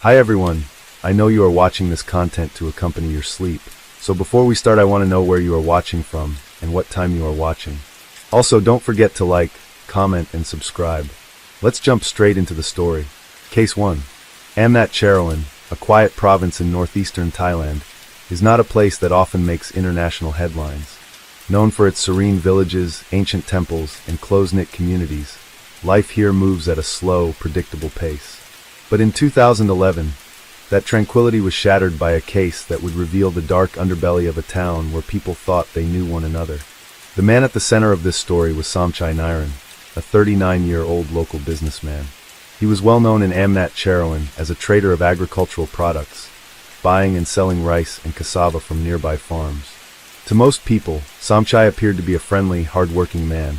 Hi everyone, I know you are watching this content to accompany your sleep, so before we start I want to know where you are watching from and what time you are watching. Also, don't forget to like, comment, and subscribe. Let's jump straight into the story. Case 1. Amnat Cherowin, a quiet province in northeastern Thailand, is not a place that often makes international headlines. Known for its serene villages, ancient temples, and close-knit communities, life here moves at a slow, predictable pace. But in 2011, that tranquility was shattered by a case that would reveal the dark underbelly of a town where people thought they knew one another. The man at the center of this story was Somchai Niren, a 39-year-old local businessman. He was well known in Amnat Cherowin as a trader of agricultural products, buying and selling rice and cassava from nearby farms. To most people, Somchai appeared to be a friendly, hard-working man,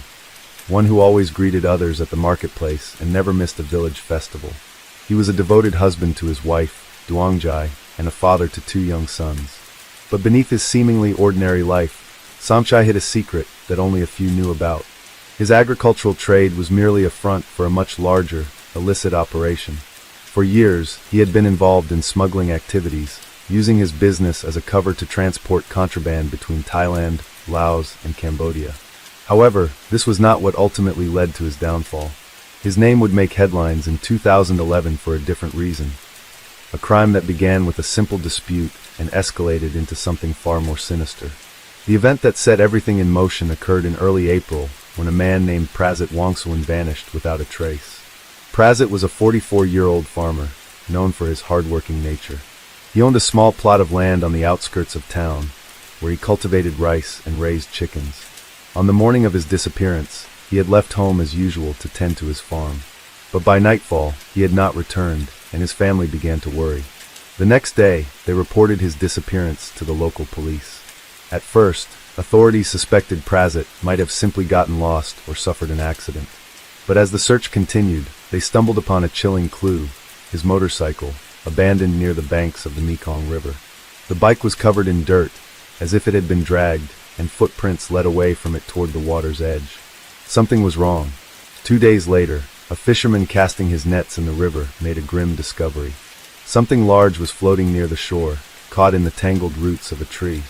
one who always greeted others at the marketplace and never missed a village festival. He was a devoted husband to his wife, Duangjai, and a father to 2 young sons. But beneath his seemingly ordinary life, Somchai hid a secret that only a few knew about. His agricultural trade was merely a front for a much larger, illicit operation. For years, he had been involved in smuggling activities, using his business as a cover to transport contraband between Thailand, Laos, and Cambodia. However, this was not what ultimately led to his downfall. His name would make headlines in 2011 for a different reason. A crime that began with a simple dispute and escalated into something far more sinister. The event that set everything in motion occurred in early April when a man named Prazit Wongsuin vanished without a trace. Prazit was a 44-year-old farmer, known for his hard-working nature. He owned a small plot of land on the outskirts of town, where he cultivated rice and raised chickens. On the morning of his disappearance, he had left home as usual to tend to his farm. But by nightfall, he had not returned, and his family began to worry. The next day, they reported his disappearance to the local police. At first, authorities suspected Prazit might have simply gotten lost or suffered an accident. But as the search continued, they stumbled upon a chilling clue: his motorcycle, abandoned near the banks of the Mekong River. The bike was covered in dirt, as if it had been dragged, and footprints led away from it toward the water's edge. Something was wrong. 2 days later, a fisherman casting his nets in the river made a grim discovery. Something large was floating near the shore, caught in the tangled roots of a tree.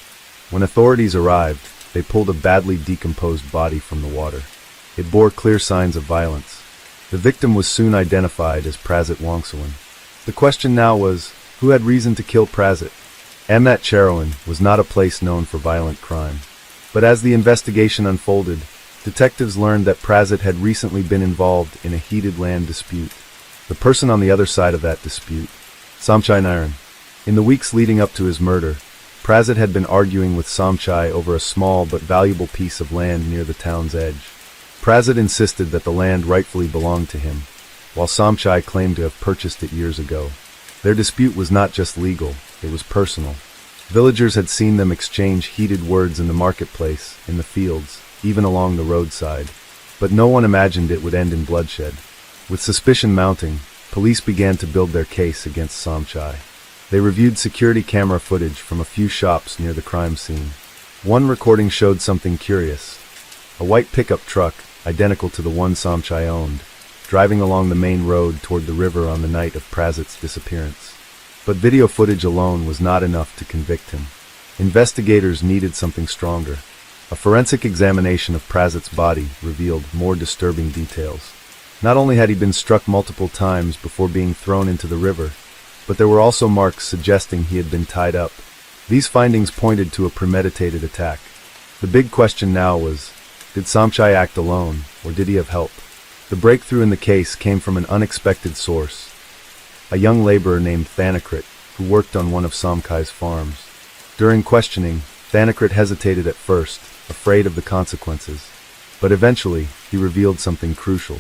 When authorities arrived, they pulled a badly decomposed body from the water. It bore clear signs of violence. The victim was soon identified as Prazit Wongsuin. The question now was, who had reason to kill Prazit? Amnat Cherowin was not a place known for violent crime. But as the investigation unfolded, detectives learned that Prazit had recently been involved in a heated land dispute. The person on the other side of that dispute, Somchai Niren. In the weeks leading up to his murder, Prazit had been arguing with Somchai over a small but valuable piece of land near the town's edge. Prazit insisted that the land rightfully belonged to him, while Somchai claimed to have purchased it years ago. Their dispute was not just legal, it was personal. Villagers had seen them exchange heated words in the marketplace, in the fields, even along the roadside. But no one imagined it would end in bloodshed. With suspicion mounting, police began to build their case against Somchai. They reviewed security camera footage from a few shops near the crime scene. One recording showed something curious. A white pickup truck, identical to the one Somchai owned, driving along the main road toward the river on the night of Prazit's disappearance. But video footage alone was not enough to convict him. Investigators needed something stronger. A forensic examination of Prazit's body revealed more disturbing details. Not only had he been struck multiple times before being thrown into the river, but there were also marks suggesting he had been tied up. These findings pointed to a premeditated attack. The big question now was, did Somchai act alone, or did he have help? The breakthrough in the case came from an unexpected source: a young laborer named Thanakrit, who worked on one of Somchai's farms. During questioning, Thanakrit hesitated at first, afraid of the consequences. But eventually, he revealed something crucial.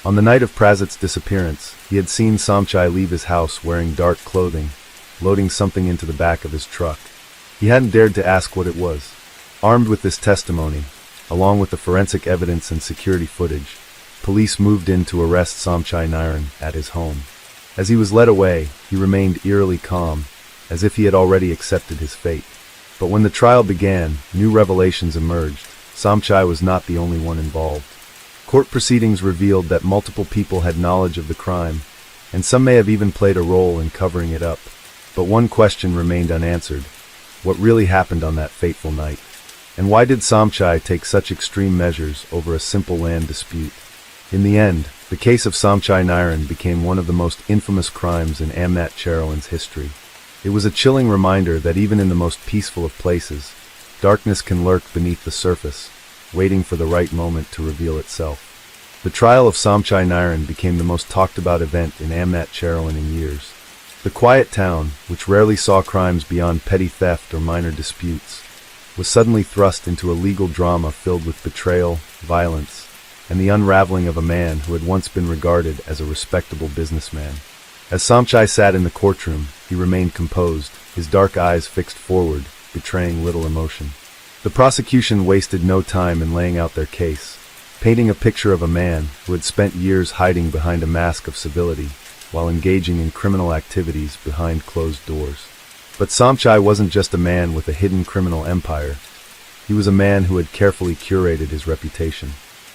On the night of Prazit's disappearance, he had seen Somchai leave his house wearing dark clothing, loading something into the back of his truck. He hadn't dared to ask what it was. Armed with this testimony, along with the forensic evidence and security footage, police moved in to arrest Somchai Niren at his home. As he was led away, he remained eerily calm, as if he had already accepted his fate. But when the trial began, new revelations emerged. Somchai was not the only one involved. Court proceedings revealed that multiple people had knowledge of the crime, and some may have even played a role in covering it up. But one question remained unanswered: what really happened on that fateful night? And why did Somchai take such extreme measures over a simple land dispute? In the end, the case of Somchai Nairan became one of the most infamous crimes in Amnat Cherowin's history. It was a chilling reminder that even in the most peaceful of places, darkness can lurk beneath the surface, waiting for the right moment to reveal itself. The trial of Somchai Nairan became the most talked about event in Amnat Cherowin in years. The quiet town, which rarely saw crimes beyond petty theft or minor disputes, was suddenly thrust into a legal drama filled with betrayal, violence, and the unraveling of a man who had once been regarded as a respectable businessman. As Somchai sat in the courtroom, he remained composed, his dark eyes fixed forward, betraying little emotion. The prosecution wasted no time in laying out their case, painting a picture of a man who had spent years hiding behind a mask of civility while engaging in criminal activities behind closed doors. But Somchai wasn't just a man with a hidden criminal empire. He was a man who had carefully curated his reputation.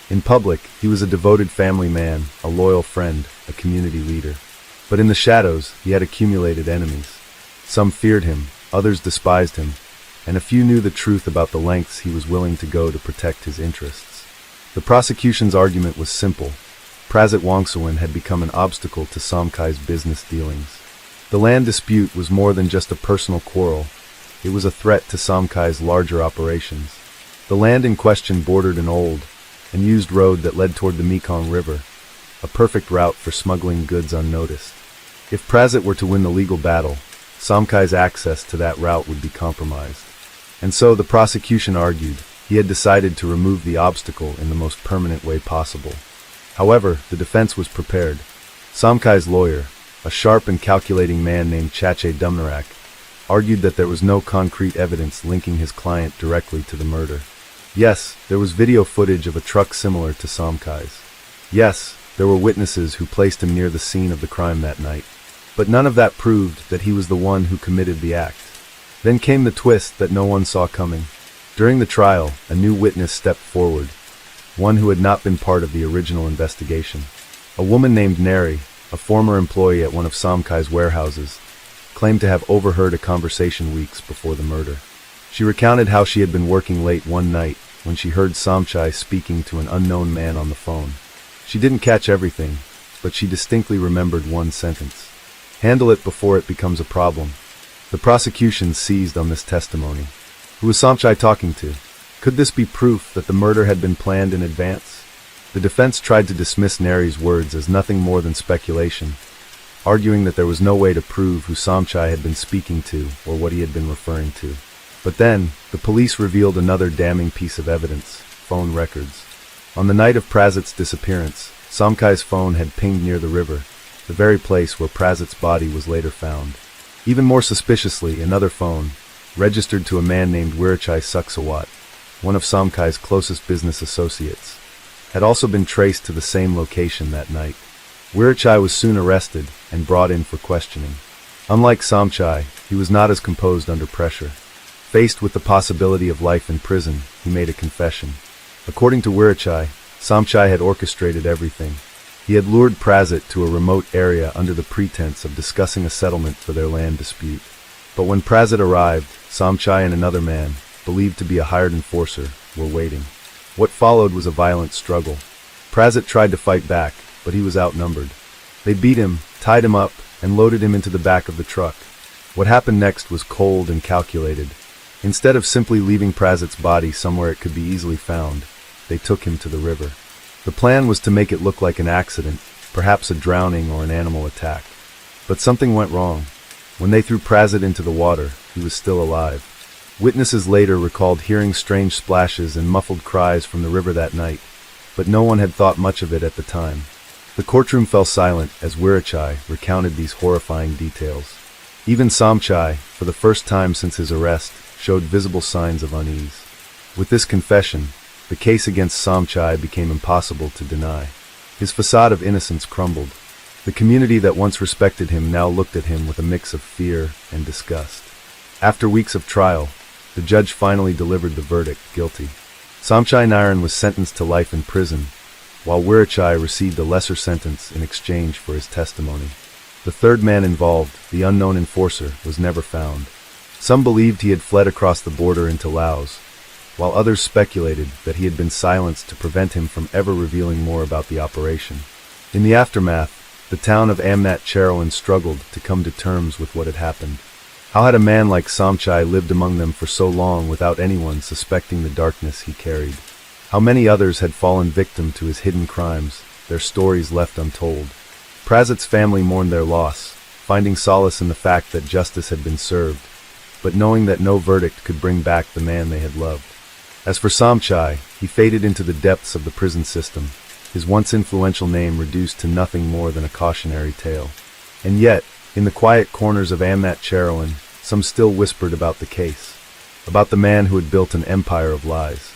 In public, he was a devoted family man, a loyal friend, a community leader. But in the shadows, he had accumulated enemies. Some feared him, others despised him, and a few knew the truth about the lengths he was willing to go to protect his interests. The prosecution's argument was simple. Prazit Wongsawin had become an obstacle to Somchai's business dealings. The land dispute was more than just a personal quarrel. It was a threat to Somchai's larger operations. The land in question bordered an old and used road that led toward the Mekong River, a perfect route for smuggling goods unnoticed. If Prazit were to win the legal battle, Somchai's access to that route would be compromised. And so the prosecution argued he had decided to remove the obstacle in the most permanent way possible. However, the defense was prepared. Somchai's lawyer, a sharp and calculating man named Chache Dumnarak, argued that there was no concrete evidence linking his client directly to the murder. Yes, there was video footage of a truck similar to Somchai's. Yes, there were witnesses who placed him near the scene of the crime that night. But none of that proved that he was the one who committed the act. Then came the twist that no one saw coming. During the trial, a new witness stepped forward, one who had not been part of the original investigation. A woman named Neri, a former employee at one of Somchai's warehouses, claimed to have overheard a conversation weeks before the murder. She recounted how she had been working late one night when she heard Somchai speaking to an unknown man on the phone. She didn't catch everything, but she distinctly remembered one sentence: "Handle it before it becomes a problem." The prosecution seized on this testimony. Who was Somchai talking to? Could this be proof that the murder had been planned in advance? The defense tried to dismiss Neri's words as nothing more than speculation, arguing that there was no way to prove who Somchai had been speaking to or what he had been referring to. But then, the police revealed another damning piece of evidence: phone records. On the night of Prazit's disappearance, Somchai's phone had pinged near the river, the very place where Prazit's body was later found. Even more suspiciously, another phone, registered to a man named Wirichai Suksawat, one of Somchai's closest business associates, had also been traced to the same location that night. Wirichai was soon arrested and brought in for questioning. Unlike Somchai, he was not as composed under pressure. Faced with the possibility of life in prison, he made a confession. According to Wirichai, Somchai had orchestrated everything. He had lured Prazit to a remote area under the pretense of discussing a settlement for their land dispute. But when Prazit arrived, Somchai and another man, believed to be a hired enforcer, were waiting. What followed was a violent struggle. Prazit tried to fight back, but he was outnumbered. They beat him, tied him up, and loaded him into the back of the truck. What happened next was cold and calculated. Instead of simply leaving Prazit's body somewhere it could be easily found, they took him to the river. The plan was to make it look like an accident, perhaps a drowning or an animal attack. But something went wrong. When they threw Prazit into the water, he was still alive. Witnesses later recalled hearing strange splashes and muffled cries from the river that night, but no one had thought much of it at the time. The courtroom fell silent as Wirichai recounted these horrifying details. Even Somchai, for the first time since his arrest, showed visible signs of unease. With this confession, the case against Somchai became impossible to deny. His facade of innocence crumbled. The community that once respected him now looked at him with a mix of fear and disgust. After weeks of trial, the judge finally delivered the verdict: guilty. Somchai Nairan was sentenced to life in prison, while Wirichai received a lesser sentence in exchange for his testimony. The third man involved, the unknown enforcer, was never found. Some believed he had fled across the border into Laos, while others speculated that he had been silenced to prevent him from ever revealing more about the operation. In the aftermath, the town of Amnat Cherowin struggled to come to terms with what had happened. How had a man like Somchai lived among them for so long without anyone suspecting the darkness he carried? How many others had fallen victim to his hidden crimes, their stories left untold? Prazit's family mourned their loss, finding solace in the fact that justice had been served, but knowing that no verdict could bring back the man they had loved. As for Somchai, he faded into the depths of the prison system, his once influential name reduced to nothing more than a cautionary tale. And yet, in the quiet corners of Amnat Cherowin, some still whispered about the case, about the man who had built an empire of lies,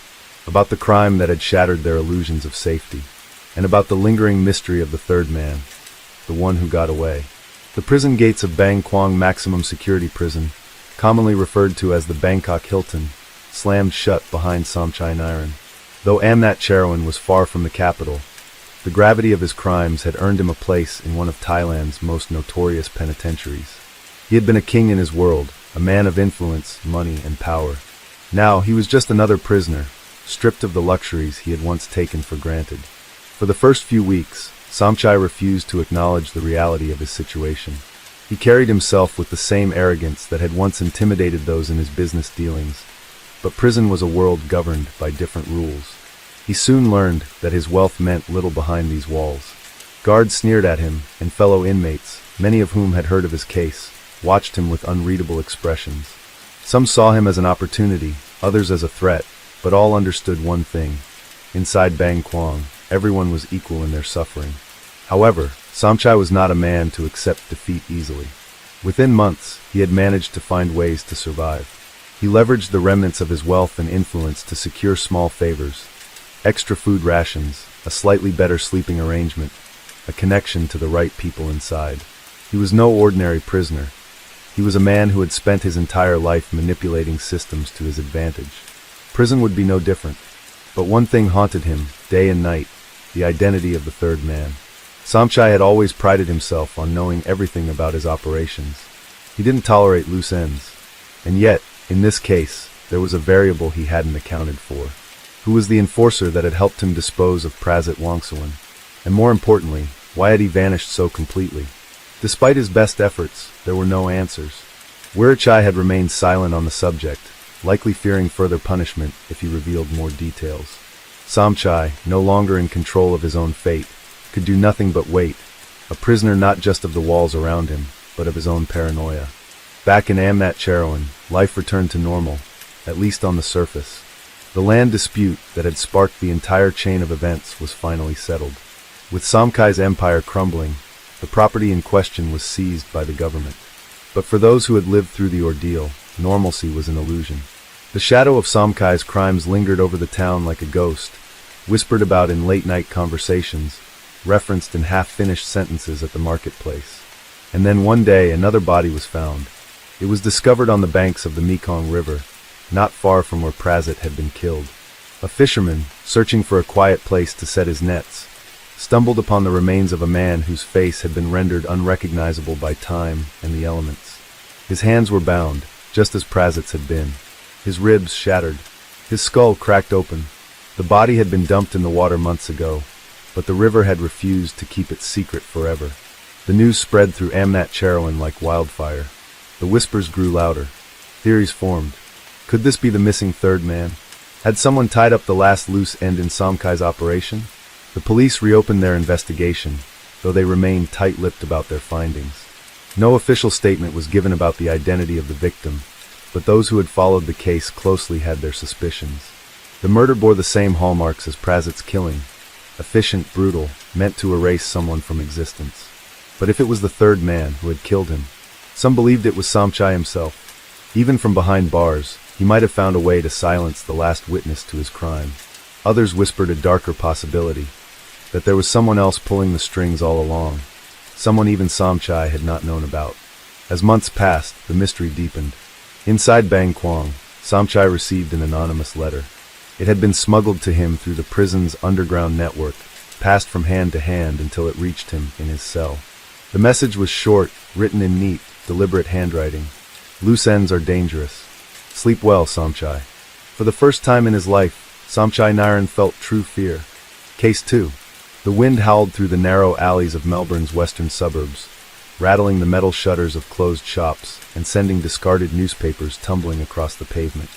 about the crime that had shattered their illusions of safety, and about the lingering mystery of the third man, the one who got away. The prison gates of Bang Kwang Maximum Security Prison, commonly referred to as the Bangkok Hilton, slammed shut behind Somchai Niran. Though Amnat Cherowin was far from the capital, the gravity of his crimes had earned him a place in one of Thailand's most notorious penitentiaries. He had been a king in his world, a man of influence, money, and power. Now he was just another prisoner, stripped of the luxuries he had once taken for granted. For the first few weeks, Somchai refused to acknowledge the reality of his situation. He carried himself with the same arrogance that had once intimidated those in his business dealings. But prison was a world governed by different rules. He soon learned that his wealth meant little behind these walls. Guards sneered at him, and fellow inmates, many of whom had heard of his case, watched him with unreadable expressions. Some saw him as an opportunity, others as a threat, but all understood one thing. Inside Bang Kwang, everyone was equal in their suffering. However, Somchai was not a man to accept defeat easily. Within months, he had managed to find ways to survive. He leveraged the remnants of his wealth and influence to secure small favors, extra food rations, a slightly better sleeping arrangement, a connection to the right people inside. He was no ordinary prisoner. He was a man who had spent his entire life manipulating systems to his advantage. Prison would be no different. But one thing haunted him, day and night, the identity of the third man. Somchai had always prided himself on knowing everything about his operations. He didn't tolerate loose ends. And yet, in this case, there was a variable he hadn't accounted for. Who was the enforcer that had helped him dispose of Prazit Wongsuwan? And more importantly, why had he vanished so completely? Despite his best efforts, there were no answers. Wirichai had remained silent on the subject, likely fearing further punishment if he revealed more details. Somchai, no longer in control of his own fate, could do nothing but wait, a prisoner not just of the walls around him, but of his own paranoia. Back in Amnat Cherowin, life returned to normal, at least on the surface. The land dispute that had sparked the entire chain of events was finally settled. With Somchai's empire crumbling, the property in question was seized by the government. But for those who had lived through the ordeal, normalcy was an illusion. The shadow of Somchai's crimes lingered over the town like a ghost, whispered about in late-night conversations, referenced in half-finished sentences at the marketplace. And then one day another body was found. It was discovered on the banks of the Mekong River, not far from where Prazit had been killed. A fisherman, searching for a quiet place to set his nets, stumbled upon the remains of a man whose face had been rendered unrecognizable by time and the elements. His hands were bound, just as Prazit's had been. His ribs shattered. His skull cracked open. The body had been dumped in the water months ago, but the river had refused to keep its secret forever. The news spread through Amnat Cherowin like wildfire. The whispers grew louder. Theories formed. Could this be the missing third man? Had someone tied up the last loose end in Somchai's operation? The police reopened their investigation, though they remained tight-lipped about their findings. No official statement was given about the identity of the victim, but those who had followed the case closely had their suspicions. The murder bore the same hallmarks as Prazit's killing: efficient, brutal, meant to erase someone from existence. But if it was the third man who had killed him, some believed it was Somchai himself. Even from behind bars, he might have found a way to silence the last witness to his crime. Others whispered a darker possibility, that there was someone else pulling the strings all along, someone even Somchai had not known about. As months passed, the mystery deepened. Inside Bang Kwang, Somchai received an anonymous letter. It had been smuggled to him through the prison's underground network, passed from hand to hand until it reached him in his cell. The message was short, written in neat, deliberate handwriting. Loose ends are dangerous. Sleep well, Samchai. For the first time in his life, Samchai Naran felt true fear. Case 2. The wind howled through the narrow alleys of Melbourne's western suburbs, rattling the metal shutters of closed shops and sending discarded newspapers tumbling across the pavement.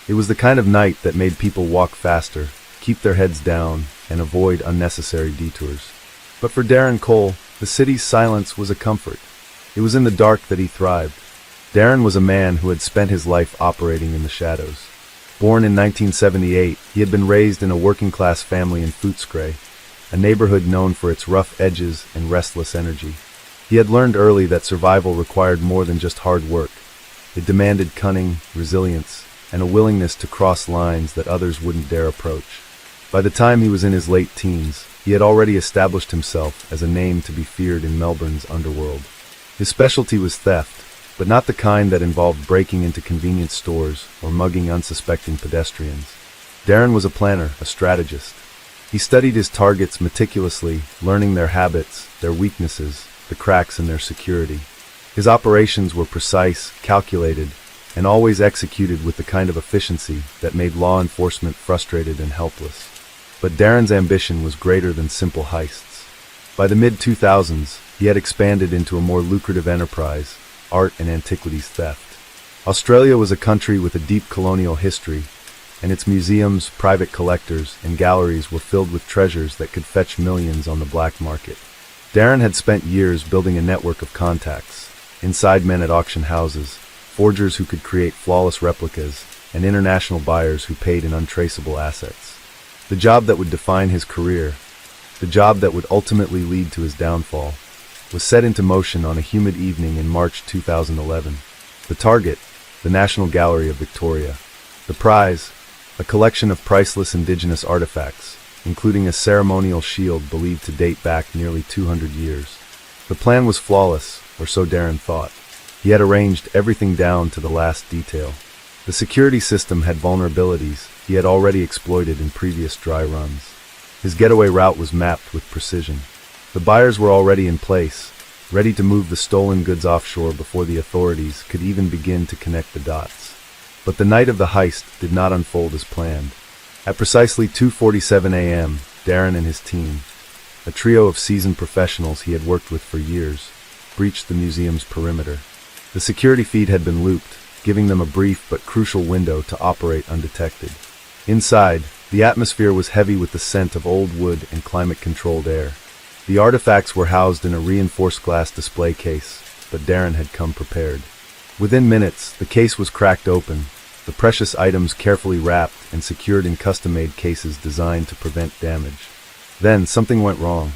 It was the kind of night that made people walk faster, keep their heads down, and avoid unnecessary detours. But for Darren Cole, the city's silence was a comfort. It was in the dark that he thrived. Darren was a man who had spent his life operating in the shadows. Born in 1978, he had been raised in a working-class family in Footscray, a neighborhood known for its rough edges and restless energy. He had learned early that survival required more than just hard work. It demanded cunning, resilience, and a willingness to cross lines that others wouldn't dare approach. By the time he was in his late teens, he had already established himself as a name to be feared in Melbourne's underworld. His specialty was theft, but not the kind that involved breaking into convenience stores or mugging unsuspecting pedestrians. Darren was a planner, a strategist. He studied his targets meticulously, learning their habits, their weaknesses, the cracks in their security. His operations were precise, calculated, and always executed with the kind of efficiency that made law enforcement frustrated and helpless. But Darren's ambition was greater than simple heists. By the mid-2000s, he had expanded into a more lucrative enterprise, art and antiquities theft. Australia was a country with a deep colonial history, and its museums, private collectors, and galleries were filled with treasures that could fetch millions on the black market. Darren had spent years building a network of contacts, inside men at auction houses, forgers who could create flawless replicas, and international buyers who paid in untraceable assets. The job that would define his career, the job that would ultimately lead to his downfall, was set into motion on a humid evening in March 2011. The target, the National Gallery of Victoria. The prize, a collection of priceless indigenous artifacts, including a ceremonial shield believed to date back nearly 200 years. The plan was flawless, or so Darren thought. He had arranged everything down to the last detail. The security system had vulnerabilities he had already exploited in previous dry runs. His getaway route was mapped with precision. The buyers were already in place, ready to move the stolen goods offshore before the authorities could even begin to connect the dots. But the night of the heist did not unfold as planned. At precisely 2:47 a.m., Darren and his team, a trio of seasoned professionals he had worked with for years, breached the museum's perimeter. The security feed had been looped, giving them a brief but crucial window to operate undetected. Inside, the atmosphere was heavy with the scent of old wood and climate-controlled air. The artifacts were housed in a reinforced glass display case, but Darren had come prepared. Within minutes, the case was cracked open, the precious items carefully wrapped and secured in custom-made cases designed to prevent damage. Then, something went wrong.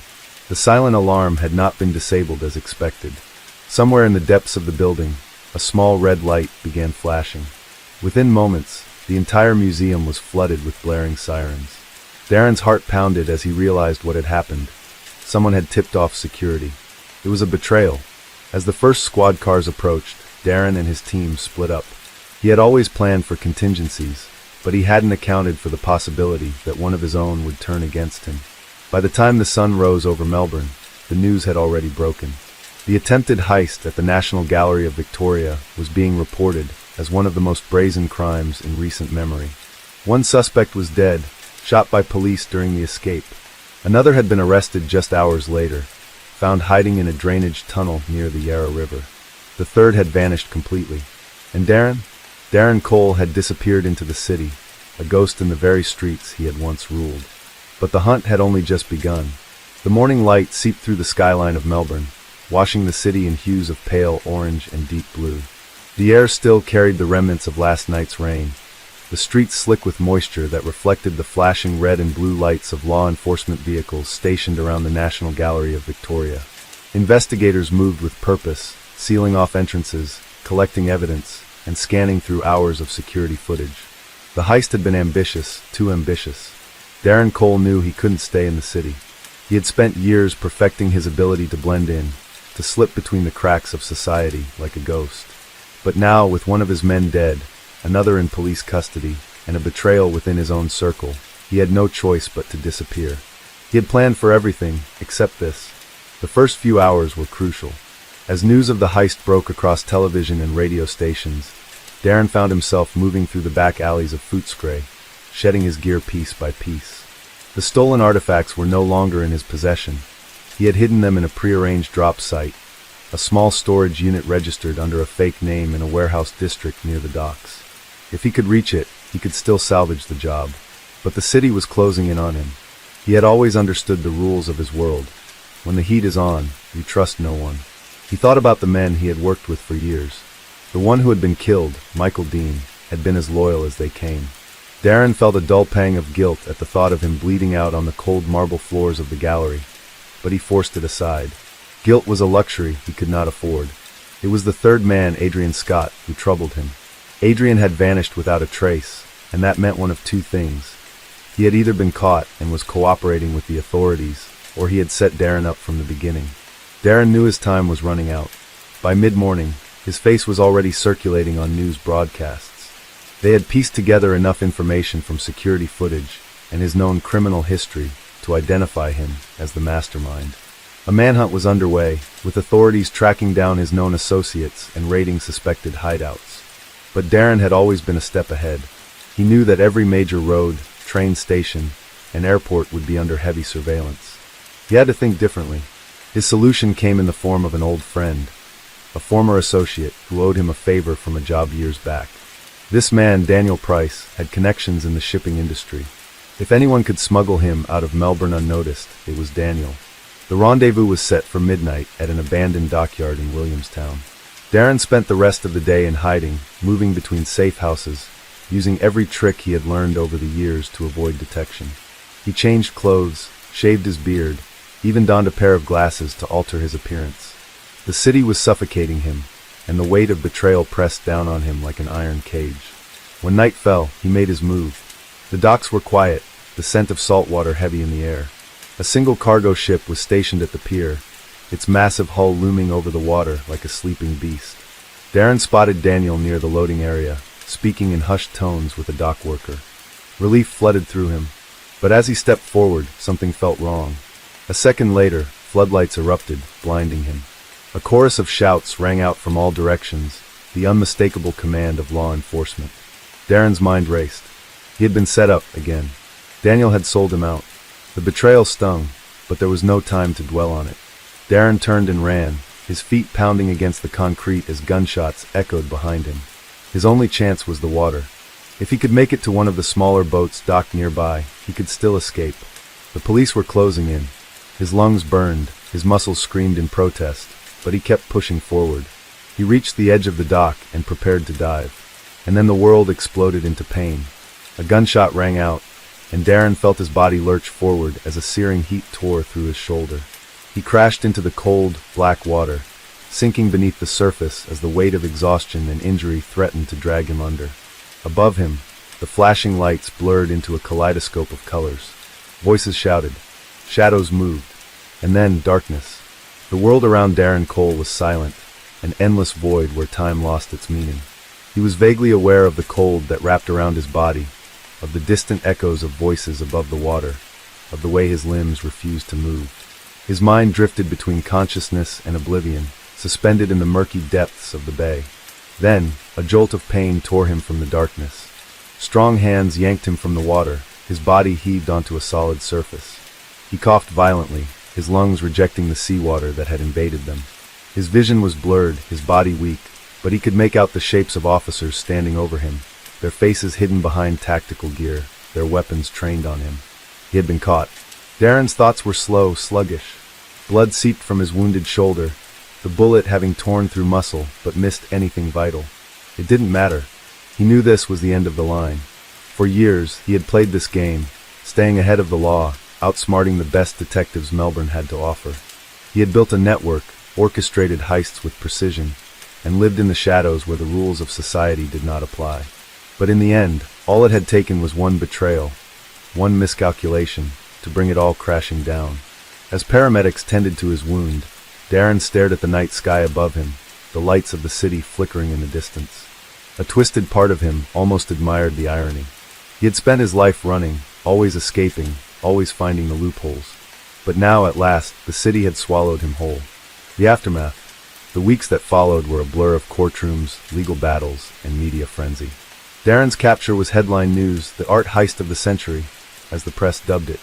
The silent alarm had not been disabled as expected. Somewhere in the depths of the building, a small red light began flashing. Within moments, the entire museum was flooded with blaring sirens. Darren's heart pounded as he realized what had happened. Someone had tipped off security. It was a betrayal. As the first squad cars approached, Darren and his team split up. He had always planned for contingencies, but he hadn't accounted for the possibility that one of his own would turn against him. By the time the sun rose over Melbourne, the news had already broken. The attempted heist at the National Gallery of Victoria was being reported as one of the most brazen crimes in recent memory. One suspect was dead, shot by police during the escape. Another had been arrested just hours later, found hiding in a drainage tunnel near the Yarra River. The third had vanished completely. And Darren Cole had disappeared into the city, a ghost in the very streets he had once ruled. But the hunt had only just begun. The morning light seeped through the skyline of Melbourne, washing the city in hues of pale orange and deep blue. The air still carried the remnants of last night's rain, the streets slick with moisture that reflected the flashing red and blue lights of law enforcement vehicles stationed around the National Gallery of Victoria. Investigators moved with purpose, sealing off entrances, collecting evidence, and scanning through hours of security footage. The heist had been ambitious, too ambitious. Darren Cole knew he couldn't stay in the city. He had spent years perfecting his ability to blend in, to slip between the cracks of society like a ghost. But now, with one of his men dead, another in police custody, and a betrayal within his own circle, he had no choice but to disappear. He had planned for everything, except this. The first few hours were crucial. As news of the heist broke across television and radio stations, Darren found himself moving through the back alleys of Footscray, shedding his gear piece by piece. The stolen artifacts were no longer in his possession. He had hidden them in a prearranged drop site, a small storage unit registered under a fake name in a warehouse district near the docks. If he could reach it, he could still salvage the job. But the city was closing in on him. He had always understood the rules of his world. When the heat is on, you trust no one. He thought about the men he had worked with for years. The one who had been killed, Michael Dean, had been as loyal as they came. Darren felt a dull pang of guilt at the thought of him bleeding out on the cold marble floors of the gallery, but he forced it aside. Guilt was a luxury he could not afford. It was the third man, Adrian Scott, who troubled him. Adrian had vanished without a trace, and that meant one of two things. He had either been caught and was cooperating with the authorities, or he had set Darren up from the beginning. Darren knew his time was running out. By mid-morning, his face was already circulating on news broadcasts. They had pieced together enough information from security footage and his known criminal history to identify him as the mastermind. A manhunt was underway, with authorities tracking down his known associates and raiding suspected hideouts. But Darren had always been a step ahead. He knew that every major road, train station, and airport would be under heavy surveillance. He had to think differently. His solution came in the form of an old friend, a former associate who owed him a favor from a job years back. This man, Daniel Price, had connections in the shipping industry. If anyone could smuggle him out of Melbourne unnoticed, it was Daniel. The rendezvous was set for midnight at an abandoned dockyard in Williamstown. Darren spent the rest of the day in hiding, moving between safe houses, using every trick he had learned over the years to avoid detection. He changed clothes, shaved his beard, even donned a pair of glasses to alter his appearance. The city was suffocating him, and the weight of betrayal pressed down on him like an iron cage. When night fell, he made his move. The docks were quiet, the scent of salt water heavy in the air. A single cargo ship was stationed at the pier, its massive hull looming over the water like a sleeping beast. Darren spotted Daniel near the loading area, speaking in hushed tones with a dock worker. Relief flooded through him, but as he stepped forward, something felt wrong. A second later, floodlights erupted, blinding him. A chorus of shouts rang out from all directions, the unmistakable command of law enforcement. Darren's mind raced. He had been set up again. Daniel had sold him out. The betrayal stung, but there was no time to dwell on it. Darren turned and ran, his feet pounding against the concrete as gunshots echoed behind him. His only chance was the water. If he could make it to one of the smaller boats docked nearby, he could still escape. The police were closing in. His lungs burned, his muscles screamed in protest, but he kept pushing forward. He reached the edge of the dock and prepared to dive. And then the world exploded into pain. A gunshot rang out, and Darren felt his body lurch forward as a searing heat tore through his shoulder. He crashed into the cold, black water, sinking beneath the surface as the weight of exhaustion and injury threatened to drag him under. Above him, the flashing lights blurred into a kaleidoscope of colors. Voices shouted. Shadows moved. And then darkness. The world around Darren Cole was silent, an endless void where time lost its meaning. He was vaguely aware of the cold that wrapped around his body, of the distant echoes of voices above the water, of the way his limbs refused to move. His mind drifted between consciousness and oblivion, suspended in the murky depths of the bay. Then, a jolt of pain tore him from the darkness. Strong hands yanked him from the water, his body heaved onto a solid surface. He coughed violently, his lungs rejecting the seawater that had invaded them. His vision was blurred, his body weak, but he could make out the shapes of officers standing over him, their faces hidden behind tactical gear, their weapons trained on him. He had been caught. Darren's thoughts were slow, sluggish. Blood seeped from his wounded shoulder, the bullet having torn through muscle but missed anything vital. It didn't matter. He knew this was the end of the line. For years, he had played this game, staying ahead of the law, outsmarting the best detectives Melbourne had to offer. He had built a network, orchestrated heists with precision, and lived in the shadows where the rules of society did not apply. But in the end, all it had taken was one betrayal, one miscalculation, to bring it all crashing down. As paramedics tended to his wound, Darren stared at the night sky above him, the lights of the city flickering in the distance. A twisted part of him almost admired the irony. He had spent his life running, always escaping, always finding the loopholes. But now, at last, the city had swallowed him whole. The aftermath. The weeks that followed were a blur of courtrooms, legal battles, and media frenzy. Darren's capture was headline news, the art heist of the century, as the press dubbed it.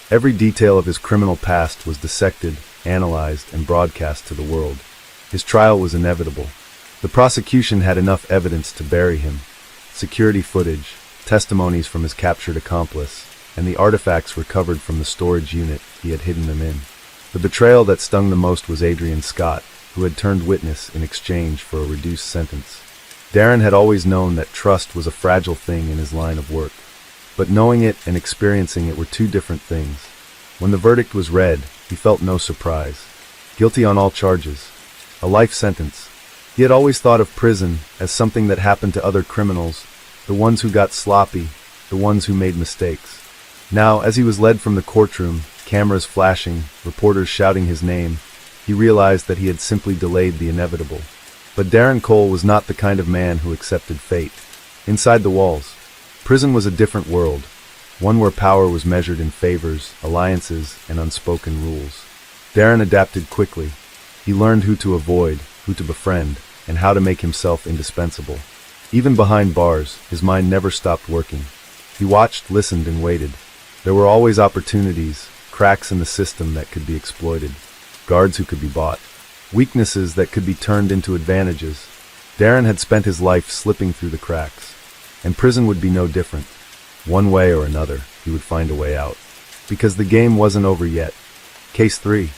Every detail of his criminal past was dissected, analyzed, and broadcast to the world. His trial was inevitable. The prosecution had enough evidence to bury him. Security footage, testimonies from his captured accomplice, and the artifacts recovered from the storage unit he had hidden them in. The betrayal that stung the most was Adrian Scott, who had turned witness in exchange for a reduced sentence. Darren had always known that trust was a fragile thing in his line of work. But knowing it and experiencing it were two different things. When the verdict was read, he felt no surprise. Guilty on all charges. A life sentence. He had always thought of prison as something that happened to other criminals, the ones who got sloppy, the ones who made mistakes. Now, as he was led from the courtroom, cameras flashing, reporters shouting his name, he realized that he had simply delayed the inevitable. But Darren Cole was not the kind of man who accepted fate. Inside the walls, prison was a different world, one where power was measured in favors, alliances, and unspoken rules. Darren adapted quickly. He learned who to avoid, who to befriend, and how to make himself indispensable. Even behind bars, his mind never stopped working. He watched, listened, and waited. There were always opportunities, cracks in the system that could be exploited, guards who could be bought, weaknesses that could be turned into advantages. Darren had spent his life slipping through the cracks, and prison would be no different. One way or another, he would find a way out. Because the game wasn't over yet. Case 3.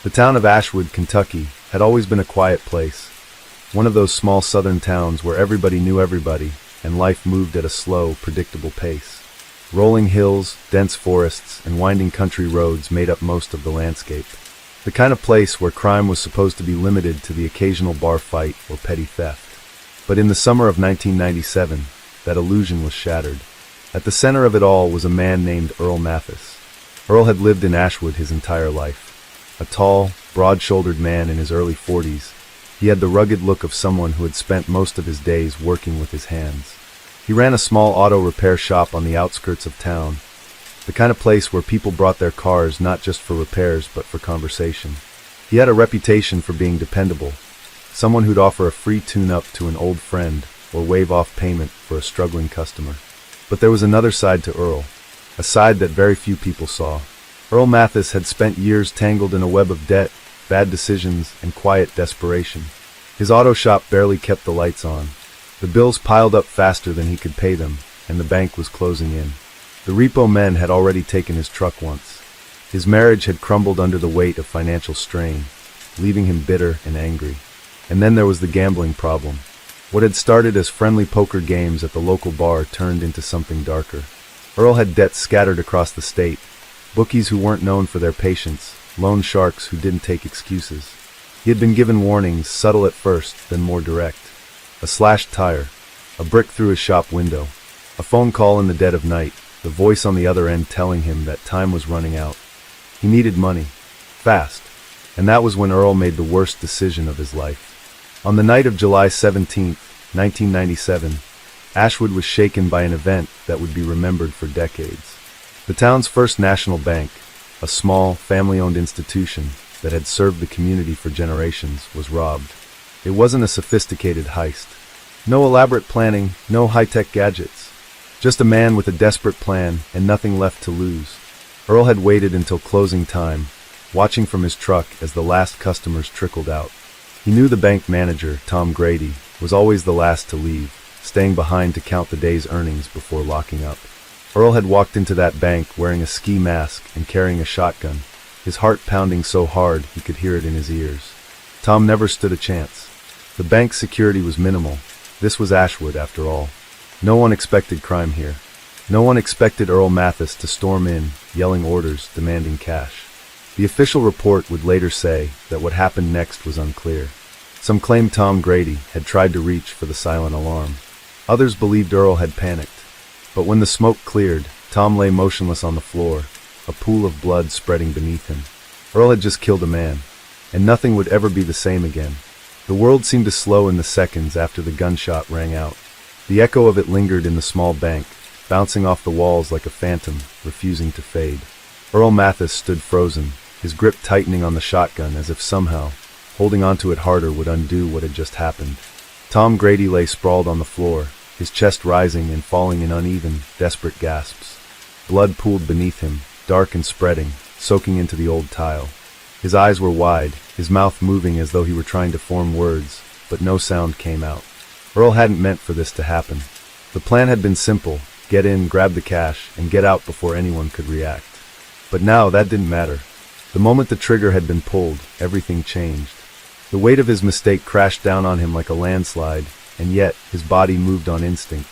The town of Ashwood, Kentucky, had always been a quiet place. One of those small southern towns where everybody knew everybody, and life moved at a slow, predictable pace. Rolling hills, dense forests, and winding country roads made up most of the landscape. The kind of place where crime was supposed to be limited to the occasional bar fight or petty theft. But in the summer of 1997, that illusion was shattered. At the center of it all was a man named Earl Mathis. Earl had lived in Ashwood his entire life. A tall, broad-shouldered man in his early 40s, he had the rugged look of someone who had spent most of his days working with his hands. He ran a small auto repair shop on the outskirts of town, the kind of place where people brought their cars not just for repairs but for conversation. He had a reputation for being dependable, someone who'd offer a free tune-up to an old friend or waive off payment for a struggling customer. But there was another side to Earl, a side that very few people saw. Earl Mathis had spent years tangled in a web of debt, bad decisions, and quiet desperation. His auto shop barely kept the lights on. The bills piled up faster than he could pay them, and the bank was closing in. The repo men had already taken his truck once. His marriage had crumbled under the weight of financial strain, leaving him bitter and angry. And then there was the gambling problem. What had started as friendly poker games at the local bar turned into something darker. Earl had debts scattered across the state, bookies who weren't known for their patience, loan sharks who didn't take excuses. He had been given warnings, subtle at first, then more direct. A slashed tire, a brick through his shop window, a phone call in the dead of night, the voice on the other end telling him that time was running out. He needed money. Fast. And that was when Earl made the worst decision of his life. On the night of July 17, 1997, Ashwood was shaken by an event that would be remembered for decades. The town's first national bank, a small, family-owned institution that had served the community for generations, was robbed. It wasn't a sophisticated heist. No elaborate planning, no high-tech gadgets. Just a man with a desperate plan and nothing left to lose. Earl had waited until closing time, watching from his truck as the last customers trickled out. He knew the bank manager, Tom Grady, was always the last to leave, staying behind to count the day's earnings before locking up. Earl had walked into that bank wearing a ski mask and carrying a shotgun, his heart pounding so hard he could hear it in his ears. Tom never stood a chance. The bank's security was minimal. This was Ashwood, after all. No one expected crime here. No one expected Earl Mathis to storm in, yelling orders, demanding cash. The official report would later say that what happened next was unclear. Some claimed Tom Grady had tried to reach for the silent alarm. Others believed Earl had panicked. But when the smoke cleared, Tom lay motionless on the floor, a pool of blood spreading beneath him. Earl had just killed a man, and nothing would ever be the same again. The world seemed to slow in the seconds after the gunshot rang out. The echo of it lingered in the small bank, bouncing off the walls like a phantom, refusing to fade. Earl Mathis stood frozen, his grip tightening on the shotgun as if somehow, holding onto it harder would undo what had just happened. Tom Grady lay sprawled on the floor, his chest rising and falling in uneven, desperate gasps. Blood pooled beneath him, dark and spreading, soaking into the old tile. His eyes were wide, his mouth moving as though he were trying to form words, but no sound came out. Earl hadn't meant for this to happen. The plan had been simple: get in, grab the cash, and get out before anyone could react. But now that didn't matter. The moment the trigger had been pulled, everything changed. The weight of his mistake crashed down on him like a landslide, and yet his body moved on instinct.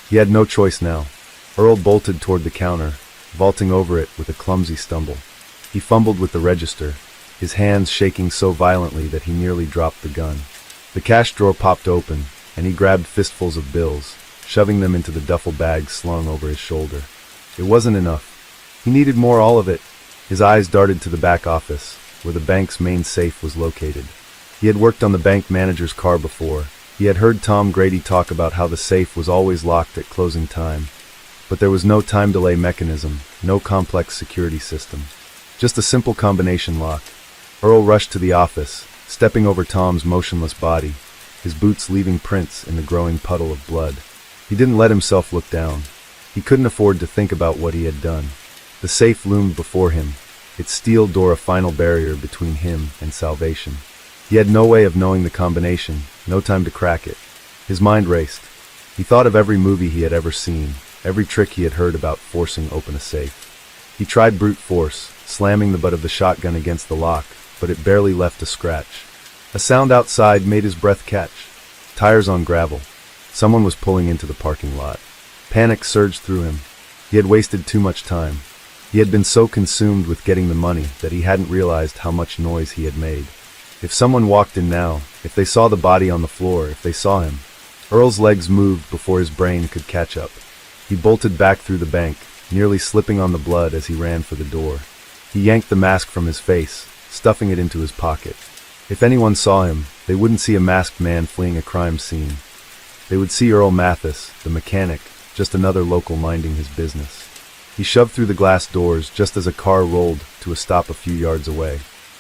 He had no choice now. Earl bolted toward the counter, vaulting over it with a clumsy stumble. He fumbled with the register, his hands shaking so violently that he nearly dropped the gun. The cash drawer popped open, and he grabbed fistfuls of bills, shoving them into the duffel bag slung over his shoulder. It wasn't enough. He needed more, all of it. His eyes darted to the back office, where the bank's main safe was located. He had worked on the bank manager's car before. He had heard Tom Grady talk about how the safe was always locked at closing time. But there was no time delay mechanism, no complex security system. Just a simple combination lock. Earl rushed to the office, stepping over Tom's motionless body, his boots leaving prints in the growing puddle of blood. He didn't let himself look down. He couldn't afford to think about what he had done. The safe loomed before him, its steel door a final barrier between him and salvation. He had no way of knowing the combination, no time to crack it. His mind raced. He thought of every movie he had ever seen, every trick he had heard about forcing open a safe. He tried brute force, slamming the butt of the shotgun against the lock, but it barely left a scratch. A sound outside made his breath catch. Tires on gravel. Someone was pulling into the parking lot. Panic surged through him. He had wasted too much time. He had been so consumed with getting the money that he hadn't realized how much noise he had made. If someone walked in now, if they saw the body on the floor, if they saw him, Earl's legs moved before his brain could catch up. He bolted back through the bank, nearly slipping on the blood as he ran for the door. He yanked the mask from his face, stuffing it into his pocket. If anyone saw him, they wouldn't see a masked man fleeing a crime scene. They would see Earl Mathis, the mechanic, just another local minding his business. He shoved through the glass doors just as a car rolled to a stop a few yards away.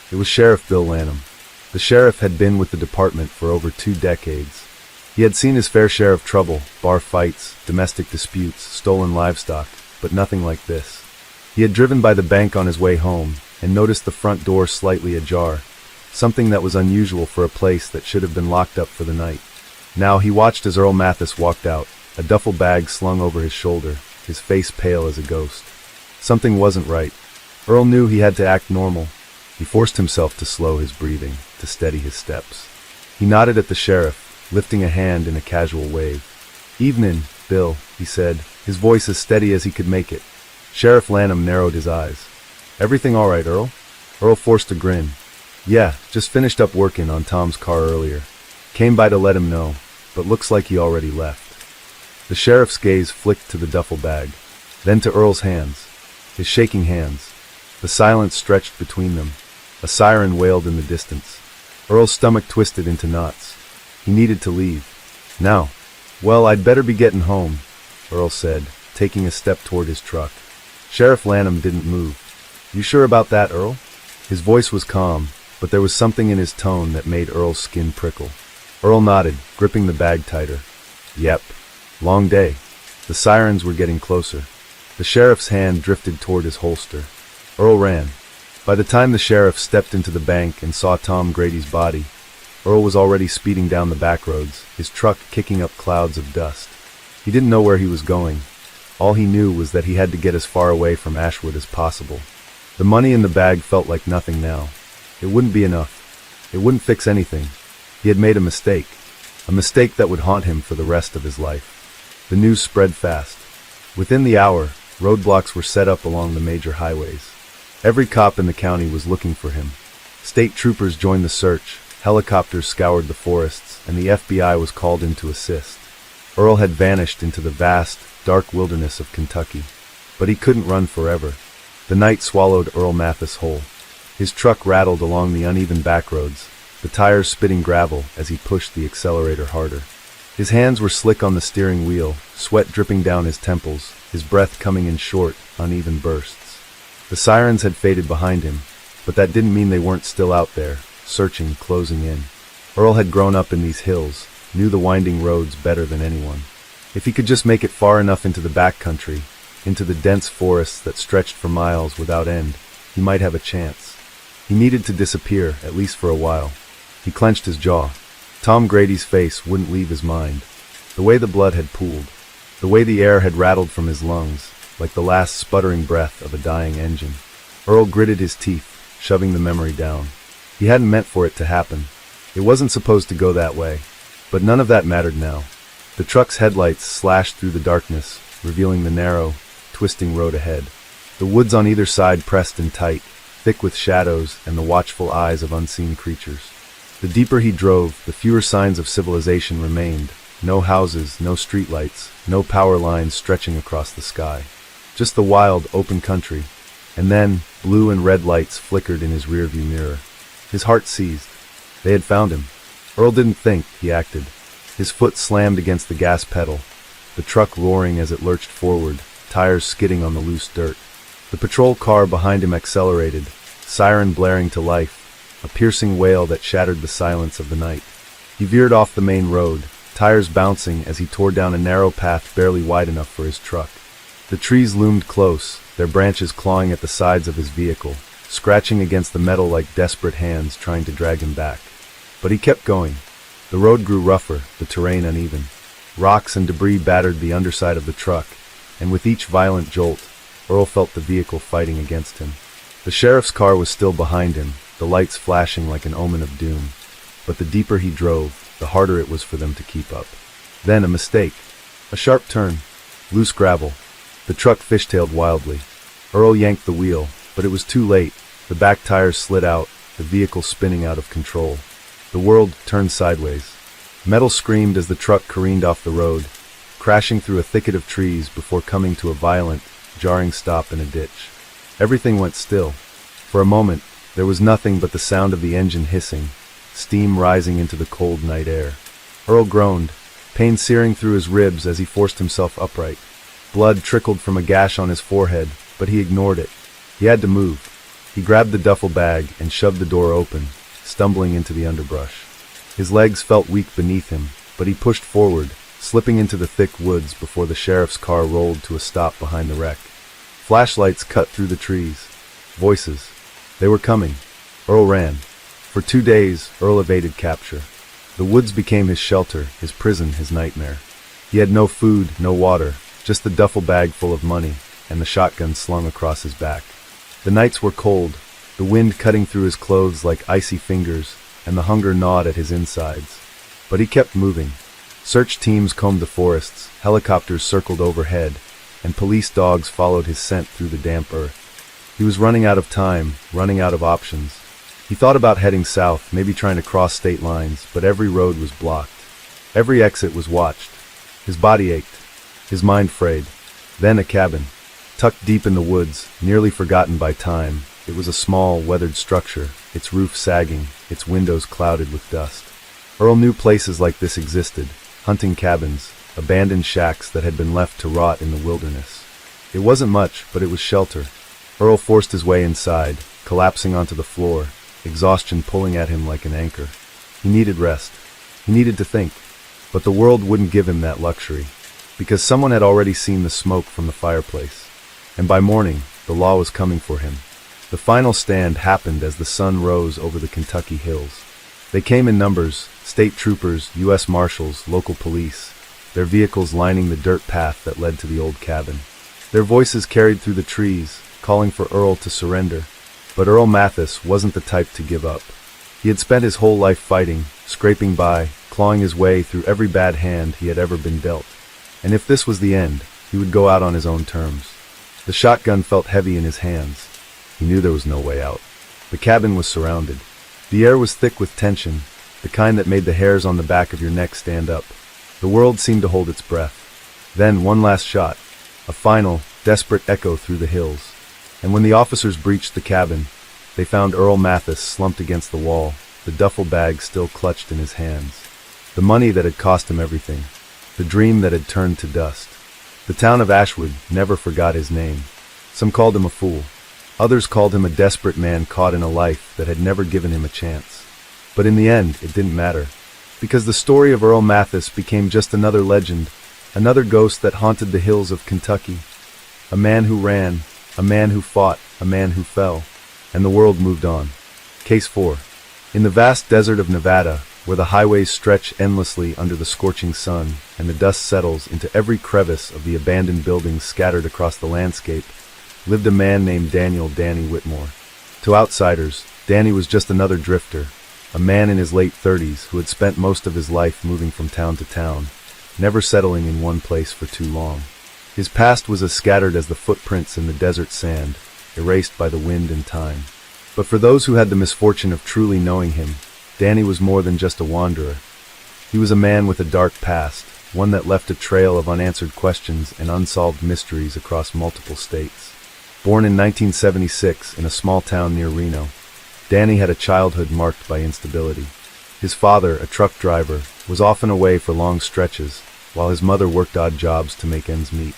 It was Sheriff Bill Lanham. The sheriff had been with the department for over 2 decades. He had seen his fair share of trouble, bar fights, domestic disputes, stolen livestock, but nothing like this. He had driven by the bank on his way home and noticed the front door slightly ajar, something that was unusual for a place that should have been locked up for the night. Now he watched as Earl Mathis walked out, a duffel bag slung over his shoulder, his face pale as a ghost. Something wasn't right. Earl knew he had to act normal. He forced himself to slow his breathing, to steady his steps. He nodded at the sheriff, lifting a hand in a casual wave. "Evenin', Bill," he said, his voice as steady as he could make it. Sheriff Lanham narrowed his eyes. "Everything all right, Earl?" Earl forced a grin. "Yeah, just finished up working on Tom's car earlier. Came by to let him know, but looks like he already left." The sheriff's gaze flicked to the duffel bag, then to Earl's hands, his shaking hands. The silence stretched between them. A siren wailed in the distance. Earl's stomach twisted into knots. He needed to leave. Now. "Well, I'd better be getting home," Earl said, taking a step toward his truck. Sheriff Lanham didn't move. "You sure about that, Earl?" His voice was calm, but there was something in his tone that made Earl's skin prickle. Earl nodded, gripping the bag tighter. "Yep. Long day." The sirens were getting closer. The sheriff's hand drifted toward his holster. Earl ran. By the time the sheriff stepped into the bank and saw Tom Grady's body, Earl was already speeding down the back roads, his truck kicking up clouds of dust. He didn't know where he was going. All he knew was that he had to get as far away from Ashwood as possible. The money in the bag felt like nothing now. It wouldn't be enough. It wouldn't fix anything. He had made a mistake that would haunt him for the rest of his life. The news spread fast. Within the hour, roadblocks were set up along the major highways. Every cop in the county was looking for him. State troopers joined the search, helicopters scoured the forests, and the FBI was called in to assist. Earl had vanished into the vast, dark wilderness of Kentucky. But he couldn't run forever. The night swallowed Earl Mathis whole. His truck rattled along the uneven back roads, the tires spitting gravel as he pushed the accelerator harder. His hands were slick on the steering wheel, sweat dripping down his temples, his breath coming in short, uneven bursts. The sirens had faded behind him, But that didn't mean they weren't still out there, searching, closing in. Earl had grown up in these hills, knew the winding roads better than anyone. If he could just make it far enough into the backcountry, into the dense forests that stretched for miles without end, he might have a chance. He needed to disappear, at least for a while. He clenched his jaw. Tom Grady's face wouldn't leave his mind. The way the blood had pooled, the way the air had rattled from his lungs, like the last sputtering breath of a dying engine. Earl gritted his teeth, shoving the memory down. He hadn't meant for it to happen. It wasn't supposed to go that way. But none of that mattered now. The truck's headlights slashed through the darkness, revealing the narrow, twisting road ahead. The woods on either side pressed in tight, thick with shadows and the watchful eyes of unseen creatures. The deeper he drove, the fewer signs of civilization remained. No houses, no streetlights, no power lines stretching across the sky. Just the wild, open country. And then, blue and red lights flickered in his rearview mirror. His heart seized. They had found him. Earl didn't think, he acted. His foot slammed against the gas pedal, the truck roaring as it lurched forward, tires skidding on the loose dirt. The patrol car behind him accelerated, siren blaring to life, a piercing wail that shattered the silence of the night. He veered off the main road, tires bouncing as he tore down a narrow path barely wide enough for his truck. The trees loomed close, their branches clawing at the sides of his vehicle, scratching against the metal like desperate hands trying to drag him back. But he kept going. The road grew rougher, the terrain uneven. Rocks and debris battered the underside of the truck, and with each violent jolt, Earl felt the vehicle fighting against him. The sheriff's car was still behind him, the lights flashing like an omen of doom. But the deeper he drove, the harder it was for them to keep up. Then a mistake. A sharp turn. Loose gravel. The truck fishtailed wildly. Earl yanked the wheel, but it was too late. The back tires slid out, the vehicle spinning out of control. The world turned sideways. Metal screamed as the truck careened off the road, crashing through a thicket of trees before coming to a violent, jarring stop in a ditch. Everything went still. For a moment, there was nothing but the sound of the engine hissing, steam rising into the cold night air. Earl groaned, pain searing through his ribs as he forced himself upright. Blood trickled from a gash on his forehead, but he ignored it. He had to move. He grabbed the duffel bag and shoved the door open, stumbling into the underbrush. His legs felt weak beneath him, but he pushed forward, slipping into the thick woods before the sheriff's car rolled to a stop behind the wreck. Flashlights cut through the trees. Voices. They were coming. Earl ran. For 2 days, Earl evaded capture. The woods became his shelter, his prison, his nightmare. He had no food, no water, just the duffel bag full of money, and the shotgun slung across his back. The nights were cold, the wind cutting through his clothes like icy fingers, and the hunger gnawed at his insides. But he kept moving. Search teams combed the forests, helicopters circled overhead, and police dogs followed his scent through the damp earth. He was running out of time, running out of options. He thought about heading south, maybe trying to cross state lines, but every road was blocked. Every exit was watched. His body ached. His mind frayed. Then a cabin. Tucked deep in the woods, nearly forgotten by time, it was a small, weathered structure, its roof sagging, its windows clouded with dust. Earl knew places like this existed, hunting cabins, abandoned shacks that had been left to rot in the wilderness. It wasn't much, but it was shelter. Earl forced his way inside, collapsing onto the floor, exhaustion pulling at him like an anchor. He needed rest. He needed to think. But the world wouldn't give him that luxury, because someone had already seen the smoke from the fireplace. And by morning, the law was coming for him. The final stand happened as the sun rose over the Kentucky hills. They came in numbers, state troopers, U.S. Marshals, local police, their vehicles lining the dirt path that led to the old cabin. Their voices carried through the trees, calling for Earl to surrender. But Earl Mathis wasn't the type to give up. He had spent his whole life fighting, scraping by, clawing his way through every bad hand he had ever been dealt. And if this was the end, he would go out on his own terms. The shotgun felt heavy in his hands. He knew there was no way out. The cabin was surrounded. The air was thick with tension, the kind that made the hairs on the back of your neck stand up. The world seemed to hold its breath. Then one last shot, a final, desperate echo through the hills. And when the officers breached the cabin, they found Earl Mathis slumped against the wall, the duffel bag still clutched in his hands. The money that had cost him everything, the dream that had turned to dust. The town of Ashwood never forgot his name. Some called him a fool. Others called him a desperate man caught in a life that had never given him a chance. But in the end, it didn't matter, because the story of Earl Mathis became just another legend, another ghost that haunted the hills of Kentucky. A man who ran, a man who fought, a man who fell, and the world moved on. Case 4. In the vast desert of Nevada, where the highways stretch endlessly under the scorching sun and the dust settles into every crevice of the abandoned buildings scattered across the landscape, lived a man named Danny Whitmore. To outsiders, Danny was just another drifter, a man in his late 30s who had spent most of his life moving from town to town, never settling in one place for too long. His past was as scattered as the footprints in the desert sand, erased by the wind and time. But for those who had the misfortune of truly knowing him, Danny was more than just a wanderer. He was a man with a dark past, one that left a trail of unanswered questions and unsolved mysteries across multiple states. Born in 1976 in a small town near Reno, Danny had a childhood marked by instability. His father, a truck driver, was often away for long stretches, while his mother worked odd jobs to make ends meet.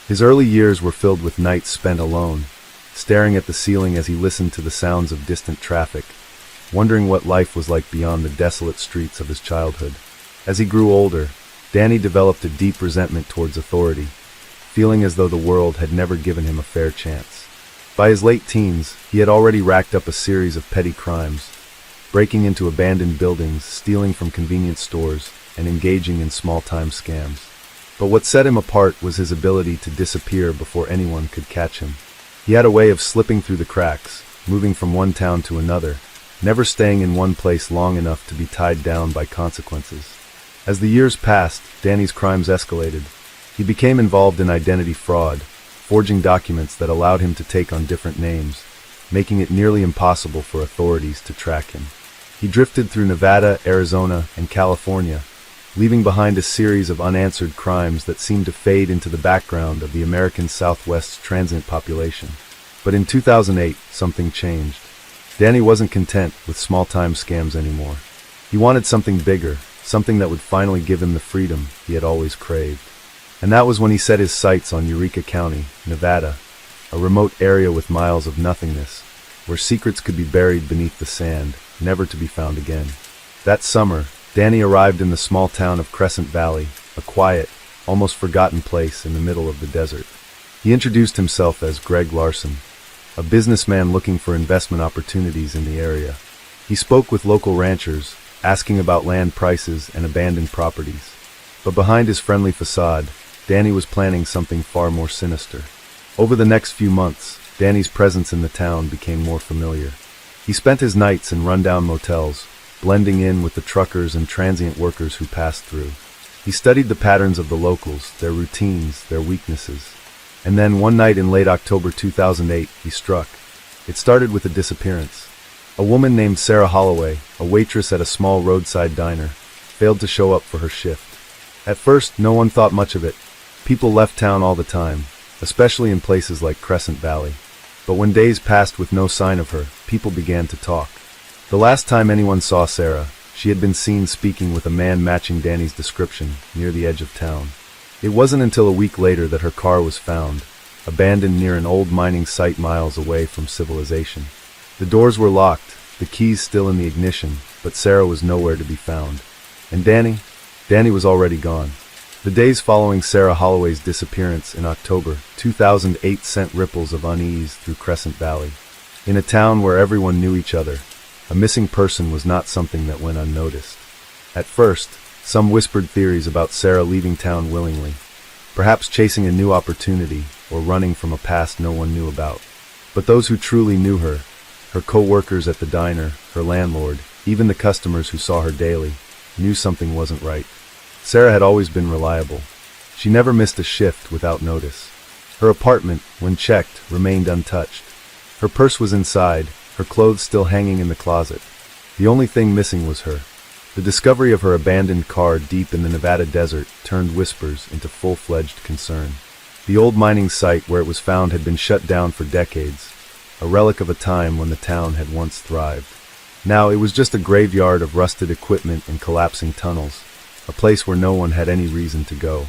His early years were filled with nights spent alone, staring at the ceiling as he listened to the sounds of distant traffic, wondering what life was like beyond the desolate streets of his childhood. As he grew older, Danny developed a deep resentment towards authority, feeling as though the world had never given him a fair chance. By his late teens, he had already racked up a series of petty crimes, breaking into abandoned buildings, stealing from convenience stores, and engaging in small-time scams. But what set him apart was his ability to disappear before anyone could catch him. He had a way of slipping through the cracks, moving from one town to another, never staying in one place long enough to be tied down by consequences. As the years passed, Danny's crimes escalated. He became involved in identity fraud, forging documents that allowed him to take on different names, making it nearly impossible for authorities to track him. He drifted through Nevada, Arizona, and California, leaving behind a series of unanswered crimes that seemed to fade into the background of the American Southwest's transient population. But in 2008, something changed. Danny wasn't content with small-time scams anymore. He wanted something bigger, something that would finally give him the freedom he had always craved. And that was when he set his sights on Eureka County, Nevada, a remote area with miles of nothingness, where secrets could be buried beneath the sand, never to be found again. That summer, Danny arrived in the small town of Crescent Valley, a quiet, almost forgotten place in the middle of the desert. He introduced himself as Greg Larson, a businessman looking for investment opportunities in the area. He spoke with local ranchers, asking about land prices and abandoned properties. But behind his friendly facade, Danny was planning something far more sinister. Over the next few months, Danny's presence in the town became more familiar. He spent his nights in rundown motels, blending in with the truckers and transient workers who passed through. He studied the patterns of the locals, their routines, their weaknesses. And then one night in late October 2008, he struck. It started with a disappearance. A woman named Sarah Holloway, a waitress at a small roadside diner, failed to show up for her shift. At first, no one thought much of it. People left town all the time, especially in places like Crescent Valley. But when days passed with no sign of her, people began to talk. The last time anyone saw Sarah, she had been seen speaking with a man matching Danny's description near the edge of town. It wasn't until a week later that her car was found, abandoned near an old mining site miles away from civilization. The doors were locked, the keys still in the ignition, but Sarah was nowhere to be found. And Danny was already gone. The days following Sarah Holloway's disappearance in October 2008 sent ripples of unease through Crescent Valley. In a town where everyone knew each other, a missing person was not something that went unnoticed. At first, some whispered theories about Sarah leaving town willingly, perhaps chasing a new opportunity or running from a past no one knew about. But those who truly knew her co-workers at the diner, her landlord, even the customers who saw her daily, knew something wasn't right. Sarah had always been reliable. She never missed a shift without notice. Her apartment, when checked, remained untouched. Her purse was inside, her clothes still hanging in the closet. The only thing missing was her. The discovery of her abandoned car deep in the Nevada desert turned whispers into full-fledged concern. The old mining site where it was found had been shut down for decades, a relic of a time when the town had once thrived. Now it was just a graveyard of rusted equipment and collapsing tunnels, a place where no one had any reason to go.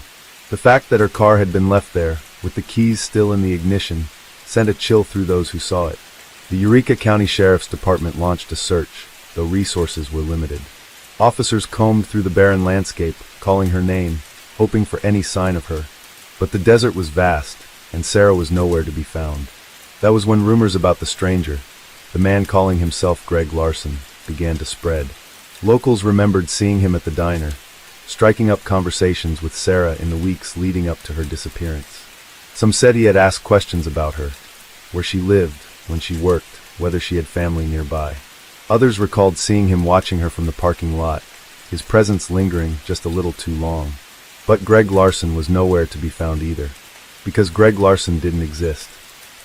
The fact that her car had been left there, with the keys still in the ignition, sent a chill through those who saw it. The Eureka County Sheriff's Department launched a search, though resources were limited. Officers combed through the barren landscape, calling her name, hoping for any sign of her. But the desert was vast, and Sarah was nowhere to be found. That was when rumors about the stranger, the man calling himself Greg Larson, began to spread. Locals remembered seeing him at the diner, striking up conversations with Sarah in the weeks leading up to her disappearance. Some said he had asked questions about her, where she lived, when she worked, whether she had family nearby. Others recalled seeing him watching her from the parking lot, his presence lingering just a little too long. But Greg Larson was nowhere to be found either. Because Greg Larson didn't exist.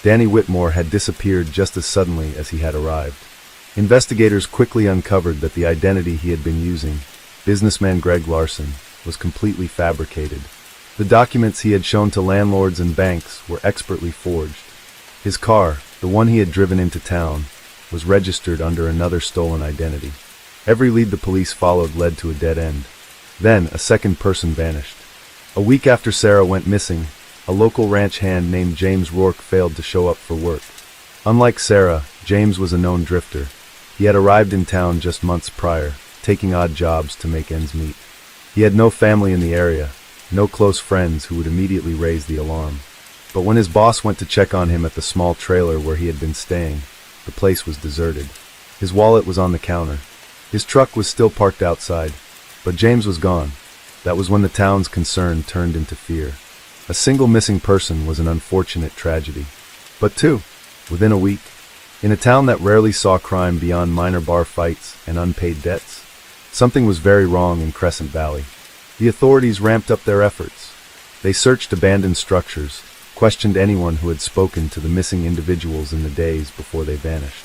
Danny Whitmore had disappeared just as suddenly as he had arrived. Investigators quickly uncovered that the identity he had been using, businessman Greg Larson, was completely fabricated. The documents he had shown to landlords and banks were expertly forged. His car, the one he had driven into town, was registered under another stolen identity. Every lead the police followed led to a dead end. Then, a second person vanished. A week after Sarah went missing, a local ranch hand named James Rourke failed to show up for work. Unlike Sarah, James was a known drifter. He had arrived in town just months prior, taking odd jobs to make ends meet. He had no family in the area, no close friends who would immediately raise the alarm. But when his boss went to check on him at the small trailer where he had been staying, the place was deserted. His wallet was on the counter. His truck was still parked outside, but James was gone. That was when the town's concern turned into fear. A single missing person was an unfortunate tragedy. But two, within a week, in a town that rarely saw crime beyond minor bar fights and unpaid debts, something was very wrong in Crescent Valley. The authorities ramped up their efforts. They searched abandoned structures, questioned anyone who had spoken to the missing individuals in the days before they vanished.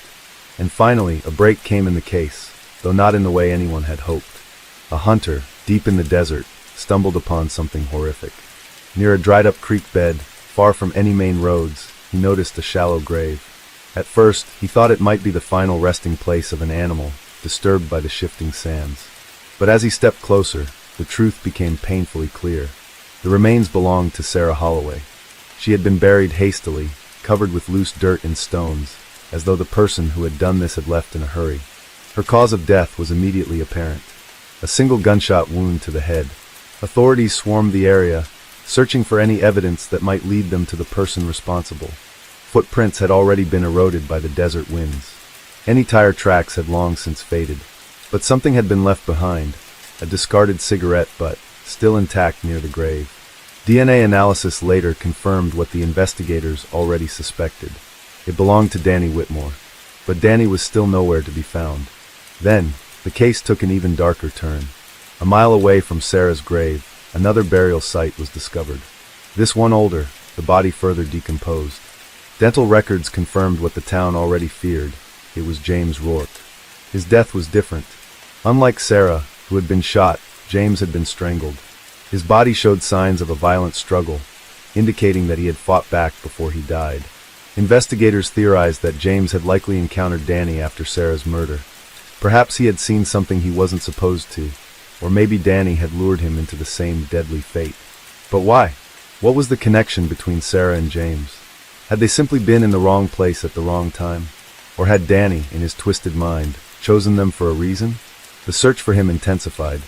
And finally, a break came in the case, though not in the way anyone had hoped. A hunter, deep in the desert, stumbled upon something horrific. Near a dried-up creek bed, far from any main roads, he noticed a shallow grave. At first, he thought it might be the final resting place of an animal, disturbed by the shifting sands. But as he stepped closer, the truth became painfully clear. The remains belonged to Sarah Holloway. She had been buried hastily, covered with loose dirt and stones, as though the person who had done this had left in a hurry. Her cause of death was immediately apparent. A single gunshot wound to the head. Authorities swarmed the area, searching for any evidence that might lead them to the person responsible. Footprints had already been eroded by the desert winds. Any tire tracks had long since faded. But something had been left behind, a discarded cigarette butt, still intact near the grave. DNA analysis later confirmed what the investigators already suspected. It belonged to Danny Whitmore, but Danny was still nowhere to be found. Then, the case took an even darker turn. A mile away from Sarah's grave, another burial site was discovered. This one older, the body further decomposed. Dental records confirmed what the town already feared. It was James Rourke. His death was different. Unlike Sarah, who had been shot, James had been strangled. His body showed signs of a violent struggle, indicating that he had fought back before he died. Investigators theorized that James had likely encountered Danny after Sarah's murder. Perhaps he had seen something he wasn't supposed to, or maybe Danny had lured him into the same deadly fate. But why? What was the connection between Sarah and James? Had they simply been in the wrong place at the wrong time? Or had Danny, in his twisted mind, chosen them for a reason? The search for him intensified.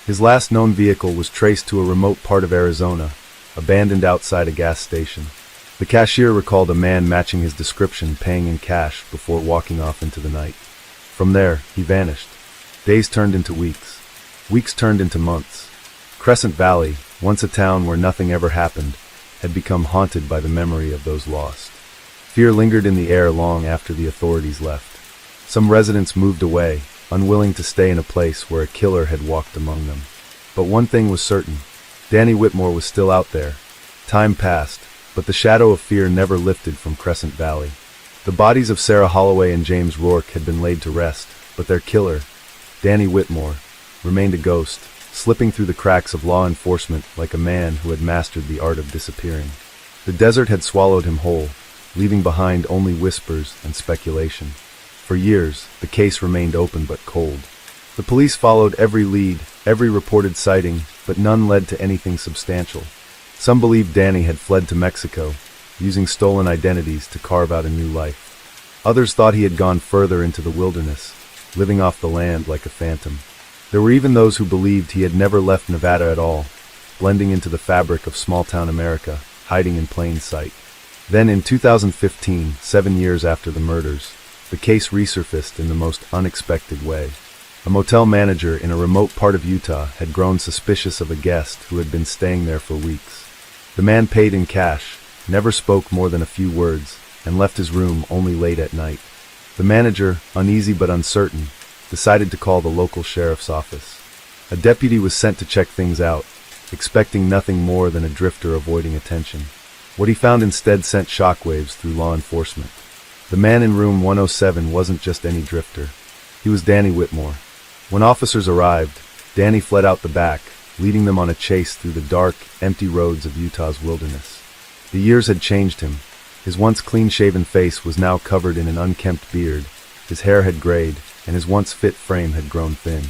His last known vehicle was traced to a remote part of Arizona, abandoned outside a gas station. The cashier recalled a man matching his description paying in cash before walking off into the night. From there, he vanished. Days turned into weeks. Weeks turned into months. Crescent Valley, once a town where nothing ever happened, had become haunted by the memory of those lost. Fear lingered in the air long after the authorities left. Some residents moved away, unwilling to stay in a place where a killer had walked among them. But one thing was certain. Danny Whitmore was still out there. Time passed, but the shadow of fear never lifted from Crescent Valley. The bodies of Sarah Holloway and James Rourke had been laid to rest, but their killer, Danny Whitmore, remained a ghost, slipping through the cracks of law enforcement like a man who had mastered the art of disappearing. The desert had swallowed him whole, leaving behind only whispers and speculation. For years, the case remained open but cold. The police followed every lead, every reported sighting, but none led to anything substantial. Some believed Danny had fled to Mexico, using stolen identities to carve out a new life. Others thought he had gone further into the wilderness, living off the land like a phantom. There were even those who believed he had never left Nevada at all, blending into the fabric of small-town America, hiding in plain sight. Then in 2015, 7 years after the murders, the case resurfaced in the most unexpected way. A motel manager in a remote part of Utah had grown suspicious of a guest who had been staying there for weeks. The man paid in cash, never spoke more than a few words, and left his room only late at night. The manager, uneasy but uncertain, decided to call the local sheriff's office. A deputy was sent to check things out, expecting nothing more than a drifter avoiding attention. What he found instead sent shockwaves through law enforcement. The man in room 107 wasn't just any drifter. He was Danny Whitmore. When officers arrived, Danny fled out the back, leading them on a chase through the dark, empty roads of Utah's wilderness. The years had changed him. His once clean-shaven face was now covered in an unkempt beard, his hair had grayed, and his once fit frame had grown thin.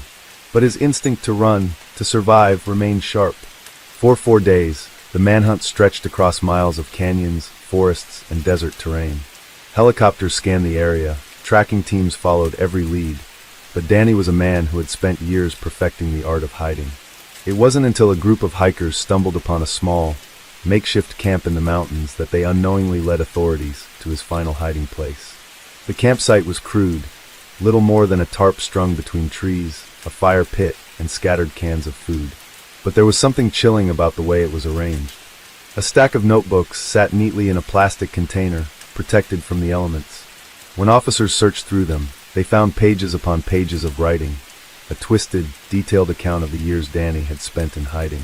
But his instinct to run, to survive, remained sharp. For 4 days, the manhunt stretched across miles of canyons, forests, and desert terrain. Helicopters scanned the area, tracking teams followed every lead, but Danny was a man who had spent years perfecting the art of hiding. It wasn't until a group of hikers stumbled upon a small, makeshift camp in the mountains that they unknowingly led authorities to his final hiding place. The campsite was crude, little more than a tarp strung between trees, a fire pit, and scattered cans of food. But there was something chilling about the way it was arranged. A stack of notebooks sat neatly in a plastic container, protected from the elements. When officers searched through them, they found pages upon pages of writing, a twisted, detailed account of the years Danny had spent in hiding.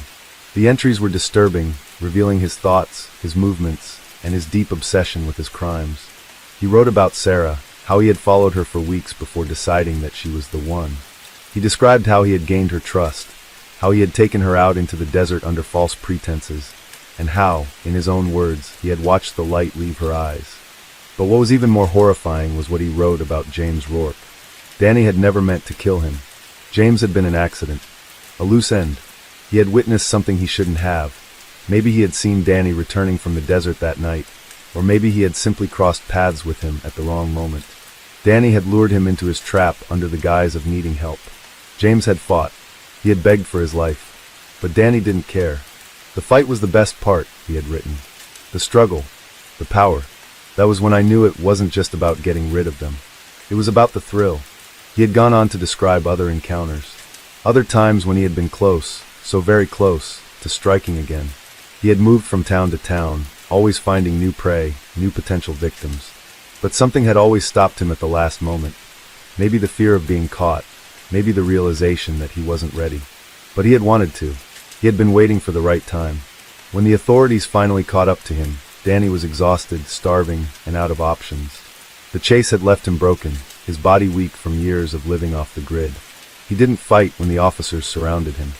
The entries were disturbing, revealing his thoughts, his movements, and his deep obsession with his crimes. He wrote about Sarah, how he had followed her for weeks before deciding that she was the one. He described how he had gained her trust, how he had taken her out into the desert under false pretenses, and how, in his own words, he had watched the light leave her eyes. But what was even more horrifying was what he wrote about James Rourke. Danny had never meant to kill him. James had been an accident, a loose end. He had witnessed something he shouldn't have. Maybe he had seen Danny returning from the desert that night, or maybe he had simply crossed paths with him at the wrong moment. Danny had lured him into his trap under the guise of needing help. James had fought. He had begged for his life. But Danny didn't care. The fight was the best part, he had written. The struggle, the power. That was when I knew it wasn't just about getting rid of them. It was about the thrill. He had gone on to describe other encounters. Other times when he had been close, so very close, to striking again. He had moved from town to town, always finding new prey, new potential victims. But something had always stopped him at the last moment. Maybe the fear of being caught, maybe the realization that he wasn't ready. But he had wanted to. He had been waiting for the right time. When the authorities finally caught up to him, Danny was exhausted, starving, and out of options. The chase had left him broken, his body weak from years of living off the grid. He didn't fight when the officers surrounded him.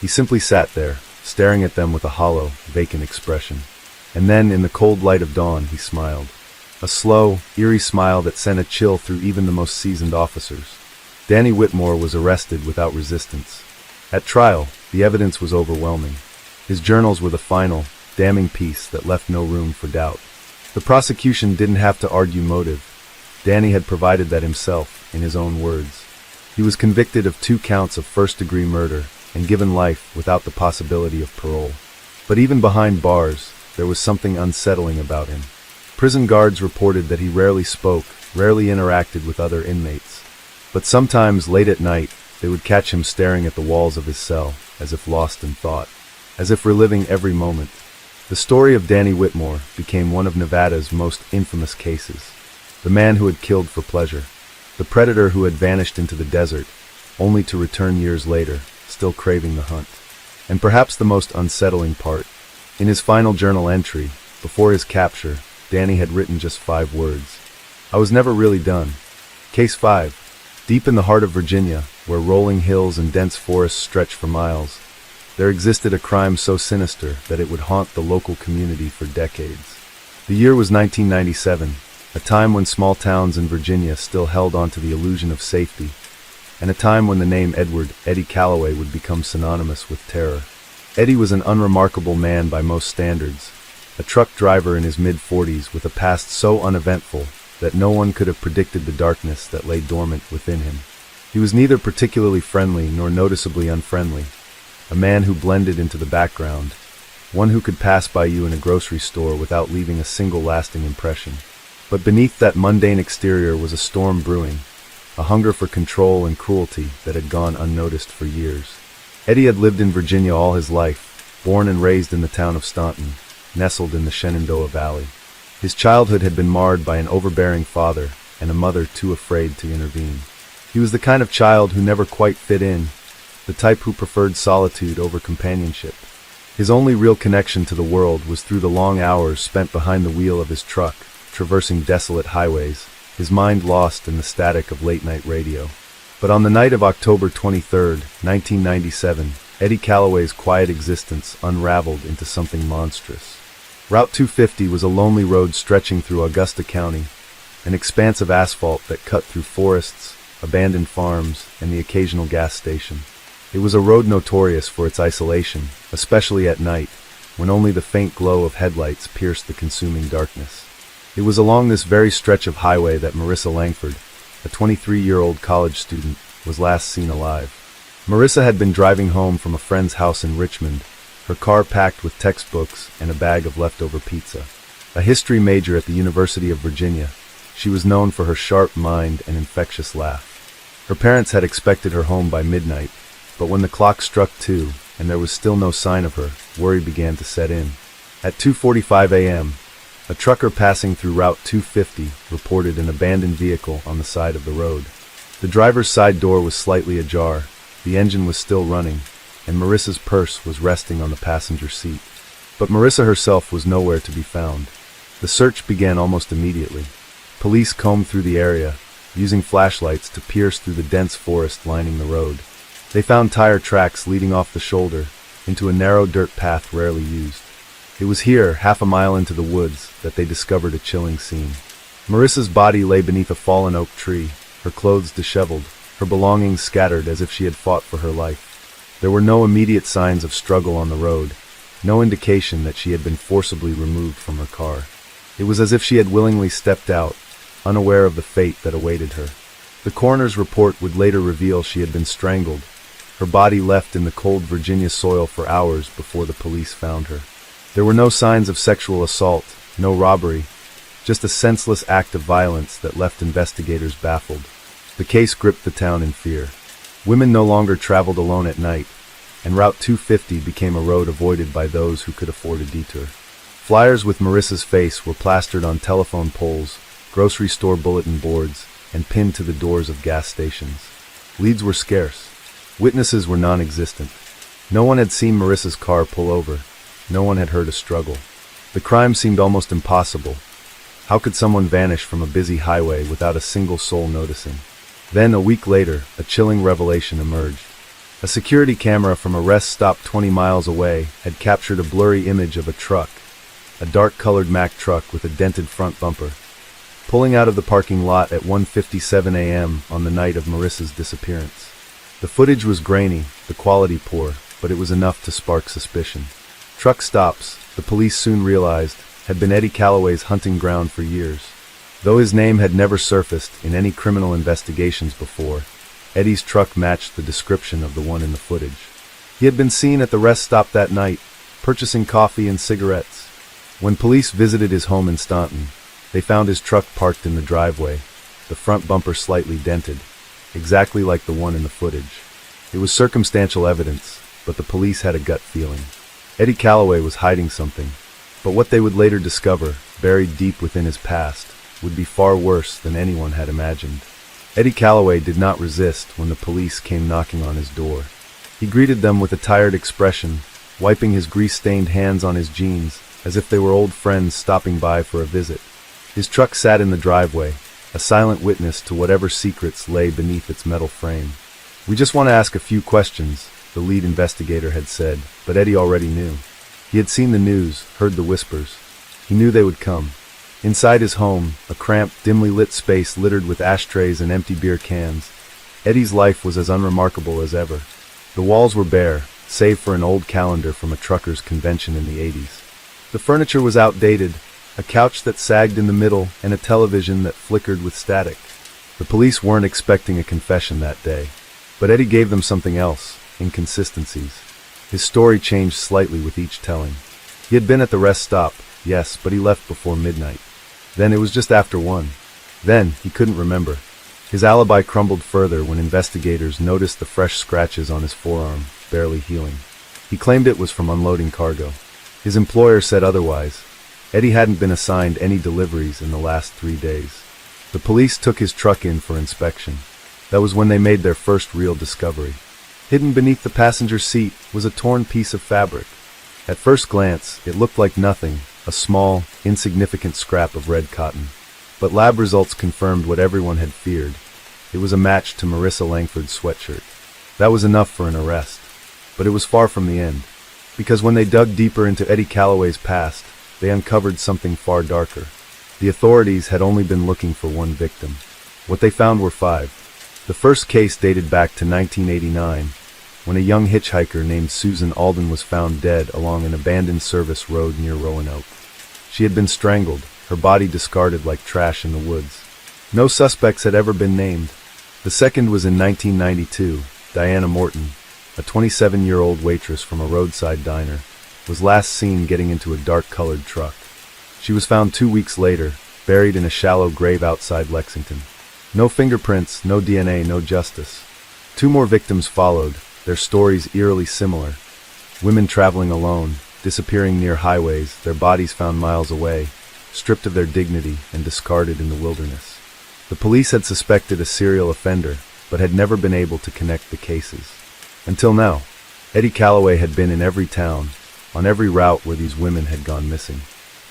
He simply sat there, staring at them with a hollow, vacant expression. And then, in the cold light of dawn, he smiled. A slow, eerie smile that sent a chill through even the most seasoned officers. Danny Whitmore was arrested without resistance. At trial, the evidence was overwhelming. His journals were the final, damning piece that left no room for doubt. The prosecution didn't have to argue motive. Danny had provided that himself, in his own words. He was convicted of 2 counts of first-degree murder and given life without the possibility of parole. But even behind bars, there was something unsettling about him. Prison guards reported that he rarely spoke, rarely interacted with other inmates. But sometimes, late at night, they would catch him staring at the walls of his cell, as if lost in thought, as if reliving every moment. The story of Danny Whitmore became one of Nevada's most infamous cases. The man who had killed for pleasure. The predator who had vanished into the desert, only to return years later, still craving the hunt. And perhaps the most unsettling part, in his final journal entry, before his capture, Danny had written just 5 words. I was never really done. Case 5. Deep in the heart of Virginia, where rolling hills and dense forests stretch for miles, there existed a crime so sinister that it would haunt the local community for decades. The year was 1997, a time when small towns in Virginia still held on to the illusion of safety, and a time when the name Eddie Calloway would become synonymous with terror. Eddie was an unremarkable man by most standards, a truck driver in his mid-40s with a past so uneventful that no one could have predicted the darkness that lay dormant within him. He was neither particularly friendly nor noticeably unfriendly, a man who blended into the background, one who could pass by you in a grocery store without leaving a single lasting impression. But beneath that mundane exterior was a storm brewing, a hunger for control and cruelty that had gone unnoticed for years. Eddie had lived in Virginia all his life, born and raised in the town of Staunton, nestled in the Shenandoah Valley. His childhood had been marred by an overbearing father and a mother too afraid to intervene. He was the kind of child who never quite fit in, the type who preferred solitude over companionship. His only real connection to the world was through the long hours spent behind the wheel of his truck, traversing desolate highways, his mind lost in the static of late-night radio. But on the night of October 23, 1997, Eddie Calloway's quiet existence unraveled into something monstrous. Route 250 was a lonely road stretching through Augusta County, an expanse of asphalt that cut through forests, abandoned farms, and the occasional gas station. It was a road notorious for its isolation, especially at night, when only the faint glow of headlights pierced the consuming darkness. It was along this very stretch of highway that Marissa Langford, a 23-year-old college student, was last seen alive. Marissa had been driving home from a friend's house in Richmond, her car packed with textbooks and a bag of leftover pizza. A history major at the University of Virginia, she was known for her sharp mind and infectious laugh. Her parents had expected her home by midnight, but when the clock struck 2 and there was still no sign of her, worry began to set in. At 2:45 a.m., a trucker passing through Route 250 reported an abandoned vehicle on the side of the road. The driver's side door was slightly ajar, the engine was still running, and Marissa's purse was resting on the passenger seat. But Marissa herself was nowhere to be found. The search began almost immediately. Police combed through the area, using flashlights to pierce through the dense forest lining the road. They found tire tracks leading off the shoulder into a narrow dirt path rarely used. It was here, half a mile into the woods, that they discovered a chilling scene. Marissa's body lay beneath a fallen oak tree, her clothes disheveled, her belongings scattered as if she had fought for her life. There were no immediate signs of struggle on the road, no indication that she had been forcibly removed from her car. It was as if she had willingly stepped out, unaware of the fate that awaited her. The coroner's report would later reveal she had been strangled, her body left in the cold Virginia soil for hours before the police found her. There were no signs of sexual assault, no robbery, just a senseless act of violence that left investigators baffled. The case gripped the town in fear. Women no longer traveled alone at night, and Route 250 became a road avoided by those who could afford a detour. Flyers with Marissa's face were plastered on telephone poles, grocery store bulletin boards, and pinned to the doors of gas stations. Leads were scarce. Witnesses were non-existent. No one had seen Marissa's car pull over. No one had heard a struggle. The crime seemed almost impossible. How could someone vanish from a busy highway without a single soul noticing? Then, a week later, a chilling revelation emerged. A security camera from a rest stop 20 miles away had captured a blurry image of a truck, a dark-colored Mack truck with a dented front bumper, pulling out of the parking lot at 1:57 a.m. on the night of Marissa's disappearance. The footage was grainy, the quality poor, but it was enough to spark suspicion. Truck stops, the police soon realized, had been Eddie Calloway's hunting ground for years. Though his name had never surfaced in any criminal investigations before, Eddie's truck matched the description of the one in the footage. He had been seen at the rest stop that night, purchasing coffee and cigarettes. When police visited his home in Staunton, they found his truck parked in the driveway, the front bumper slightly dented, exactly like the one in the footage. It was circumstantial evidence, but the police had a gut feeling. Eddie Calloway was hiding something, but what they would later discover, buried deep within his past, would be far worse than anyone had imagined. Eddie Calloway did not resist when the police came knocking on his door. He greeted them with a tired expression, wiping his grease-stained hands on his jeans, as if they were old friends stopping by for a visit. His truck sat in the driveway, a silent witness to whatever secrets lay beneath its metal frame. "We just want to ask a few questions," the lead investigator had said, but Eddie already knew. He had seen the news, heard the whispers. He knew they would come. Inside his home, a cramped, dimly lit space littered with ashtrays and empty beer cans, Eddie's life was as unremarkable as ever. The walls were bare, save for an old calendar from a truckers' convention in the 80s. The furniture was outdated, a couch that sagged in the middle and a television that flickered with static. The police weren't expecting a confession that day, but Eddie gave them something else: inconsistencies. His story changed slightly with each telling. He had been at the rest stop, yes, but he left before midnight. Then it was just after 1. Then he couldn't remember. His alibi crumbled further when investigators noticed the fresh scratches on his forearm, barely healing. He claimed it was from unloading cargo. His employer said otherwise. Eddie hadn't been assigned any deliveries in the last 3 days. The police took his truck in for inspection. That was when they made their first real discovery. Hidden beneath the passenger seat was a torn piece of fabric. At first glance, it looked like nothing, a small, insignificant scrap of red cotton. But lab results confirmed what everyone had feared. It was a match to Marissa Langford's sweatshirt. That was enough for an arrest. But it was far from the end. Because when they dug deeper into Eddie Calloway's past, they uncovered something far darker. The authorities had only been looking for one victim. What they found were 5. The first case dated back to 1989, when a young hitchhiker named Susan Alden was found dead along an abandoned service road near Roanoke. She had been strangled, her body discarded like trash in the woods. No suspects had ever been named. The second was in 1992. Diana Morton, a 27-year-old waitress from a roadside diner, was last seen getting into a dark-colored truck. She was found 2 weeks later, buried in a shallow grave outside Lexington. No fingerprints, no DNA, no justice. 2 more victims followed, their stories eerily similar. Women traveling alone, disappearing near highways, their bodies found miles away, stripped of their dignity and discarded in the wilderness. The police had suspected a serial offender, but had never been able to connect the cases. Until now, Eddie Calloway had been in every town, on every route where these women had gone missing.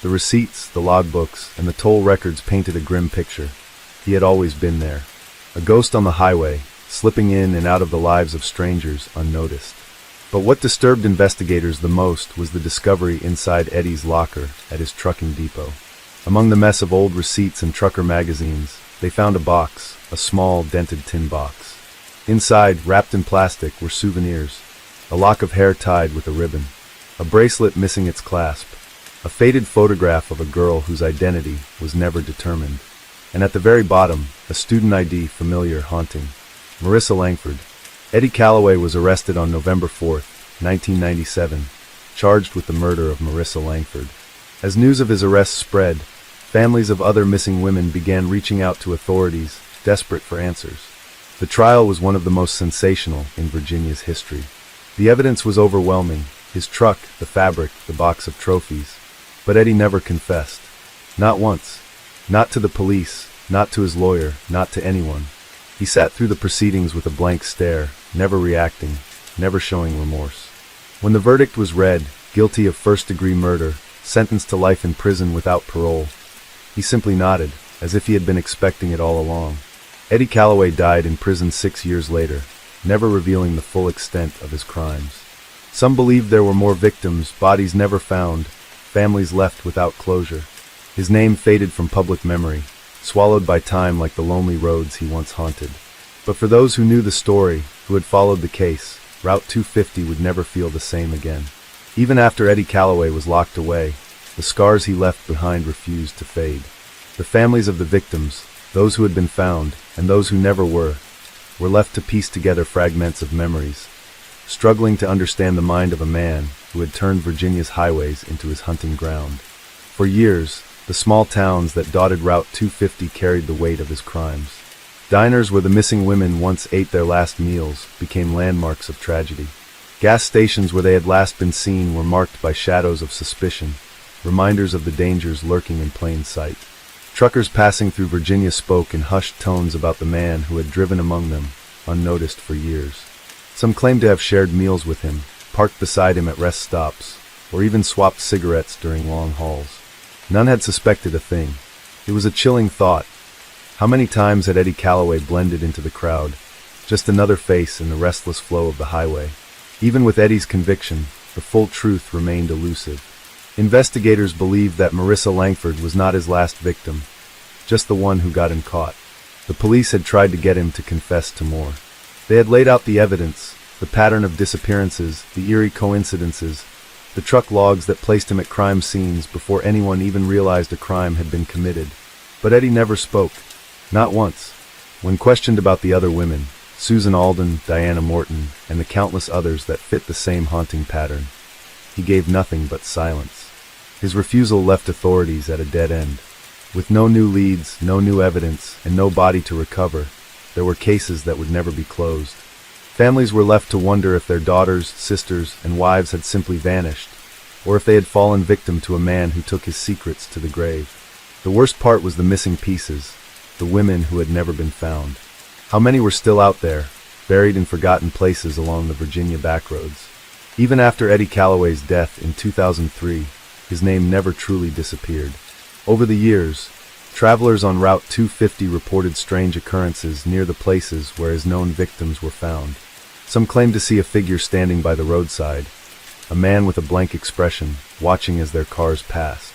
The receipts, the logbooks, and the toll records painted a grim picture. He had always been there. A ghost on the highway, slipping in and out of the lives of strangers unnoticed. But what disturbed investigators the most was the discovery inside Eddie's locker at his trucking depot. Among the mess of old receipts and trucker magazines, they found a box, a small, dented tin box. Inside, wrapped in plastic, were souvenirs: a lock of hair tied with a ribbon, a bracelet missing its clasp, a faded photograph of a girl whose identity was never determined, and at the very bottom, a student ID familiar haunting: Marissa Langford. Eddie Calloway was arrested on November 4, 1997, charged with the murder of Marissa Langford. As news of his arrest spread, families of other missing women began reaching out to authorities, desperate for answers. The trial was one of the most sensational in Virginia's history. The evidence was overwhelming: his truck, the fabric, the box of trophies. But Eddie never confessed. Not once. Not to the police, not to his lawyer, not to anyone. He sat through the proceedings with a blank stare, never reacting, never showing remorse. When the verdict was read, guilty of first-degree murder, sentenced to life in prison without parole, he simply nodded, as if he had been expecting it all along. Eddie Calloway died in prison 6 years later, never revealing the full extent of his crimes. Some believed there were more victims, bodies never found, families left without closure. His name faded from public memory, swallowed by time like the lonely roads he once haunted. But for those who knew the story, who had followed the case, Route 250 would never feel the same again. Even after Eddie Calloway was locked away, the scars he left behind refused to fade. The families of the victims, those who had been found, and those who never were left to piece together fragments of memories, struggling to understand the mind of a man who had turned Virginia's highways into his hunting ground. For years, the small towns that dotted Route 250 carried the weight of his crimes. Diners where the missing women once ate their last meals became landmarks of tragedy. Gas stations where they had last been seen were marked by shadows of suspicion, reminders of the dangers lurking in plain sight. Truckers passing through Virginia spoke in hushed tones about the man who had driven among them, unnoticed for years. Some claimed to have shared meals with him, parked beside him at rest stops, or even swapped cigarettes during long hauls. None had suspected a thing. It was a chilling thought. How many times had Eddie Calloway blended into the crowd, just another face in the restless flow of the highway? Even with Eddie's conviction, the full truth remained elusive. Investigators believed that Marissa Langford was not his last victim, just the one who got him caught. The police had tried to get him to confess to more. They had laid out the evidence, the pattern of disappearances, the eerie coincidences, the truck logs that placed him at crime scenes before anyone even realized a crime had been committed. But Eddie never spoke. Not once. When questioned about the other women, Susan Alden, Diana Morton, and the countless others that fit the same haunting pattern, he gave nothing but silence. His refusal left authorities at a dead end. With no new leads, no new evidence, and no body to recover, there were cases that would never be closed. Families were left to wonder if their daughters, sisters, and wives had simply vanished, or if they had fallen victim to a man who took his secrets to the grave. The worst part was the missing pieces, the women who had never been found. How many were still out there, buried in forgotten places along the Virginia backroads? Even after Eddie Calloway's death in 2003, his name never truly disappeared. Over the years, travelers on Route 250 reported strange occurrences near the places where his known victims were found. Some claimed to see a figure standing by the roadside, a man with a blank expression, watching as their cars passed.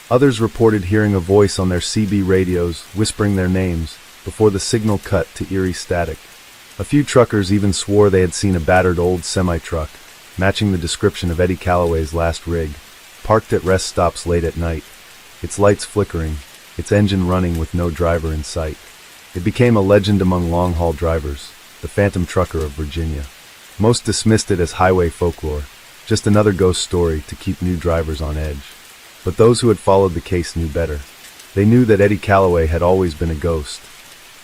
Others reported hearing a voice on their CB radios whispering their names before the signal cut to eerie static. A few truckers even swore they had seen a battered old semi-truck, matching the description of Eddie Calloway's last rig, parked at rest stops late at night, its lights flickering, its engine running with no driver in sight. It became a legend among long-haul drivers, the phantom trucker of Virginia. Most dismissed it as highway folklore, just another ghost story to keep new drivers on edge. But those who had followed the case knew better. They knew that Eddie Calloway had always been a ghost,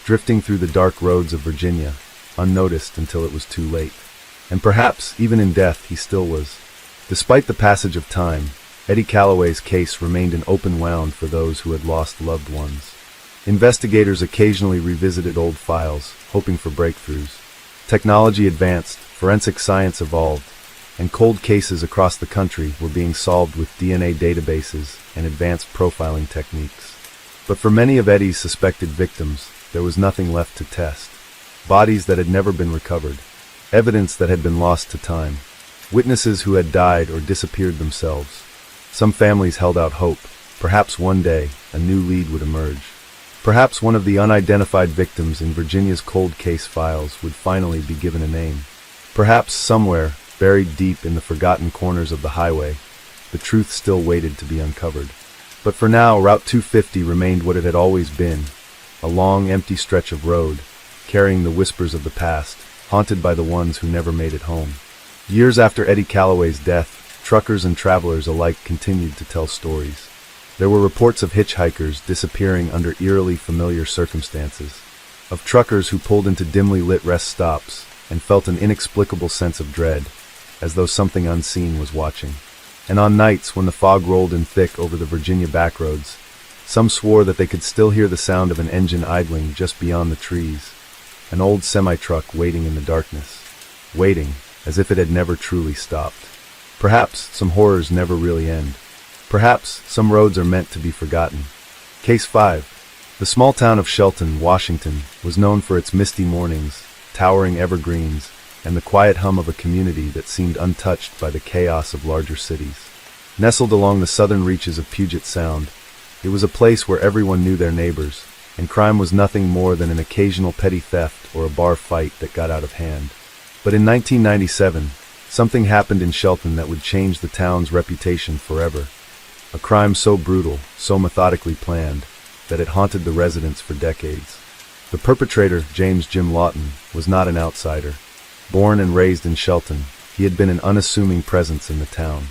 drifting through the dark roads of Virginia, unnoticed until it was too late. And perhaps, even in death, he still was. Despite the passage of time, Eddie Calloway's case remained an open wound for those who had lost loved ones. Investigators occasionally revisited old files, hoping for breakthroughs. Technology advanced, forensic science evolved, and cold cases across the country were being solved with DNA databases and advanced profiling techniques. But for many of Eddie's suspected victims, there was nothing left to test. Bodies that had never been recovered, evidence that had been lost to time, witnesses who had died or disappeared themselves. Some families held out hope. Perhaps one day, a new lead would emerge. Perhaps one of the unidentified victims in Virginia's cold case files would finally be given a name. Perhaps somewhere, buried deep in the forgotten corners of the highway, the truth still waited to be uncovered. But for now, Route 250 remained what it had always been, a long, empty stretch of road, carrying the whispers of the past, haunted by the ones who never made it home. Years after Eddie Calloway's death, truckers and travelers alike continued to tell stories. There were reports of hitchhikers disappearing under eerily familiar circumstances, of truckers who pulled into dimly lit rest stops and felt an inexplicable sense of dread, as though something unseen was watching. And on nights when the fog rolled in thick over the Virginia backroads, some swore that they could still hear the sound of an engine idling just beyond the trees, an old semi-truck waiting in the darkness, waiting as if it had never truly stopped. Perhaps some horrors never really end. Perhaps some roads are meant to be forgotten. Case 5. The small town of Shelton, Washington, was known for its misty mornings, towering evergreens, and the quiet hum of a community that seemed untouched by the chaos of larger cities. Nestled along the southern reaches of Puget Sound, it was a place where everyone knew their neighbors, and crime was nothing more than an occasional petty theft or a bar fight that got out of hand. But in 1997, something happened in Shelton that would change the town's reputation forever. A crime so brutal, so methodically planned, that it haunted the residents for decades. The perpetrator, James Jim Lawton, was not an outsider. Born and raised in Shelton, he had been an unassuming presence in the town.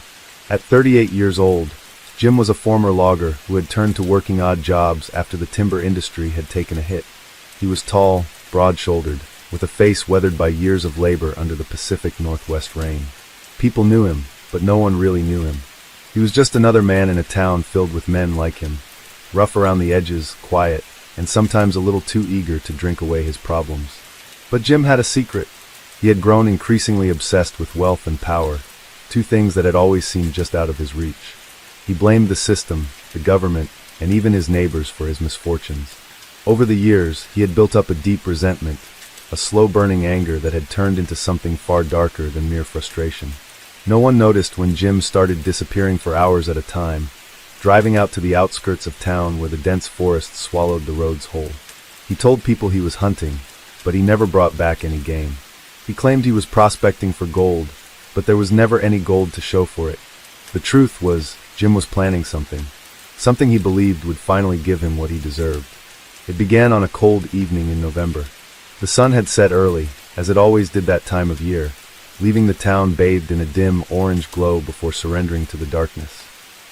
At 38 years old, Jim was a former logger who had turned to working odd jobs after the timber industry had taken a hit. He was tall, broad-shouldered, with a face weathered by years of labor under the Pacific Northwest rain. People knew him, but no one really knew him. He was just another man in a town filled with men like him, rough around the edges, quiet, and sometimes a little too eager to drink away his problems. But Jim had a secret. He had grown increasingly obsessed with wealth and power, two things that had always seemed just out of his reach. He blamed the system, the government, and even his neighbors for his misfortunes. Over the years, he had built up a deep resentment, a slow-burning anger that had turned into something far darker than mere frustration. No one noticed when Jim started disappearing for hours at a time, driving out to the outskirts of town where the dense forest swallowed the roads whole. He told people he was hunting, but he never brought back any game. He claimed he was prospecting for gold, but there was never any gold to show for it. The truth was, Jim was planning something. Something he believed would finally give him what he deserved. It began on a cold evening in November. The sun had set early, as it always did that time of year, leaving the town bathed in a dim orange glow before surrendering to the darkness.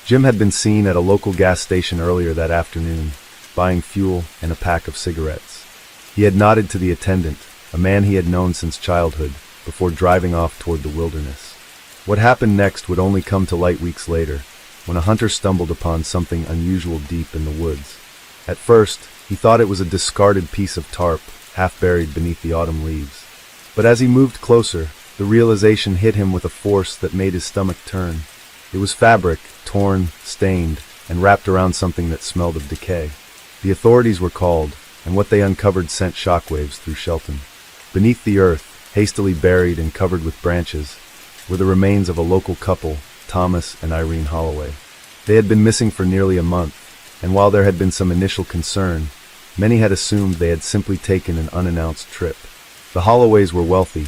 Jim had been seen at a local gas station earlier that afternoon, buying fuel and a pack of cigarettes. He had nodded to the attendant, a man he had known since childhood, before driving off toward the wilderness. What happened next would only come to light weeks later, when a hunter stumbled upon something unusual deep in the woods. At first, he thought it was a discarded piece of tarp, half buried beneath the autumn leaves. But as he moved closer, the realization hit him with a force that made his stomach turn. It was fabric, torn, stained, and wrapped around something that smelled of decay. The authorities were called, and what they uncovered sent shockwaves through Shelton. Beneath the earth, hastily buried and covered with branches, were the remains of a local couple, Thomas and Irene Holloway. They had been missing for nearly a month, and while there had been some initial concern, many had assumed they had simply taken an unannounced trip. The Holloways were wealthy,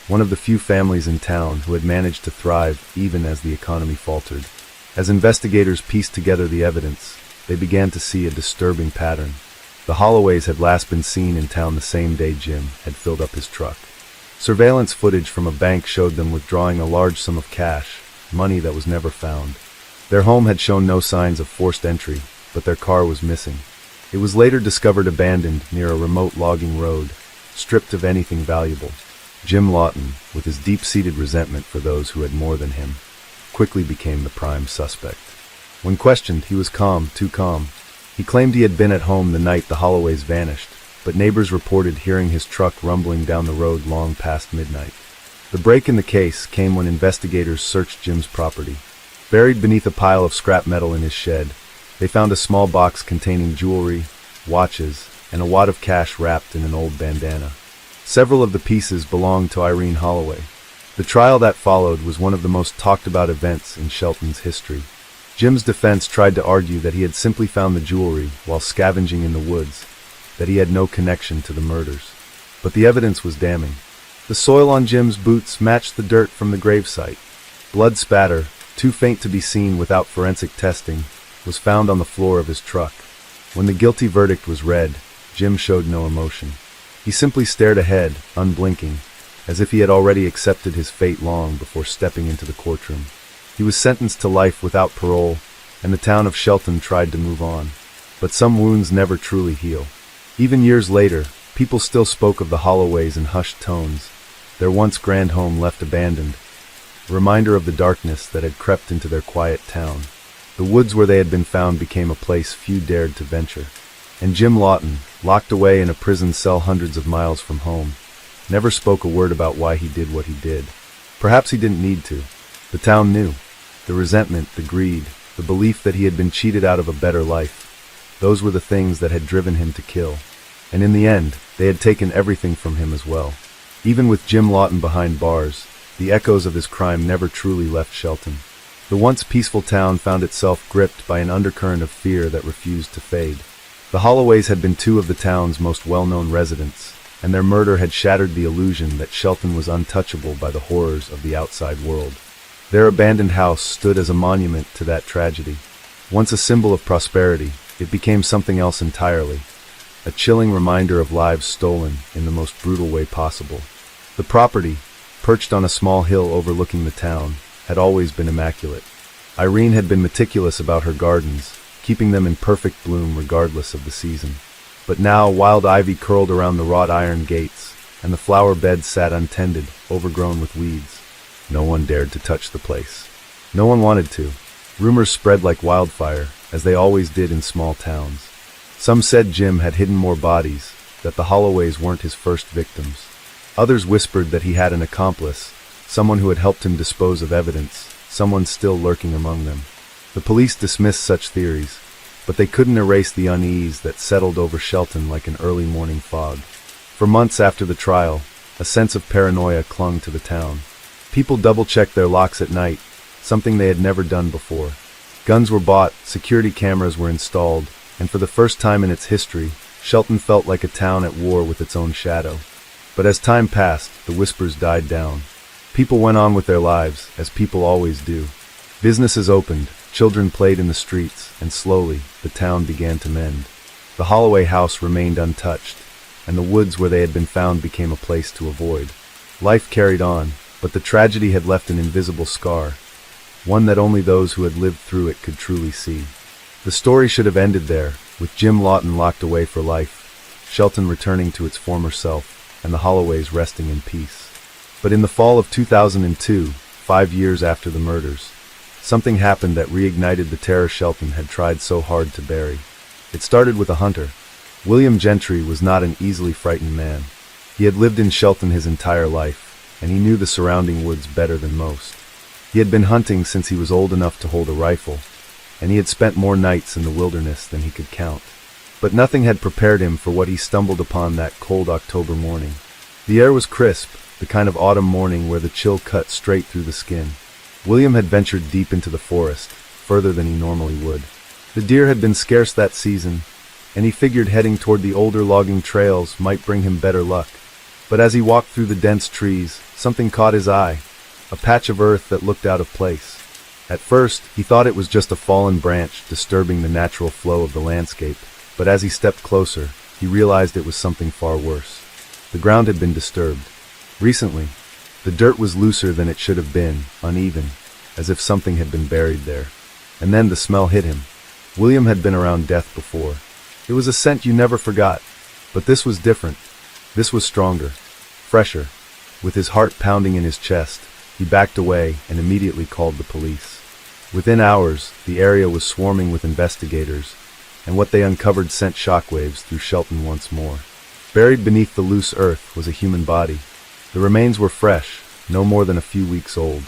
one of the few families in town who had managed to thrive even as the economy faltered. As investigators pieced together the evidence, they began to see a disturbing pattern. The Holloways had last been seen in town the same day Jim had filled up his truck. Surveillance footage from a bank showed them withdrawing a large sum of cash, money that was never found. Their home had shown no signs of forced entry, but their car was missing. It was later discovered abandoned near a remote logging road, stripped of anything valuable. Jim Lawton, with his deep-seated resentment for those who had more than him, quickly became the prime suspect. When questioned, he was calm, too calm. He claimed he had been at home the night the Holloways vanished, but neighbors reported hearing his truck rumbling down the road long past midnight. The break in the case came when investigators searched Jim's property. Buried beneath a pile of scrap metal in his shed, they found a small box containing jewelry, watches, and a wad of cash wrapped in an old bandana. Several of the pieces belonged to Irene Holloway. The trial that followed was one of the most talked-about events in Shelton's history. Jim's defense tried to argue that he had simply found the jewelry while scavenging in the woods, that he had no connection to the murders. But the evidence was damning. The soil on Jim's boots matched the dirt from the gravesite. Blood spatter, too faint to be seen without forensic testing, was found on the floor of his truck. When the guilty verdict was read, Jim showed no emotion. He simply stared ahead, unblinking, as if he had already accepted his fate long before stepping into the courtroom. He was sentenced to life without parole, and the town of Shelton tried to move on. But some wounds never truly heal. Even years later, people still spoke of the Holloways in hushed tones, their once grand home left abandoned, a reminder of the darkness that had crept into their quiet town. The woods where they had been found became a place few dared to venture. And Jim Lawton, locked away in a prison cell hundreds of miles from home, never spoke a word about why he did what he did. Perhaps he didn't need to. The town knew. The resentment, the greed, the belief that he had been cheated out of a better life. Those were the things that had driven him to kill. And in the end, they had taken everything from him as well. Even with Jim Lawton behind bars, the echoes of his crime never truly left Shelton. The once peaceful town found itself gripped by an undercurrent of fear that refused to fade. The Holloways had been two of the town's most well-known residents, and their murder had shattered the illusion that Shelton was untouchable by the horrors of the outside world. Their abandoned house stood as a monument to that tragedy. Once a symbol of prosperity, it became something else entirely, a chilling reminder of lives stolen in the most brutal way possible. The property, perched on a small hill overlooking the town, had always been immaculate. Irene had been meticulous about her gardens, keeping them in perfect bloom regardless of the season. But now wild ivy curled around the wrought iron gates, and the flower beds sat untended, overgrown with weeds. No one dared to touch the place. No one wanted to. Rumors spread like wildfire, as they always did in small towns. Some said Jim had hidden more bodies, that the Holloways weren't his first victims. Others whispered that he had an accomplice, someone who had helped him dispose of evidence, someone still lurking among them. The police dismissed such theories, but they couldn't erase the unease that settled over Shelton like an early morning fog. For months after the trial, a sense of paranoia clung to the town. People double-checked their locks at night, something they had never done before. Guns were bought, security cameras were installed, and for the first time in its history, Shelton felt like a town at war with its own shadow. But as time passed, the whispers died down. People went on with their lives, as people always do. Businesses opened, children played in the streets, and slowly, the town began to mend. The Holloway house remained untouched, and the woods where they had been found became a place to avoid. Life carried on, but the tragedy had left an invisible scar, one that only those who had lived through it could truly see. The story should have ended there, with Jim Lawton locked away for life, Shelton returning to its former self, and the Holloways resting in peace. But in the fall of 2002, 5 years after the murders, something happened that reignited the terror Shelton had tried so hard to bury. It started with a hunter. William Gentry was not an easily frightened man. He had lived in Shelton his entire life, and he knew the surrounding woods better than most. He had been hunting since he was old enough to hold a rifle, and he had spent more nights in the wilderness than he could count. But nothing had prepared him for what he stumbled upon that cold October morning. The air was crisp, the kind of autumn morning where the chill cut straight through the skin. William had ventured deep into the forest, further than he normally would. The deer had been scarce that season, and he figured heading toward the older logging trails might bring him better luck. But as he walked through the dense trees, something caught his eye, a patch of earth that looked out of place. At first, he thought it was just a fallen branch disturbing the natural flow of the landscape, but as he stepped closer, he realized it was something far worse. The ground had been disturbed. Recently, the dirt was looser than it should have been, uneven, as if something had been buried there. And then the smell hit him. William had been around death before. It was a scent you never forgot, but this was different. This was stronger, fresher. With his heart pounding in his chest, he backed away and immediately called the police. Within hours, the area was swarming with investigators, and what they uncovered sent shockwaves through Shelton once more. Buried beneath the loose earth was a human body. The remains were fresh, no more than a few weeks old.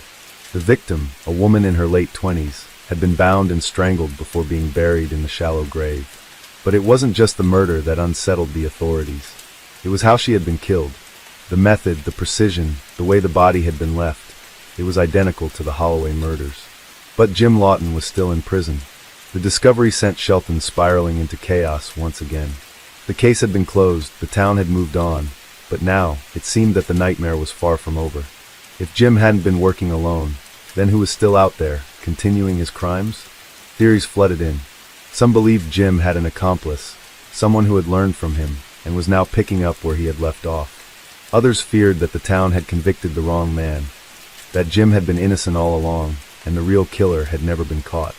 The victim, a woman in her late 20s, had been bound and strangled before being buried in the shallow grave. But it wasn't just the murder that unsettled the authorities. It was how she had been killed. The method, the precision, the way the body had been left. It was identical to the Holloway murders. But Jim Lawton was still in prison. The discovery sent Shelton spiraling into chaos once again. The case had been closed, the town had moved on, but now it seemed that the nightmare was far from over. If Jim hadn't been working alone, then who was still out there, continuing his crimes? Theories flooded in. Some believed Jim had an accomplice, someone who had learned from him, and was now picking up where he had left off. Others feared that the town had convicted the wrong man, that Jim had been innocent all along, and the real killer had never been caught.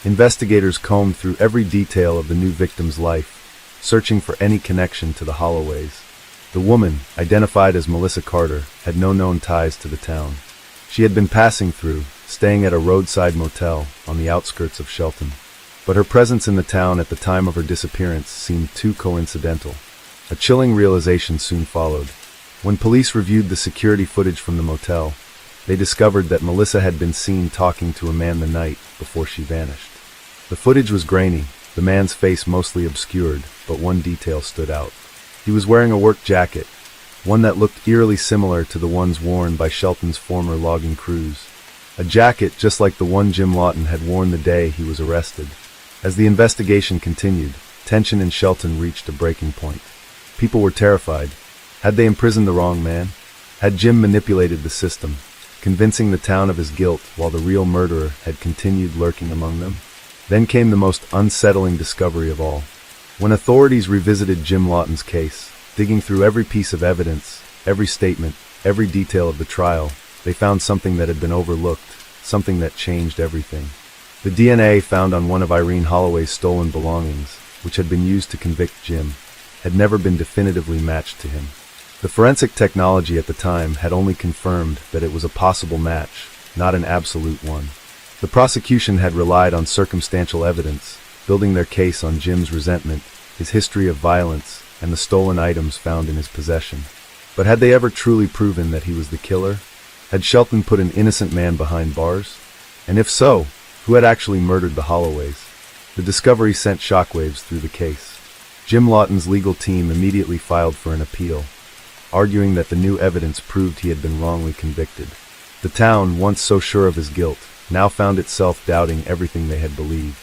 Investigators combed through every detail of the new victim's life, searching for any connection to the Holloways. The woman, identified as Melissa Carter, had no known ties to the town. She had been passing through, staying at a roadside motel on the outskirts of Shelton. But her presence in the town at the time of her disappearance seemed too coincidental. A chilling realization soon followed. When police reviewed the security footage from the motel, they discovered that Melissa had been seen talking to a man the night before she vanished. The footage was grainy, the man's face mostly obscured, but one detail stood out. He was wearing a work jacket, one that looked eerily similar to the ones worn by Shelton's former logging crews. A jacket just like the one Jim Lawton had worn the day he was arrested. As the investigation continued, tension in Shelton reached a breaking point. People were terrified. Had they imprisoned the wrong man? Had Jim manipulated the system, convincing the town of his guilt while the real murderer had continued lurking among them? Then came the most unsettling discovery of all. When authorities revisited Jim Lawton's case, digging through every piece of evidence, every statement, every detail of the trial, they found something that had been overlooked, something that changed everything. The DNA found on one of Irene Holloway's stolen belongings, which had been used to convict Jim, had never been definitively matched to him. The forensic technology at the time had only confirmed that it was a possible match, not an absolute one. The prosecution had relied on circumstantial evidence, building their case on Jim's resentment, his history of violence, and the stolen items found in his possession. But had they ever truly proven that he was the killer? Had Shelton put an innocent man behind bars? And if so, who had actually murdered the Holloways? The discovery sent shockwaves through the case. Jim Lawton's legal team immediately filed for an appeal, arguing that the new evidence proved he had been wrongly convicted. The town, once so sure of his guilt, now found itself doubting everything they had believed.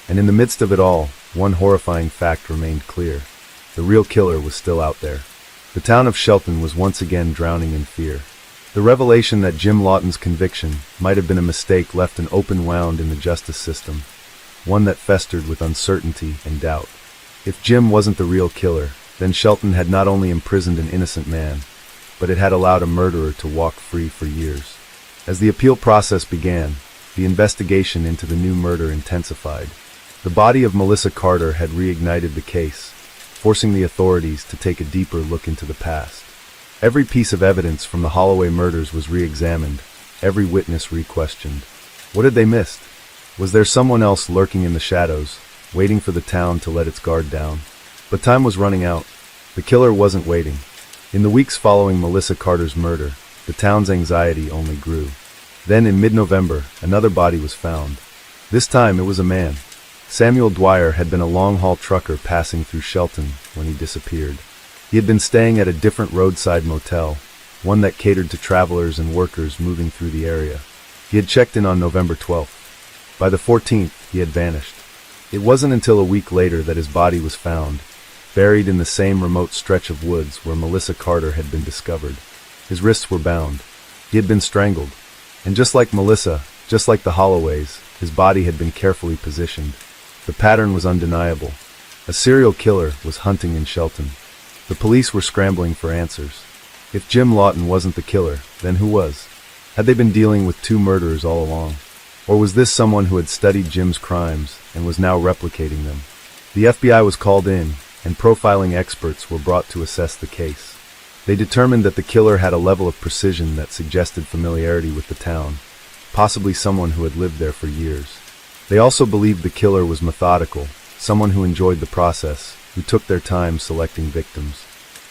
And in the midst of it all, one horrifying fact remained clear. The real killer was still out there. The town of Shelton was once again drowning in fear. The revelation that Jim Lawton's conviction might have been a mistake left an open wound in the justice system, one that festered with uncertainty and doubt. If Jim wasn't the real killer, then Shelton had not only imprisoned an innocent man, but it had allowed a murderer to walk free for years. As the appeal process began, the investigation into the new murder intensified. The body of Melissa Carter had reignited the case, forcing the authorities to take a deeper look into the past. Every piece of evidence from the Holloway murders was re-examined, every witness re-questioned. What had they missed? Was there someone else lurking in the shadows, waiting for the town to let its guard down? But time was running out. The killer wasn't waiting. In the weeks following Melissa Carter's murder, the town's anxiety only grew. Then in mid-November, another body was found. This time it was a man. Samuel Dwyer had been a long-haul trucker passing through Shelton when he disappeared. He had been staying at a different roadside motel, one that catered to travelers and workers moving through the area. He had checked in on November 12th. By the 14th, he had vanished. It wasn't until a week later that his body was found, buried in the same remote stretch of woods where Melissa Carter had been discovered. His wrists were bound. He had been strangled. And just like Melissa, just like the Holloways, his body had been carefully positioned. The pattern was undeniable. A serial killer was hunting in Shelton. The police were scrambling for answers. If Jim Lawton wasn't the killer, then who was? Had they been dealing with two murderers all along? Or was this someone who had studied Jim's crimes and was now replicating them? The FBI was called in, and profiling experts were brought to assess the case. They determined that the killer had a level of precision that suggested familiarity with the town, possibly someone who had lived there for years. They also believed the killer was methodical, someone who enjoyed the process, who took their time selecting victims.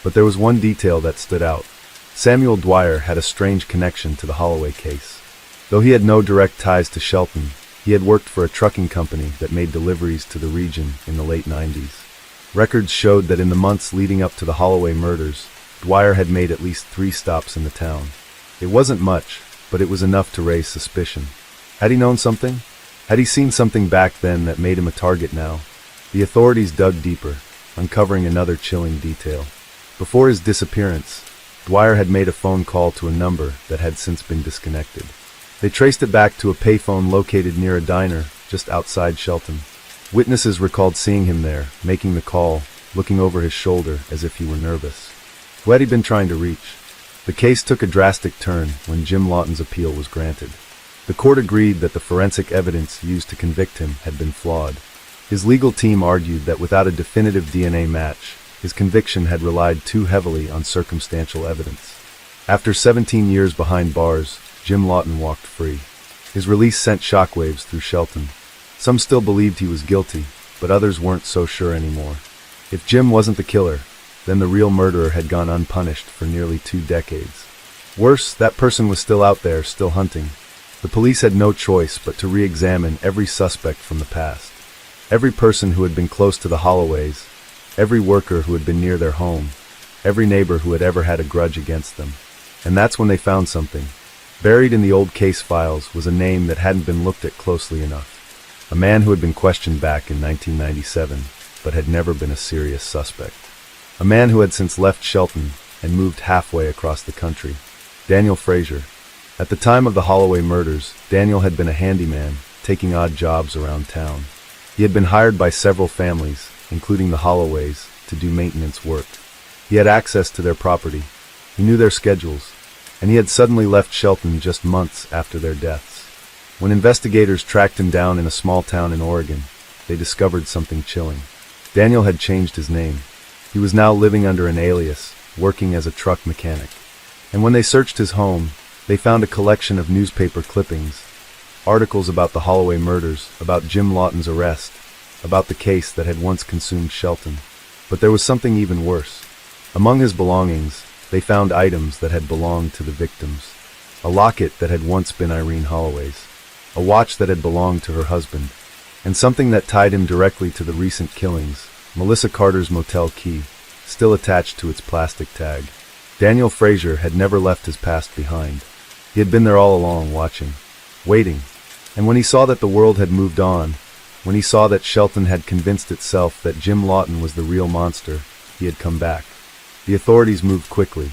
But there was one detail that stood out. Samuel Dwyer had a strange connection to the Holloway case. Though he had no direct ties to Shelton, he had worked for a trucking company that made deliveries to the region in the late 90s. Records showed that in the months leading up to the Holloway murders, Dwyer had made at least 3 stops in the town. It wasn't much, but it was enough to raise suspicion. Had he known something? Had he seen something back then that made him a target now? The authorities dug deeper, uncovering another chilling detail. Before his disappearance, Dwyer had made a phone call to a number that had since been disconnected. They traced it back to a payphone located near a diner just outside Shelton. Witnesses recalled seeing him there, making the call, looking over his shoulder as if he were nervous. Who had he been trying to reach? The case took a drastic turn when Jim Lawton's appeal was granted. The court agreed that the forensic evidence used to convict him had been flawed. His legal team argued that without a definitive DNA match, his conviction had relied too heavily on circumstantial evidence. After 17 years behind bars, Jim Lawton walked free. His release sent shockwaves through Shelton. Some still believed he was guilty, but others weren't so sure anymore. If Jim wasn't the killer, then the real murderer had gone unpunished for nearly 2 decades. Worse, that person was still out there, still hunting. The police had no choice but to re-examine every suspect from the past. Every person who had been close to the Holloways, every worker who had been near their home, every neighbor who had ever had a grudge against them. And that's when they found something. Buried in the old case files was a name that hadn't been looked at closely enough. A man who had been questioned back in 1997, but had never been a serious suspect. A man who had since left Shelton and moved halfway across the country. Daniel Frazier. At the time of the Holloway murders, Daniel had been a handyman, taking odd jobs around town. He had been hired by several families, including the Holloways, to do maintenance work. He had access to their property. He knew their schedules, and he had suddenly left Shelton just months after their deaths. When investigators tracked him down in a small town in Oregon, they discovered something chilling. Daniel had changed his name. He was now living under an alias, working as a truck mechanic. And when they searched his home, they found a collection of newspaper clippings, articles about the Holloway murders, about Jim Lawton's arrest, about the case that had once consumed Shelton. But there was something even worse. Among his belongings, they found items that had belonged to the victims. A locket that had once been Irene Holloway's, a watch that had belonged to her husband, and something that tied him directly to the recent killings, Melissa Carter's motel key, still attached to its plastic tag. Daniel Frazier had never left his past behind. He had been there all along, watching, waiting. And when he saw that the world had moved on, when he saw that Shelton had convinced itself that Jim Lawton was the real monster, he had come back. The authorities moved quickly.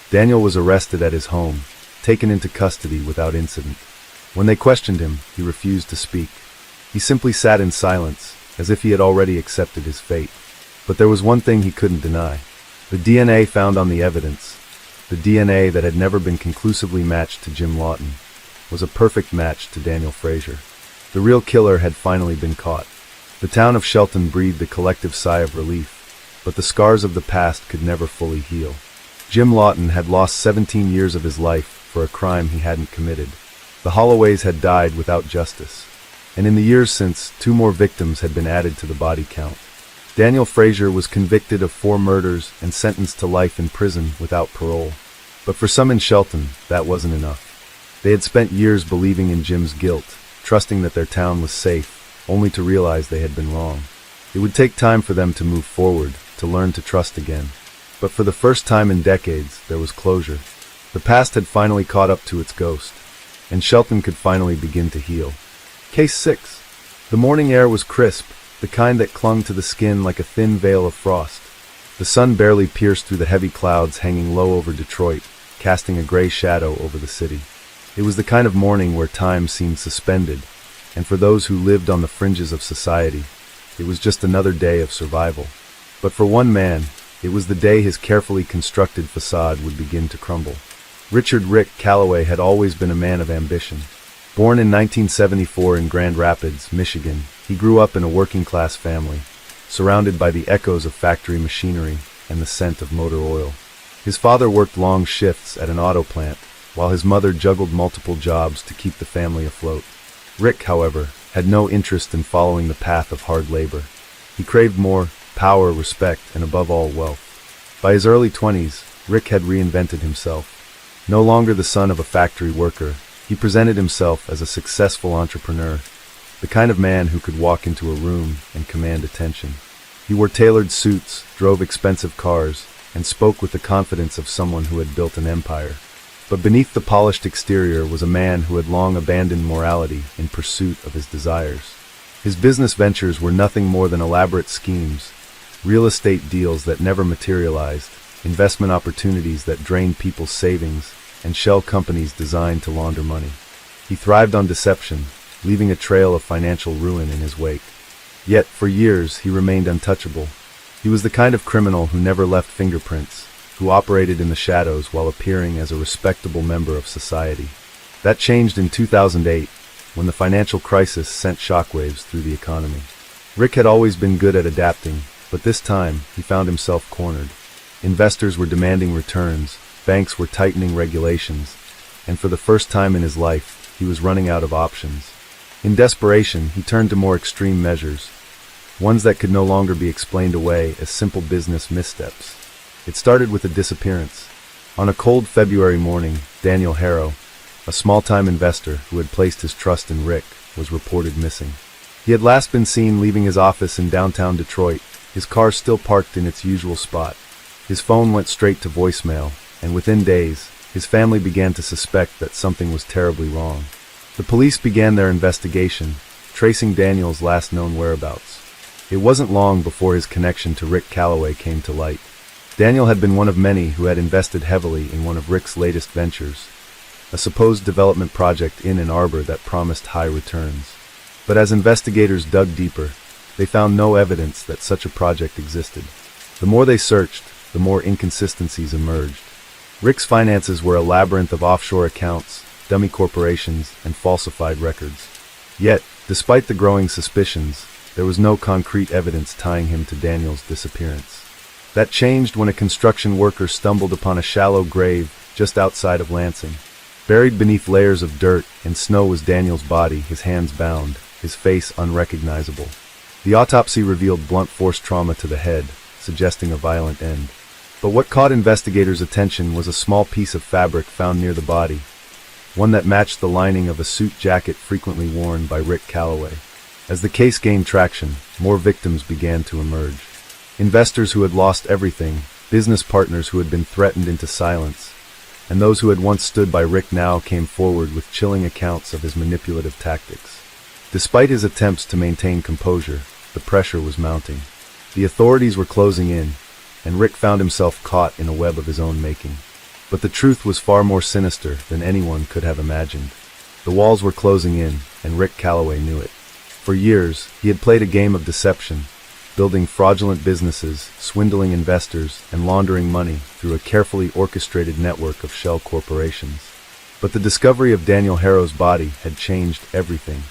Daniel was arrested at his home, taken into custody without incident. When they questioned him, he refused to speak. He simply sat in silence, as if he had already accepted his fate. But there was one thing he couldn't deny. The DNA found on the evidence, the DNA that had never been conclusively matched to Jim Lawton, was a perfect match to Daniel Frazier. The real killer had finally been caught. The town of Shelton breathed a collective sigh of relief, but the scars of the past could never fully heal. Jim Lawton had lost 17 years of his life for a crime he hadn't committed. The Holloways had died without justice, and in the years since, 2 more victims had been added to the body count. Daniel Frazier was convicted of 4 murders and sentenced to life in prison without parole. But for some in Shelton, that wasn't enough. They had spent years believing in Jim's guilt, trusting that their town was safe, only to realize they had been wrong. It would take time for them to move forward, to learn to trust again. But for the first time in decades, there was closure. The past had finally caught up to its ghost, and Shelton could finally begin to heal. Case 6. The morning air was crisp, the kind that clung to the skin like a thin veil of frost. The sun barely pierced through the heavy clouds hanging low over Detroit, casting a gray shadow over the city. It was the kind of morning where time seemed suspended, and for those who lived on the fringes of society, it was just another day of survival. But for one man, it was the day his carefully constructed facade would begin to crumble. Richard "Rick" Calloway had always been a man of ambition. Born in 1974 in Grand Rapids, Michigan, he grew up in a working-class family, surrounded by the echoes of factory machinery and the scent of motor oil. His father worked long shifts at an auto plant, while his mother juggled multiple jobs to keep the family afloat. Rick, however, had no interest in following the path of hard labor. He craved more power, respect, and above all, wealth. By his early 20s, Rick had reinvented himself. No longer the son of a factory worker, he presented himself as a successful entrepreneur, the kind of man who could walk into a room and command attention. He wore tailored suits, drove expensive cars, and spoke with the confidence of someone who had built an empire. But beneath the polished exterior was a man who had long abandoned morality in pursuit of his desires. His business ventures were nothing more than elaborate schemes, real estate deals that never materialized, investment opportunities that drained people's savings, and shell companies designed to launder money. He thrived on deception, leaving a trail of financial ruin in his wake. Yet, for years, he remained untouchable. He was the kind of criminal who never left fingerprints, who operated in the shadows while appearing as a respectable member of society. That changed in 2008, when the financial crisis sent shockwaves through the economy. Rick had always been good at adapting, but this time he found himself cornered. Investors were demanding returns, banks were tightening regulations, and for the first time in his life, he was running out of options. In desperation, he turned to more extreme measures, ones that could no longer be explained away as simple business missteps. It started with a disappearance. On a cold February morning, Daniel Harrow, a small-time investor who had placed his trust in Rick, was reported missing. He had last been seen leaving his office in downtown Detroit, his car still parked in its usual spot. His phone went straight to voicemail, and within days, his family began to suspect that something was terribly wrong. The police began their investigation, tracing Daniel's last known whereabouts. It wasn't long before his connection to Rick Calloway came to light. Daniel had been one of many who had invested heavily in one of Rick's latest ventures, a supposed development project in Ann Arbor that promised high returns. But as investigators dug deeper, they found no evidence that such a project existed. The more they searched, the more inconsistencies emerged. Rick's finances were a labyrinth of offshore accounts, dummy corporations, and falsified records. Yet, despite the growing suspicions, there was no concrete evidence tying him to Daniel's disappearance. That changed when a construction worker stumbled upon a shallow grave just outside of Lansing. Buried beneath layers of dirt and snow was Daniel's body, his hands bound, his face unrecognizable. The autopsy revealed blunt force trauma to the head, suggesting a violent end. But what caught investigators' attention was a small piece of fabric found near the body, one that matched the lining of a suit jacket frequently worn by Rick Calloway. As the case gained traction, more victims began to emerge. Investors who had lost everything, business partners who had been threatened into silence, and those who had once stood by Rick now came forward with chilling accounts of his manipulative tactics. Despite his attempts to maintain composure, the pressure was mounting. The authorities were closing in, and Rick found himself caught in a web of his own making. But the truth was far more sinister than anyone could have imagined. The walls were closing in, and Rick Calloway knew it. For years, he had played a game of deception, building fraudulent businesses, swindling investors, and laundering money through a carefully orchestrated network of shell corporations. But the discovery of Daniel Harrow's body had changed everything.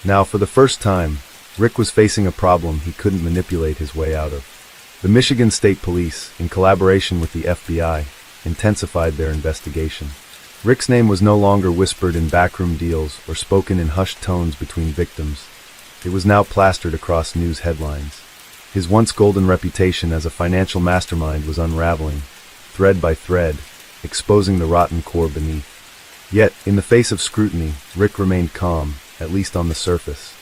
Now, for the first time, Rick was facing a problem he couldn't manipulate his way out of. The Michigan State Police, in collaboration with the FBI, intensified their investigation. Rick's name was no longer whispered in backroom deals or spoken in hushed tones between victims. It was now plastered across news headlines. His once golden reputation as a financial mastermind was unraveling, thread by thread, exposing the rotten core beneath. Yet, in the face of scrutiny, Rick remained calm, at least on the surface.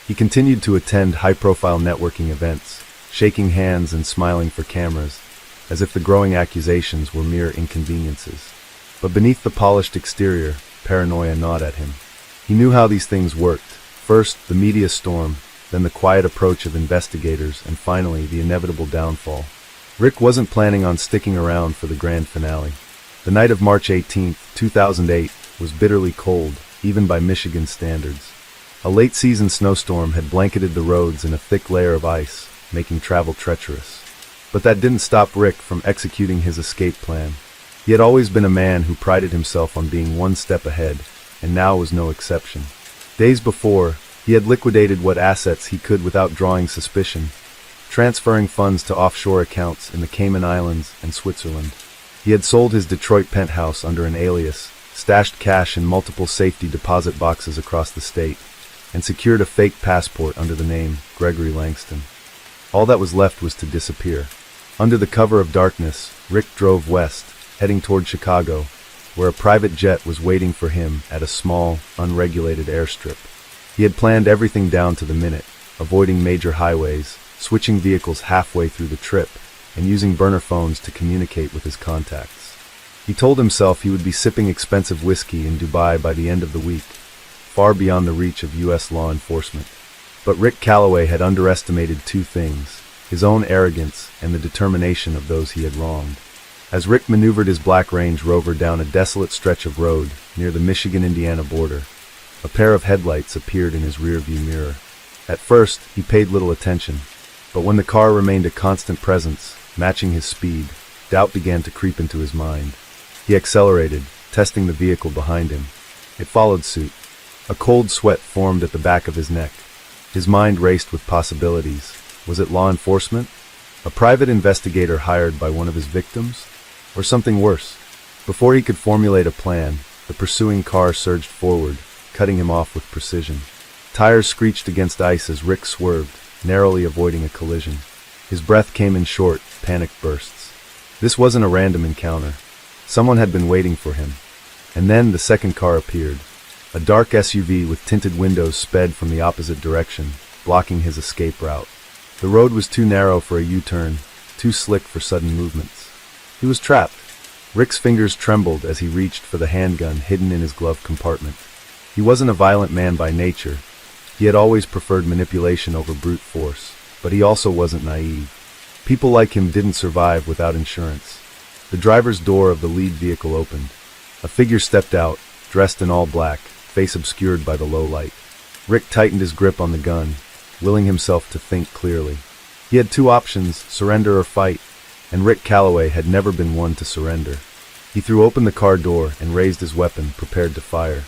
He continued to attend high-profile networking events, shaking hands and smiling for cameras, as if the growing accusations were mere inconveniences. But beneath the polished exterior, paranoia gnawed at him. He knew how these things worked. First, the media storm, then the quiet approach of investigators, and finally, the inevitable downfall. Rick wasn't planning on sticking around for the grand finale. The night of March 18, 2008, was bitterly cold, even by Michigan standards. A late-season snowstorm had blanketed the roads in a thick layer of ice, making travel treacherous. But that didn't stop Rick from executing his escape plan. He had always been a man who prided himself on being one step ahead, and now was no exception. Days before, he had liquidated what assets he could without drawing suspicion, transferring funds to offshore accounts in the Cayman Islands and Switzerland. He had sold his Detroit penthouse under an alias, stashed cash in multiple safety deposit boxes across the state, and secured a fake passport under the name Gregory Langston. All that was left was to disappear. Under the cover of darkness, Rick drove west, heading toward Chicago, where a private jet was waiting for him at a small, unregulated airstrip. He had planned everything down to the minute, avoiding major highways, switching vehicles halfway through the trip, and using burner phones to communicate with his contacts. He told himself he would be sipping expensive whiskey in Dubai by the end of the week, far beyond the reach of U.S. law enforcement. But Rick Calloway had underestimated two things: his own arrogance and the determination of those he had wronged. As Rick maneuvered his black Range Rover down a desolate stretch of road near the Michigan-Indiana border, a pair of headlights appeared in his rearview mirror. At first, he paid little attention, but when the car remained a constant presence, matching his speed, doubt began to creep into his mind. He accelerated, testing the vehicle behind him. It followed suit. A cold sweat formed at the back of his neck. His mind raced with possibilities. Was it law enforcement? A private investigator hired by one of his victims? Or something worse? Before he could formulate a plan, the pursuing car surged forward, cutting him off with precision. Tires screeched against ice as Rick swerved, narrowly avoiding a collision. His breath came in short, panicked bursts. This wasn't a random encounter. Someone had been waiting for him. And then the second car appeared. A dark SUV with tinted windows sped from the opposite direction, blocking his escape route. The road was too narrow for a U-turn, too slick for sudden movements. He was trapped. Rick's fingers trembled as he reached for the handgun hidden in his glove compartment. He wasn't a violent man by nature. He had always preferred manipulation over brute force, but he also wasn't naive. People like him didn't survive without insurance. The driver's door of the lead vehicle opened. A figure stepped out, dressed in all black, face obscured by the low light. Rick tightened his grip on the gun, willing himself to think clearly. He had two options, surrender or fight, and Rick Calloway had never been one to surrender. He threw open the car door and raised his weapon, prepared to fire.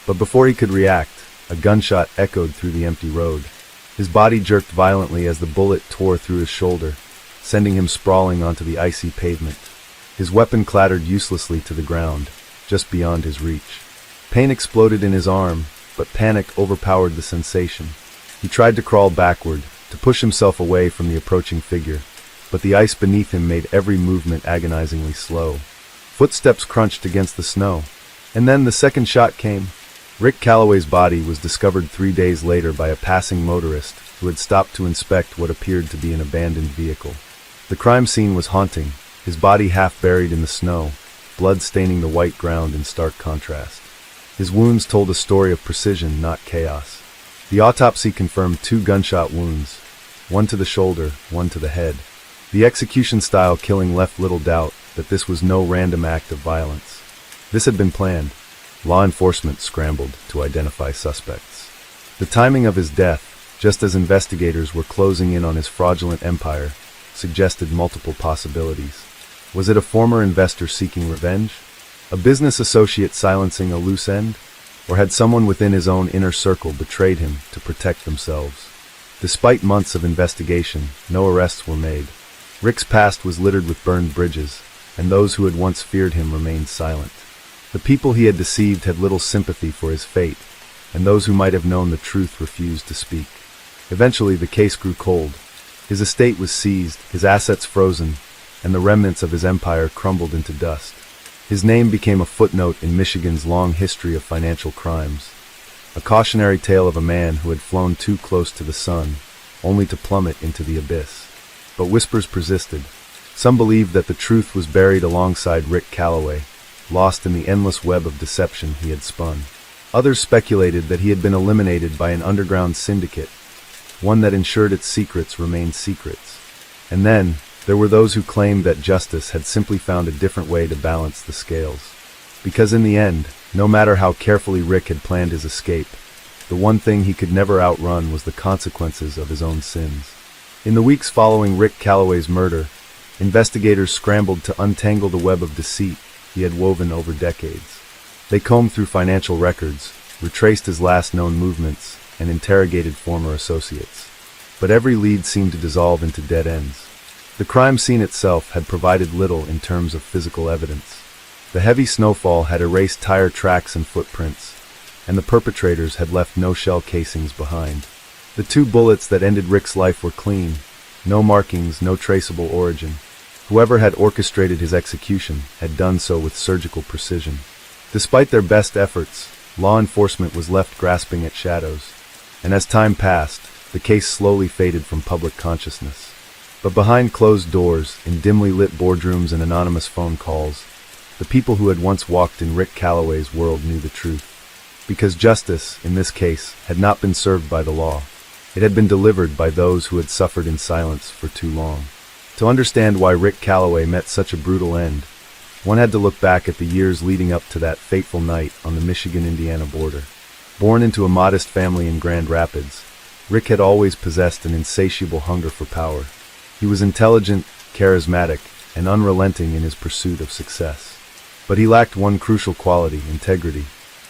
But before he could react, a gunshot echoed through the empty road. His body jerked violently as the bullet tore through his shoulder, sending him sprawling onto the icy pavement. His weapon clattered uselessly to the ground, just beyond his reach. Pain exploded in his arm, but panic overpowered the sensation. He tried to crawl backward, to push himself away from the approaching figure, but the ice beneath him made every movement agonizingly slow. Footsteps crunched against the snow, and then the second shot came. Rick Calloway's body was discovered 3 days later by a passing motorist who had stopped to inspect what appeared to be an abandoned vehicle. The crime scene was haunting, his body half buried in the snow, blood staining the white ground in stark contrast. His wounds told a story of precision, not chaos. The autopsy confirmed 2 gunshot wounds, one to the shoulder, one to the head. The execution-style killing left little doubt, that this was no random act of violence. This had been planned. Law enforcement scrambled to identify suspects. The timing of his death, just as investigators were closing in on his fraudulent empire, suggested multiple possibilities. Was it a former investor seeking revenge? A business associate silencing a loose end? Or had someone within his own inner circle betrayed him to protect themselves? Despite months of investigation, no arrests were made. Rick's past was littered with burned bridges, and those who had once feared him remained silent. The people he had deceived had little sympathy for his fate, and those who might have known the truth refused to speak. Eventually, the case grew cold. His estate was seized, his assets frozen, and the remnants of his empire crumbled into dust. His name became a footnote in Michigan's long history of financial crimes, a cautionary tale of a man who had flown too close to the sun, only to plummet into the abyss. But whispers persisted. Some believed that the truth was buried alongside Rick Calloway, lost in the endless web of deception he had spun. Others speculated that he had been eliminated by an underground syndicate, one that ensured its secrets remained secrets. And then, there were those who claimed that justice had simply found a different way to balance the scales. Because in the end, no matter how carefully Rick had planned his escape, the one thing he could never outrun was the consequences of his own sins. In the weeks following Rick Calloway's murder, investigators scrambled to untangle the web of deceit he had woven over decades. They combed through financial records, retraced his last known movements, and interrogated former associates. But every lead seemed to dissolve into dead ends. The crime scene itself had provided little in terms of physical evidence. The heavy snowfall had erased tire tracks and footprints, and the perpetrators had left no shell casings behind. The 2 bullets that ended Rick's life were clean, no markings, no traceable origin. Whoever had orchestrated his execution had done so with surgical precision. Despite their best efforts, law enforcement was left grasping at shadows, and as time passed, the case slowly faded from public consciousness. But behind closed doors, in dimly lit boardrooms and anonymous phone calls, the people who had once walked in Rick Calloway's world knew the truth. Because justice, in this case, had not been served by the law. It had been delivered by those who had suffered in silence for too long. To understand why Rick Calloway met such a brutal end, one had to look back at the years leading up to that fateful night on the Michigan-Indiana border. Born into a modest family in Grand Rapids, Rick had always possessed an insatiable hunger for power. He was intelligent, charismatic, and unrelenting in his pursuit of success. But he lacked one crucial quality: integrity.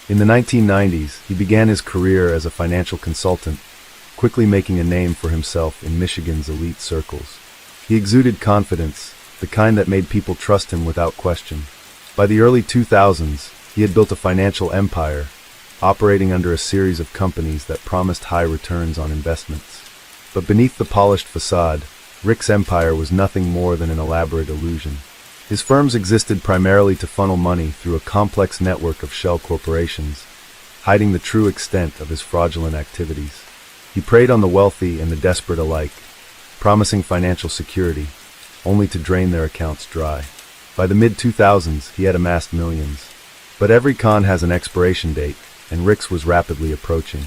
In the 1990s, he began his career as a financial consultant, quickly making a name for himself in Michigan's elite circles. He exuded confidence, the kind that made people trust him without question. By the early 2000s, he had built a financial empire, operating under a series of companies that promised high returns on investments. But beneath the polished facade, Rick's empire was nothing more than an elaborate illusion. His firms existed primarily to funnel money through a complex network of shell corporations, hiding the true extent of his fraudulent activities. He preyed on the wealthy and the desperate alike, promising financial security, only to drain their accounts dry. By the mid-2000s, he had amassed millions. But every con has an expiration date, and Rick's was rapidly approaching.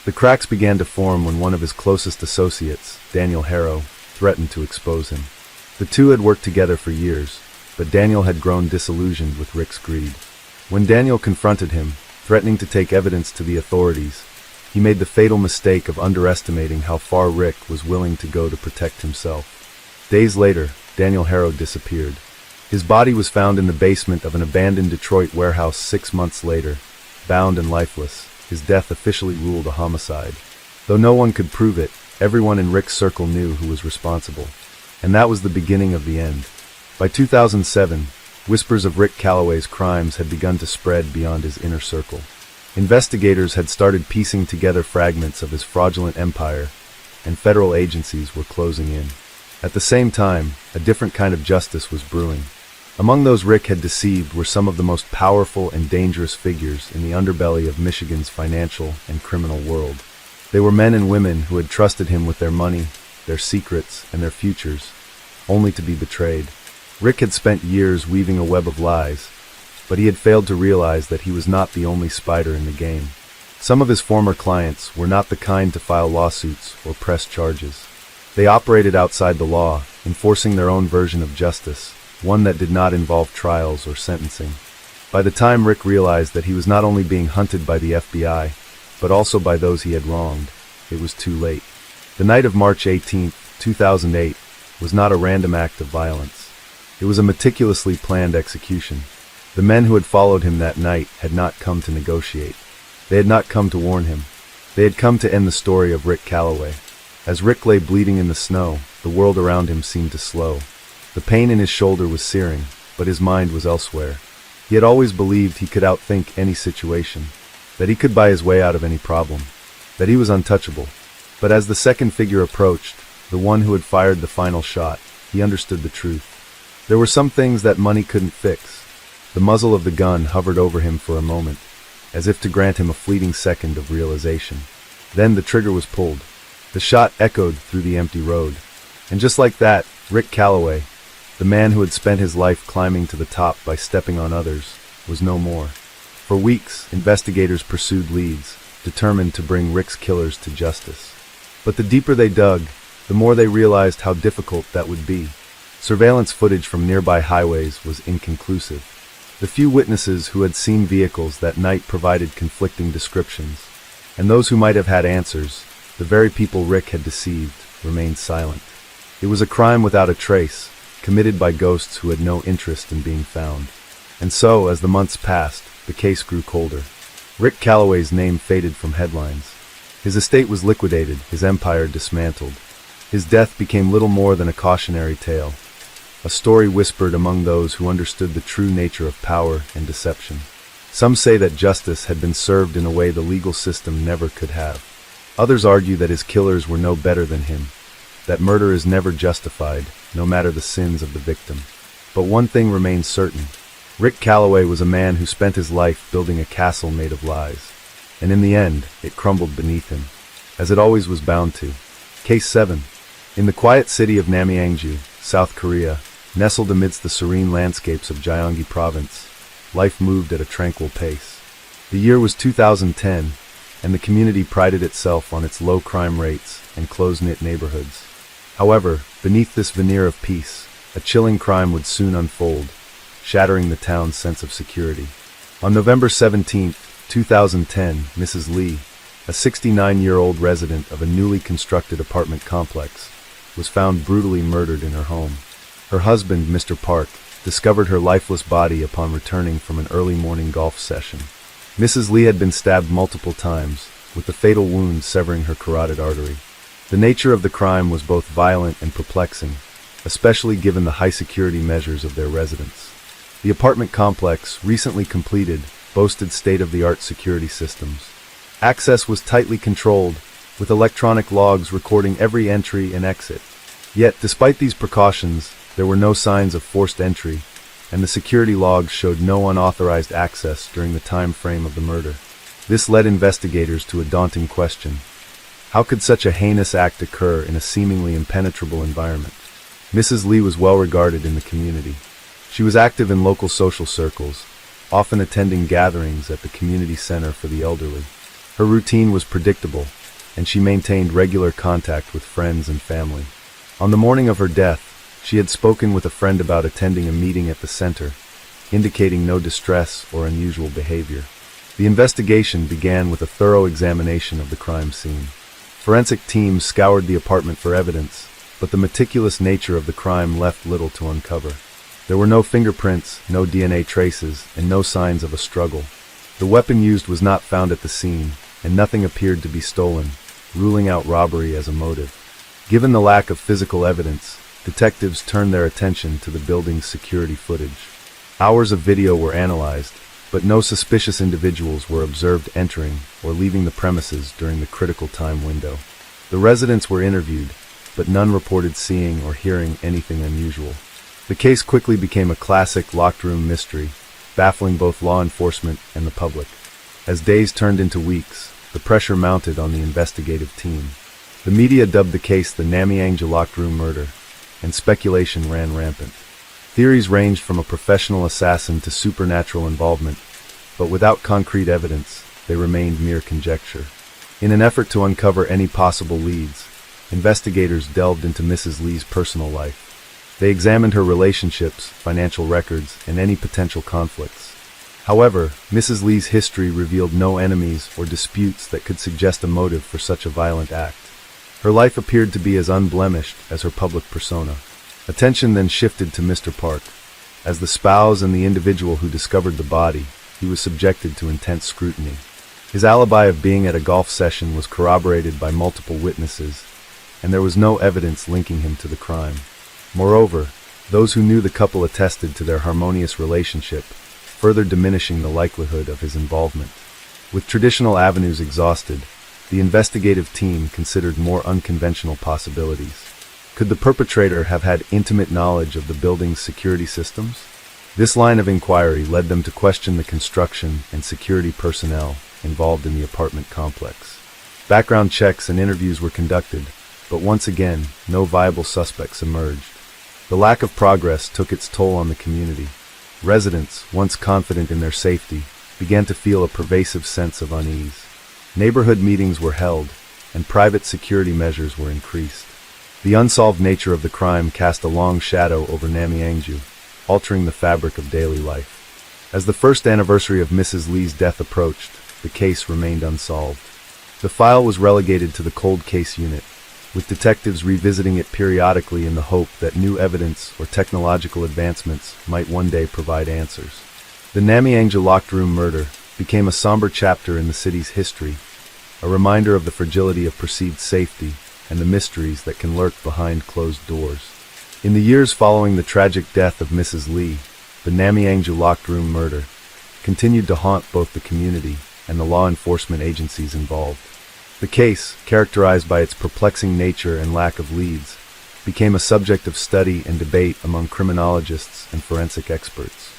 The cracks began to form when one of his closest associates, Daniel Harrow, threatened to expose him. The two had worked together for years, but Daniel had grown disillusioned with Rick's greed. When Daniel confronted him, threatening to take evidence to the authorities, he made the fatal mistake of underestimating how far Rick was willing to go to protect himself. Days later, Daniel Harrow disappeared. His body was found in the basement of an abandoned Detroit warehouse 6 months later, bound and lifeless. His death officially ruled a homicide. Though no one could prove it, everyone in Rick's circle knew who was responsible. And that was the beginning of the end. By 2007, whispers of Rick Calloway's crimes had begun to spread beyond his inner circle. Investigators had started piecing together fragments of his fraudulent empire, and federal agencies were closing in. At the same time, a different kind of justice was brewing. Among those Rick had deceived were some of the most powerful and dangerous figures in the underbelly of Michigan's financial and criminal world. They were men and women who had trusted him with their money, their secrets, and their futures, only to be betrayed. Rick had spent years weaving a web of lies, but he had failed to realize that he was not the only spider in the game. Some of his former clients were not the kind to file lawsuits or press charges. They operated outside the law, enforcing their own version of justice, one that did not involve trials or sentencing. By the time Rick realized that he was not only being hunted by the FBI, but also by those he had wronged, it was too late. The night of March 18, 2008, was not a random act of violence. It was a meticulously planned execution. The men who had followed him that night had not come to negotiate. They had not come to warn him. They had come to end the story of Rick Calloway. As Rick lay bleeding in the snow, the world around him seemed to slow. The pain in his shoulder was searing, but his mind was elsewhere. He had always believed he could outthink any situation, that he could buy his way out of any problem, that he was untouchable. But as the second figure approached, the one who had fired the final shot, he understood the truth. There were some things that money couldn't fix. The muzzle of the gun hovered over him for a moment, as if to grant him a fleeting second of realization. Then the trigger was pulled. The shot echoed through the empty road. And just like that, Rick Calloway, the man who had spent his life climbing to the top by stepping on others, was no more. For weeks, investigators pursued leads, determined to bring Rick's killers to justice. But the deeper they dug, the more they realized how difficult that would be. Surveillance footage from nearby highways was inconclusive. The few witnesses who had seen vehicles that night provided conflicting descriptions, and those who might have had answers, the very people Rick had deceived, remained silent. It was a crime without a trace, committed by ghosts who had no interest in being found. And so, as the months passed, the case grew colder. Rick Calloway's name faded from headlines. His estate was liquidated, his empire dismantled. His death became little more than a cautionary tale, a story whispered among those who understood the true nature of power and deception. Some say that justice had been served in a way the legal system never could have. Others argue that his killers were no better than him, that murder is never justified, no matter the sins of the victim. But one thing remains certain. Rick Calloway was a man who spent his life building a castle made of lies. And in the end, it crumbled beneath him, as it always was bound to. Case 7. In the quiet city of Namyangju, South Korea, nestled amidst the serene landscapes of Gyeonggi Province, life moved at a tranquil pace. The year was 2010, and the community prided itself on its low crime rates and close-knit neighborhoods. However, beneath this veneer of peace, a chilling crime would soon unfold, shattering the town's sense of security. On November 17, 2010, Mrs. Lee, a 69-year-old resident of a newly constructed apartment complex, was found brutally murdered in her home. Her husband, Mr. Park, discovered her lifeless body upon returning from an early morning golf session. Mrs. Lee had been stabbed multiple times, with the fatal wound severing her carotid artery. The nature of the crime was both violent and perplexing, especially given the high security measures of their residence. The apartment complex, recently completed, boasted state-of-the-art security systems. Access was tightly controlled, with electronic logs recording every entry and exit. Yet, despite these precautions, there were no signs of forced entry, and the security logs showed no unauthorized access during the time frame of the murder. This led investigators to a daunting question. How could such a heinous act occur in a seemingly impenetrable environment? Mrs. Lee was well regarded in the community. She was active in local social circles, often attending gatherings at the community center for the elderly. Her routine was predictable, and she maintained regular contact with friends and family. On the morning of her death, she had spoken with a friend about attending a meeting at the center, indicating no distress or unusual behavior. The investigation began with a thorough examination of the crime scene. Forensic teams scoured the apartment for evidence, but the meticulous nature of the crime left little to uncover. There were no fingerprints, no DNA traces, and no signs of a struggle. The weapon used was not found at the scene, and nothing appeared to be stolen, ruling out robbery as a motive. Given the lack of physical evidence, detectives turned their attention to the building's security footage. Hours of video were analyzed, but no suspicious individuals were observed entering or leaving the premises during the critical time window. The residents were interviewed, but none reported seeing or hearing anything unusual. The case quickly became a classic locked-room mystery, baffling both law enforcement and the public. As days turned into weeks, the pressure mounted on the investigative team. The media dubbed the case the Namyangju locked-room murder, and speculation ran rampant. Theories ranged from a professional assassin to supernatural involvement, but without concrete evidence, they remained mere conjecture. In an effort to uncover any possible leads, investigators delved into Mrs. Lee's personal life. They examined her relationships, financial records, and any potential conflicts. However, Mrs. Lee's history revealed no enemies or disputes that could suggest a motive for such a violent act. Her life appeared to be as unblemished as her public persona. Attention then shifted to Mr. Park. As the spouse and the individual who discovered the body, he was subjected to intense scrutiny. His alibi of being at a golf session was corroborated by multiple witnesses, and there was no evidence linking him to the crime. Moreover, those who knew the couple attested to their harmonious relationship, further diminishing the likelihood of his involvement. With traditional avenues exhausted, the investigative team considered more unconventional possibilities. Could the perpetrator have had intimate knowledge of the building's security systems? This line of inquiry led them to question the construction and security personnel involved in the apartment complex. Background checks and interviews were conducted, but once again, no viable suspects emerged. The lack of progress took its toll on the community. Residents, once confident in their safety, began to feel a pervasive sense of unease. Neighborhood meetings were held, and private security measures were increased. The unsolved nature of the crime cast a long shadow over Namyangju, altering the fabric of daily life. As the first anniversary of Mrs. Lee's death approached, the case remained unsolved. The file was relegated to the cold case unit, with detectives revisiting it periodically in the hope that new evidence or technological advancements might one day provide answers. The Namyangju locked room murder became a somber chapter in the city's history, a reminder of the fragility of perceived safety and the mysteries that can lurk behind closed doors. In the years following the tragic death of Mrs. Lee, the Namyangju locked room murder continued to haunt both the community and the law enforcement agencies involved. The case, characterized by its perplexing nature and lack of leads, became a subject of study and debate among criminologists and forensic experts.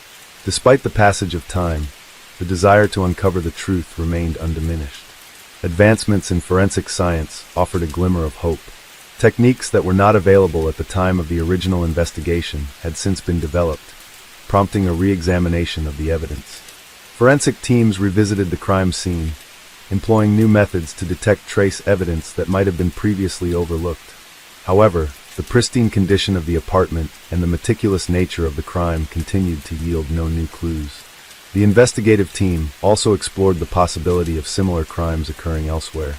Despite the passage of time, the desire to uncover the truth remained undiminished. Advancements in forensic science offered a glimmer of hope. Techniques that were not available at the time of the original investigation had since been developed, prompting a re-examination of the evidence. Forensic teams revisited the crime scene, employing new methods to detect trace evidence that might have been previously overlooked. However, the pristine condition of the apartment and the meticulous nature of the crime continued to yield no new clues. The investigative team also explored the possibility of similar crimes occurring elsewhere.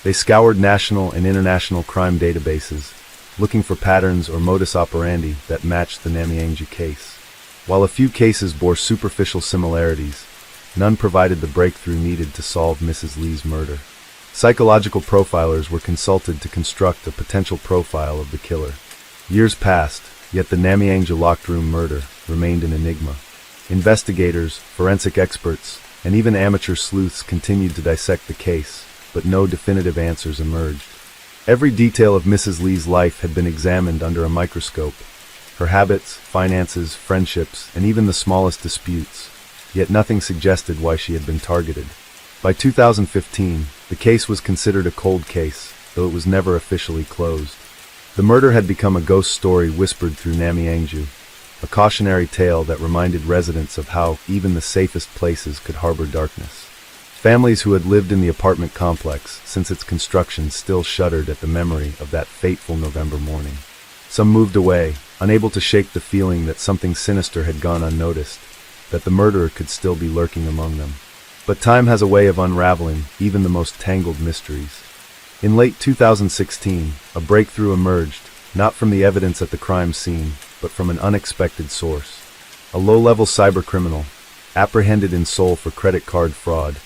They scoured national and international crime databases, looking for patterns or modus operandi that matched the Namyangju case. While a few cases bore superficial similarities, none provided the breakthrough needed to solve Mrs. Lee's murder. Psychological profilers were consulted to construct a potential profile of the killer. Years passed, yet the Namyangju locked room murder remained an enigma. Investigators, forensic experts, and even amateur sleuths continued to dissect the case, but no definitive answers emerged. Every detail of Mrs. Lee's life had been examined under a microscope. Her habits, finances, friendships, and even the smallest disputes, yet nothing suggested why she had been targeted. By 2015, the case was considered a cold case, though it was never officially closed. The murder had become a ghost story whispered through Namyangju, a cautionary tale that reminded residents of how even the safest places could harbor darkness. Families who had lived in the apartment complex since its construction still shuddered at the memory of that fateful November morning. Some moved away, unable to shake the feeling that something sinister had gone unnoticed, that the murderer could still be lurking among them. But time has a way of unraveling even the most tangled mysteries. In late 2016, a breakthrough emerged, not from the evidence at the crime scene, but from an unexpected source. A low-level cybercriminal, apprehended in Seoul for credit card fraud,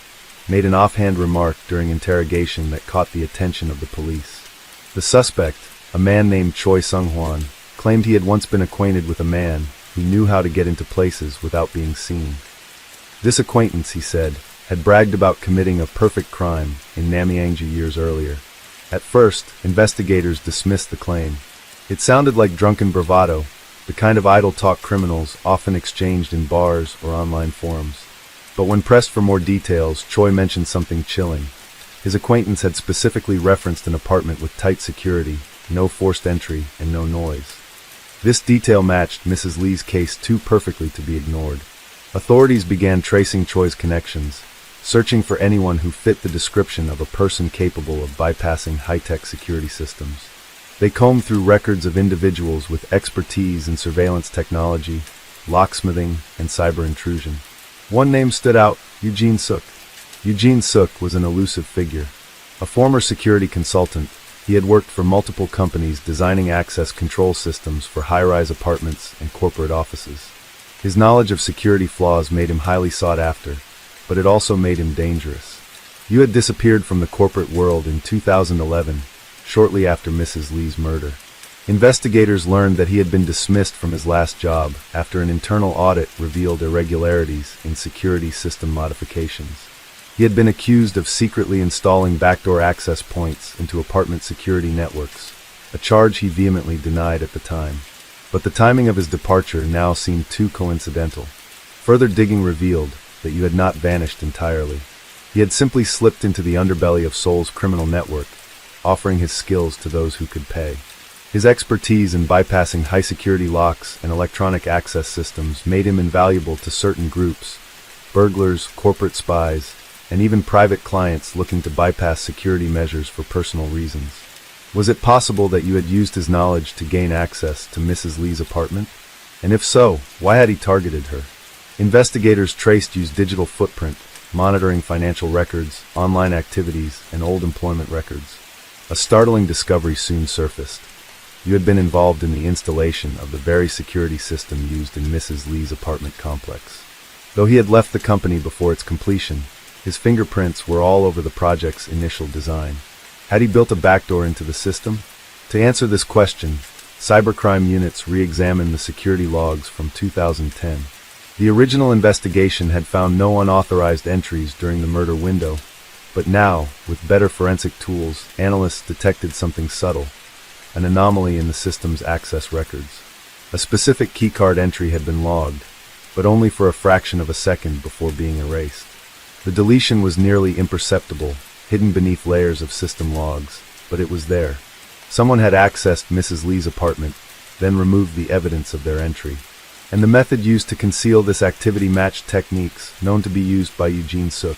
made an offhand remark during interrogation that caught the attention of the police. The suspect, a man named Choi Sung-hwan, claimed he had once been acquainted with a man who knew how to get into places without being seen. This acquaintance, he said, had bragged about committing a perfect crime in Namyangju years earlier. At first, investigators dismissed the claim. It sounded like drunken bravado, the kind of idle talk criminals often exchanged in bars or online forums. But when pressed for more details, Choi mentioned something chilling. His acquaintance had specifically referenced an apartment with tight security, no forced entry, and no noise. This detail matched Mrs. Lee's case too perfectly to be ignored. Authorities began tracing Choi's connections, searching for anyone who fit the description of a person capable of bypassing high-tech security systems. They combed through records of individuals with expertise in surveillance technology, locksmithing, and cyber intrusion. One name stood out: Eugene Suk. Eugene Suk was an elusive figure. A former security consultant, he had worked for multiple companies designing access control systems for high-rise apartments and corporate offices. His knowledge of security flaws made him highly sought after, but it also made him dangerous. You had disappeared from the corporate world in 2011, shortly after Mrs. Lee's murder. Investigators learned that he had been dismissed from his last job after an internal audit revealed irregularities in security system modifications. He had been accused of secretly installing backdoor access points into apartment security networks, a charge he vehemently denied at the time. But the timing of his departure now seemed too coincidental. Further digging revealed that you had not vanished entirely. He had simply slipped into the underbelly of Seoul's criminal network, offering his skills to those who could pay. His expertise in bypassing high-security locks and electronic access systems made him invaluable to certain groups: burglars, corporate spies, and even private clients looking to bypass security measures for personal reasons. Was it possible that you had used his knowledge to gain access to Mrs. Lee's apartment? And if so, why had he targeted her? Investigators traced Yu's digital footprint, monitoring financial records, online activities, and old employment records. A startling discovery soon surfaced. You had been involved in the installation of the very security system used in Mrs. Lee's apartment complex. Though he had left the company before its completion, his fingerprints were all over the project's initial design. Had he built a backdoor into the system? To answer this question, cybercrime units re-examined the security logs from 2010. The original investigation had found no unauthorized entries during the murder window, but now, with better forensic tools, analysts detected something subtle: an anomaly in the system's access records. A specific keycard entry had been logged, but only for a fraction of a second before being erased. The deletion was nearly imperceptible, hidden beneath layers of system logs, but it was there. Someone had accessed Mrs. Lee's apartment, then removed the evidence of their entry. And the method used to conceal this activity matched techniques known to be used by Eugene Suk.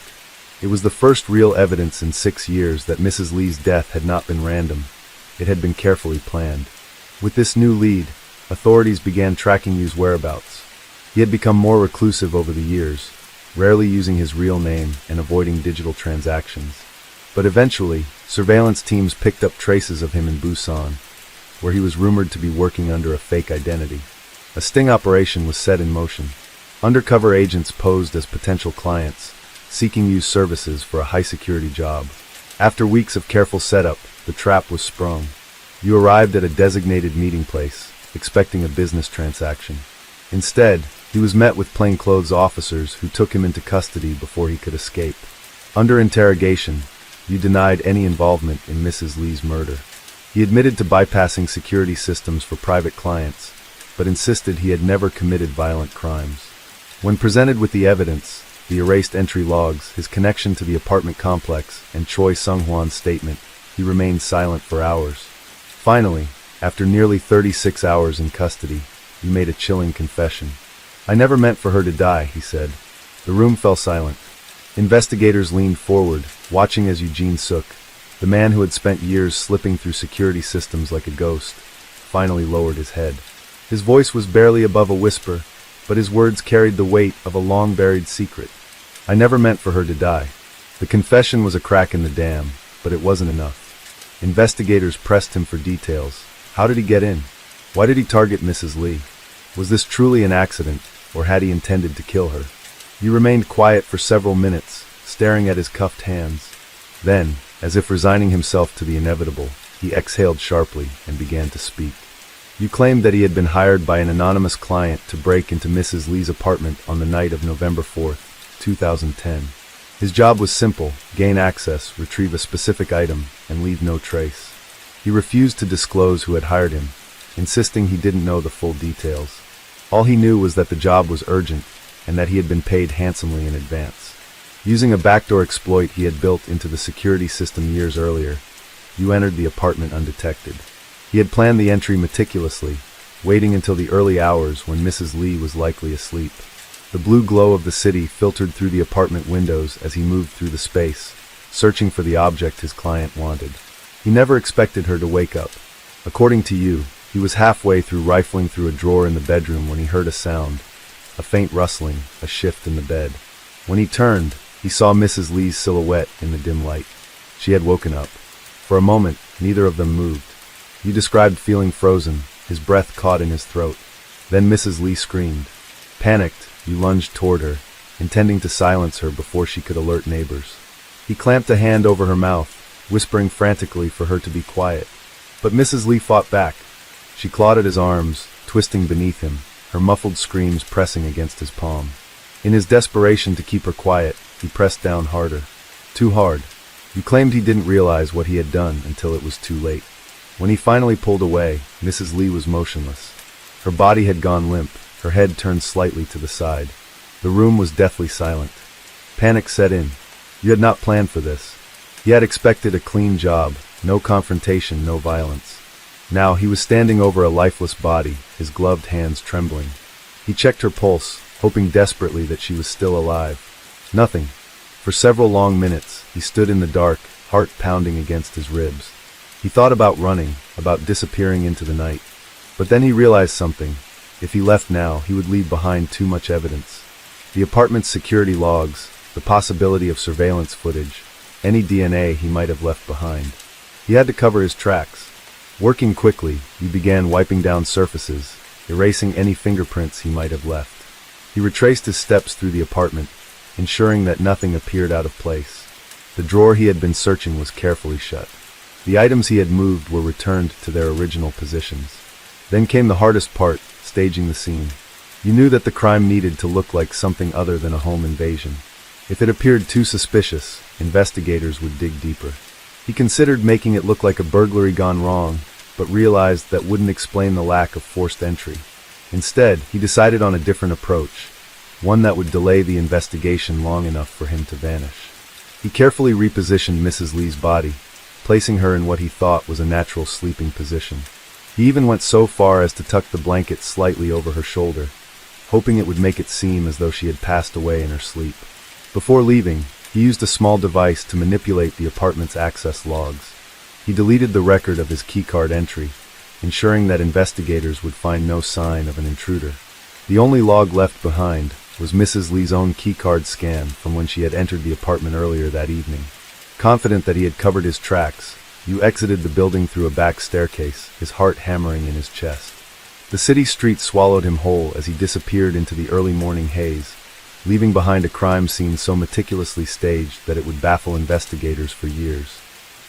It was the first real evidence in 6 years that Mrs. Lee's death had not been random. It had been carefully planned. With this new lead, authorities began tracking Yu's whereabouts. He had become more reclusive over the years, rarely using his real name and avoiding digital transactions. But eventually, surveillance teams picked up traces of him in Busan, where he was rumored to be working under a fake identity. A sting operation was set in motion. Undercover agents posed as potential clients, seeking Yu's services for a high-security job. After weeks of careful setup, the trap was sprung. Yu arrived at a designated meeting place, expecting a business transaction. Instead, he was met with plainclothes officers who took him into custody before he could escape. Under interrogation, Yu denied any involvement in Mrs. Lee's murder. He admitted to bypassing security systems for private clients, but insisted he had never committed violent crimes. When presented with the evidence, the erased entry logs, his connection to the apartment complex, and Choi Sung-hwan's statement, he remained silent for hours. Finally, after nearly 36 hours in custody, he made a chilling confession. "I never meant for her to die," he said. The room fell silent. Investigators leaned forward, watching as Eugene Suk, the man who had spent years slipping through security systems like a ghost, finally lowered his head. His voice was barely above a whisper, but his words carried the weight of a long-buried secret. "I never meant for her to die." The confession was a crack in the dam, but it wasn't enough. Investigators pressed him for details. How did he get in? Why did he target Mrs. Lee? Was this truly an accident, or had he intended to kill her? He remained quiet for several minutes, staring at his cuffed hands. Then, as if resigning himself to the inevitable, he exhaled sharply and began to speak. "You claimed that he had been hired by an anonymous client to break into Mrs. Lee's apartment on the night of November 4th, 2010. His job was simple: gain access, retrieve a specific item, and leave no trace. He refused to disclose who had hired him, insisting he didn't know the full details. All he knew was that the job was urgent, and that he had been paid handsomely in advance. Using a backdoor exploit he had built into the security system years earlier, you entered the apartment undetected. He had planned the entry meticulously, waiting until the early hours when Mrs. Lee was likely asleep. The blue glow of the city filtered through the apartment windows as he moved through the space, searching for the object his client wanted. He never expected her to wake up. According to you, he was halfway through rifling through a drawer in the bedroom when he heard a sound, a faint rustling, a shift in the bed. When he turned, he saw Mrs. Lee's silhouette in the dim light. She had woken up. For a moment, neither of them moved. You described feeling frozen, his breath caught in his throat. Then Mrs. Lee screamed. Panicked, you lunged toward her, intending to silence her before she could alert neighbors. He clamped a hand over her mouth, whispering frantically for her to be quiet. But Mrs. Lee fought back. She clawed at his arms, twisting beneath him, her muffled screams pressing against his palm. In his desperation to keep her quiet, he pressed down harder. Too hard. You claimed he didn't realize what he had done until it was too late. When he finally pulled away, Mrs. Lee was motionless. Her body had gone limp, her head turned slightly to the side. The room was deathly silent. Panic set in. You had not planned for this. He had expected a clean job, no confrontation, no violence. Now he was standing over a lifeless body, his gloved hands trembling. He checked her pulse, hoping desperately that she was still alive. Nothing. For several long minutes, he stood in the dark, heart pounding against his ribs. He thought about running, about disappearing into the night. But then he realized something. If he left now, he would leave behind too much evidence. The apartment's security logs, the possibility of surveillance footage, any DNA he might have left behind. He had to cover his tracks. Working quickly, he began wiping down surfaces, erasing any fingerprints he might have left. He retraced his steps through the apartment, ensuring that nothing appeared out of place. The drawer he had been searching was carefully shut. The items he had moved were returned to their original positions. Then came the hardest part, staging the scene. You knew that the crime needed to look like something other than a home invasion. If it appeared too suspicious, investigators would dig deeper. He considered making it look like a burglary gone wrong, but realized that wouldn't explain the lack of forced entry. Instead, he decided on a different approach, one that would delay the investigation long enough for him to vanish. He carefully repositioned Mrs. Lee's body, placing her in what he thought was a natural sleeping position. He even went so far as to tuck the blanket slightly over her shoulder, hoping it would make it seem as though she had passed away in her sleep. Before leaving, he used a small device to manipulate the apartment's access logs. He deleted the record of his keycard entry, ensuring that investigators would find no sign of an intruder. The only log left behind was Mrs. Lee's own keycard scan from when she had entered the apartment earlier that evening. Confident that he had covered his tracks, Yu exited the building through a back staircase, his heart hammering in his chest. The city street swallowed him whole as he disappeared into the early morning haze, leaving behind a crime scene so meticulously staged that it would baffle investigators for years.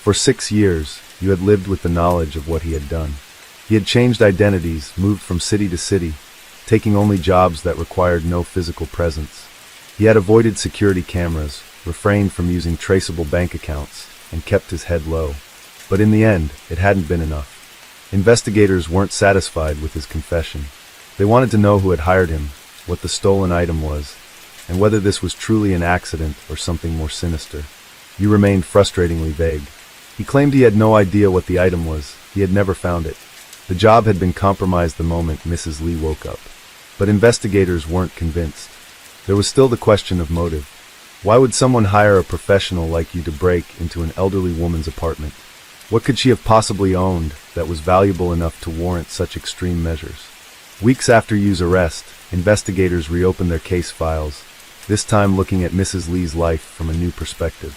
For 6 years, Yu had lived with the knowledge of what he had done. He had changed identities, moved from city to city, taking only jobs that required no physical presence. He had avoided security cameras, refrained from using traceable bank accounts, and kept his head low. But in the end, it hadn't been enough. Investigators weren't satisfied with his confession. They wanted to know who had hired him, what the stolen item was, and whether this was truly an accident or something more sinister. Yu remained frustratingly vague. He claimed he had no idea what the item was. He had never found it. The job had been compromised the moment Mrs. Lee woke up. But investigators weren't convinced. There was still the question of motive. Why would someone hire a professional like you to break into an elderly woman's apartment? What could she have possibly owned that was valuable enough to warrant such extreme measures? Weeks after Yu's arrest, investigators reopened their case files, this time looking at Mrs. Lee's life from a new perspective.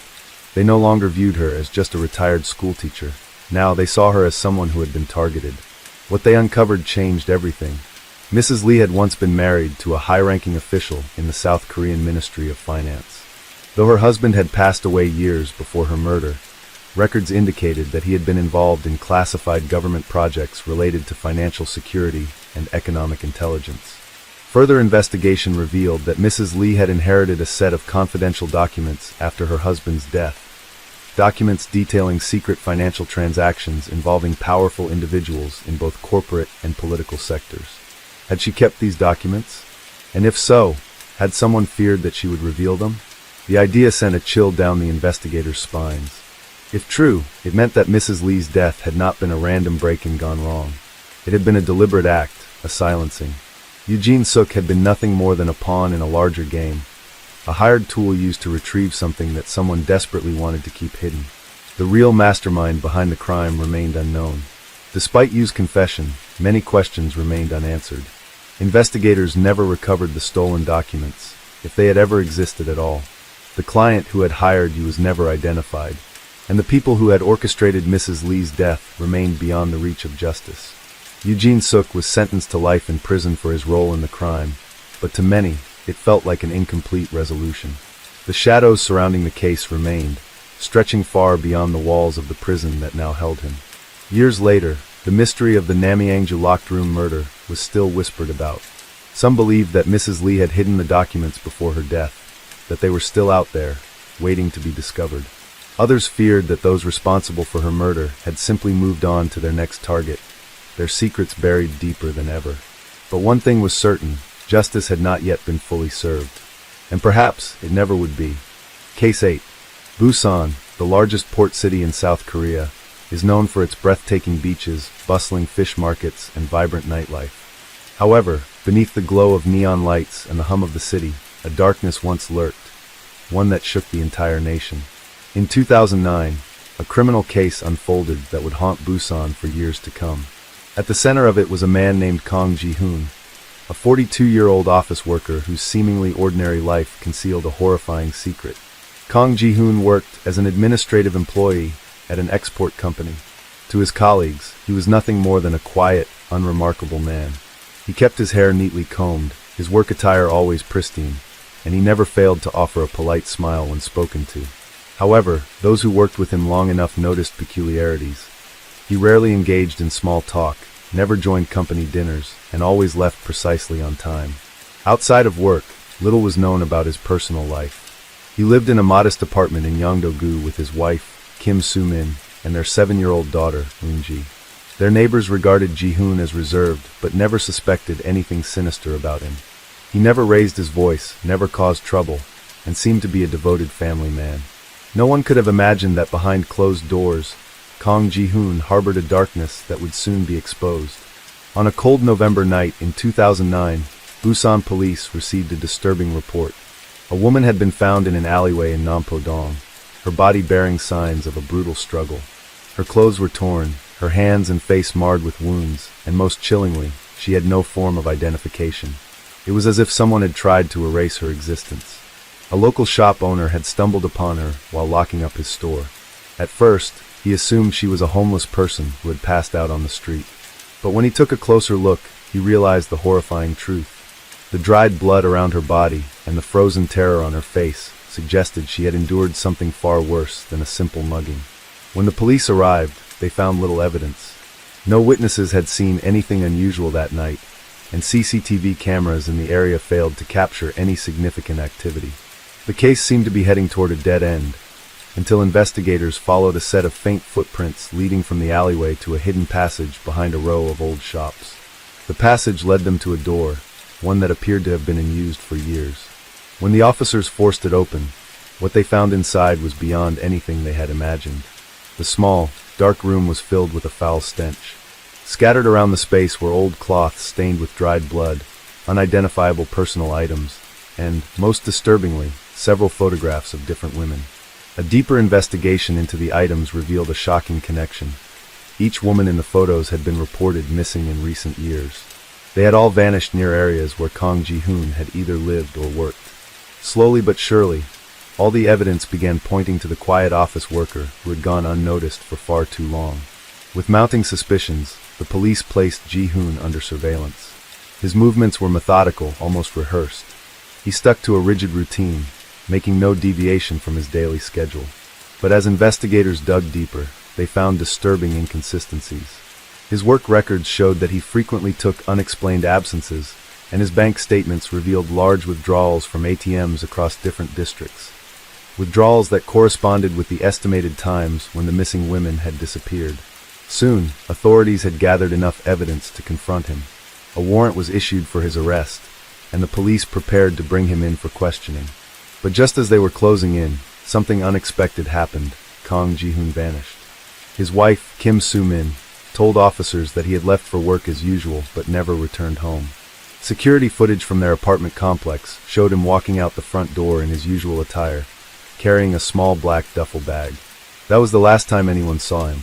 They no longer viewed her as just a retired schoolteacher. Now they saw her as someone who had been targeted. What they uncovered changed everything. Mrs. Lee had once been married to a high-ranking official in the South Korean Ministry of Finance. Though her husband had passed away years before her murder, records indicated that he had been involved in classified government projects related to financial security and economic intelligence. Further investigation revealed that Mrs. Lee had inherited a set of confidential documents after her husband's death. Documents detailing secret financial transactions involving powerful individuals in both corporate and political sectors. Had she kept these documents? And if so, had someone feared that she would reveal them? The idea sent a chill down the investigators' spines. If true, it meant that Mrs. Lee's death had not been a random break-in gone wrong. It had been a deliberate act, a silencing. Eugene Suk had been nothing more than a pawn in a larger game, a hired tool used to retrieve something that someone desperately wanted to keep hidden. The real mastermind behind the crime remained unknown. Despite Yu's confession, many questions remained unanswered. Investigators never recovered the stolen documents, if they had ever existed at all. The client who had hired Yu was never identified, and the people who had orchestrated Mrs. Lee's death remained beyond the reach of justice. Eugene Suk was sentenced to life in prison for his role in the crime, but to many, it felt like an incomplete resolution. The shadows surrounding the case remained, stretching far beyond the walls of the prison that now held him. Years later, the mystery of the Namyangju locked room murder was still whispered about. Some believed that Mrs. Lee had hidden the documents before her death, that they were still out there, waiting to be discovered. Others feared that those responsible for her murder had simply moved on to their next target, their secrets buried deeper than ever. But one thing was certain, justice had not yet been fully served. And perhaps it never would be. Case 8. Busan, the largest port city in South Korea, is known for its breathtaking beaches, bustling fish markets, and vibrant nightlife. However, beneath the glow of neon lights and the hum of the city, a darkness once lurked, one that shook the entire nation. In 2009, a criminal case unfolded that would haunt Busan for years to come. At the center of it was a man named Kang Ji-hoon, a 42-year-old office worker whose seemingly ordinary life concealed a horrifying secret. Kang Ji-hoon worked as an administrative employee at an export company. To his colleagues, he was nothing more than a quiet, unremarkable man. He kept his hair neatly combed, his work attire always pristine, and he never failed to offer a polite smile when spoken to. However, those who worked with him long enough noticed peculiarities. He rarely engaged in small talk, never joined company dinners, and always left precisely on time. Outside of work, little was known about his personal life. He lived in a modest apartment in Yongdo-gu with his wife, Kim Soo-min, and their 7-year-old daughter, Eun-ji. Their neighbors regarded Ji-hoon as reserved, but never suspected anything sinister about him. He never raised his voice, never caused trouble, and seemed to be a devoted family man. No one could have imagined that behind closed doors, Kang Ji-hoon harbored a darkness that would soon be exposed. On a cold November night in 2009, Busan police received a disturbing report. A woman had been found in an alleyway in Nampo-dong, her body bearing signs of a brutal struggle. Her clothes were torn, her hands and face marred with wounds, and most chillingly, she had no form of identification. It was as if someone had tried to erase her existence. A local shop owner had stumbled upon her while locking up his store. At first, he assumed she was a homeless person who had passed out on the street. But when he took a closer look, he realized the horrifying truth. The dried blood around her body and the frozen terror on her face suggested she had endured something far worse than a simple mugging. When the police arrived, they found little evidence. No witnesses had seen anything unusual that night, and CCTV cameras in the area failed to capture any significant activity. The case seemed to be heading toward a dead end, until investigators followed a set of faint footprints leading from the alleyway to a hidden passage behind a row of old shops. The passage led them to a door, one that appeared to have been unused for years. When the officers forced it open, what they found inside was beyond anything they had imagined. The small, dark room was filled with a foul stench. Scattered around the space were old cloths stained with dried blood, unidentifiable personal items, and, most disturbingly, several photographs of different women. A deeper investigation into the items revealed a shocking connection. Each woman in the photos had been reported missing in recent years. They had all vanished near areas where Kang Ji-hoon had either lived or worked. Slowly but surely, all the evidence began pointing to the quiet office worker who had gone unnoticed for far too long. With mounting suspicions, the police placed Ji-hoon under surveillance. His movements were methodical, almost rehearsed. He stuck to a rigid routine, making no deviation from his daily schedule. But as investigators dug deeper, they found disturbing inconsistencies. His work records showed that he frequently took unexplained absences, and his bank statements revealed large withdrawals from ATMs across different districts. Withdrawals that corresponded with the estimated times when the missing women had disappeared. Soon, authorities had gathered enough evidence to confront him. A warrant was issued for his arrest, and the police prepared to bring him in for questioning. But just as they were closing in, something unexpected happened. Kang Ji-hoon vanished. His wife, Kim Soo-min, told officers that he had left for work as usual but never returned home. Security footage from their apartment complex showed him walking out the front door in his usual attire, carrying a small black duffel bag. That was the last time anyone saw him.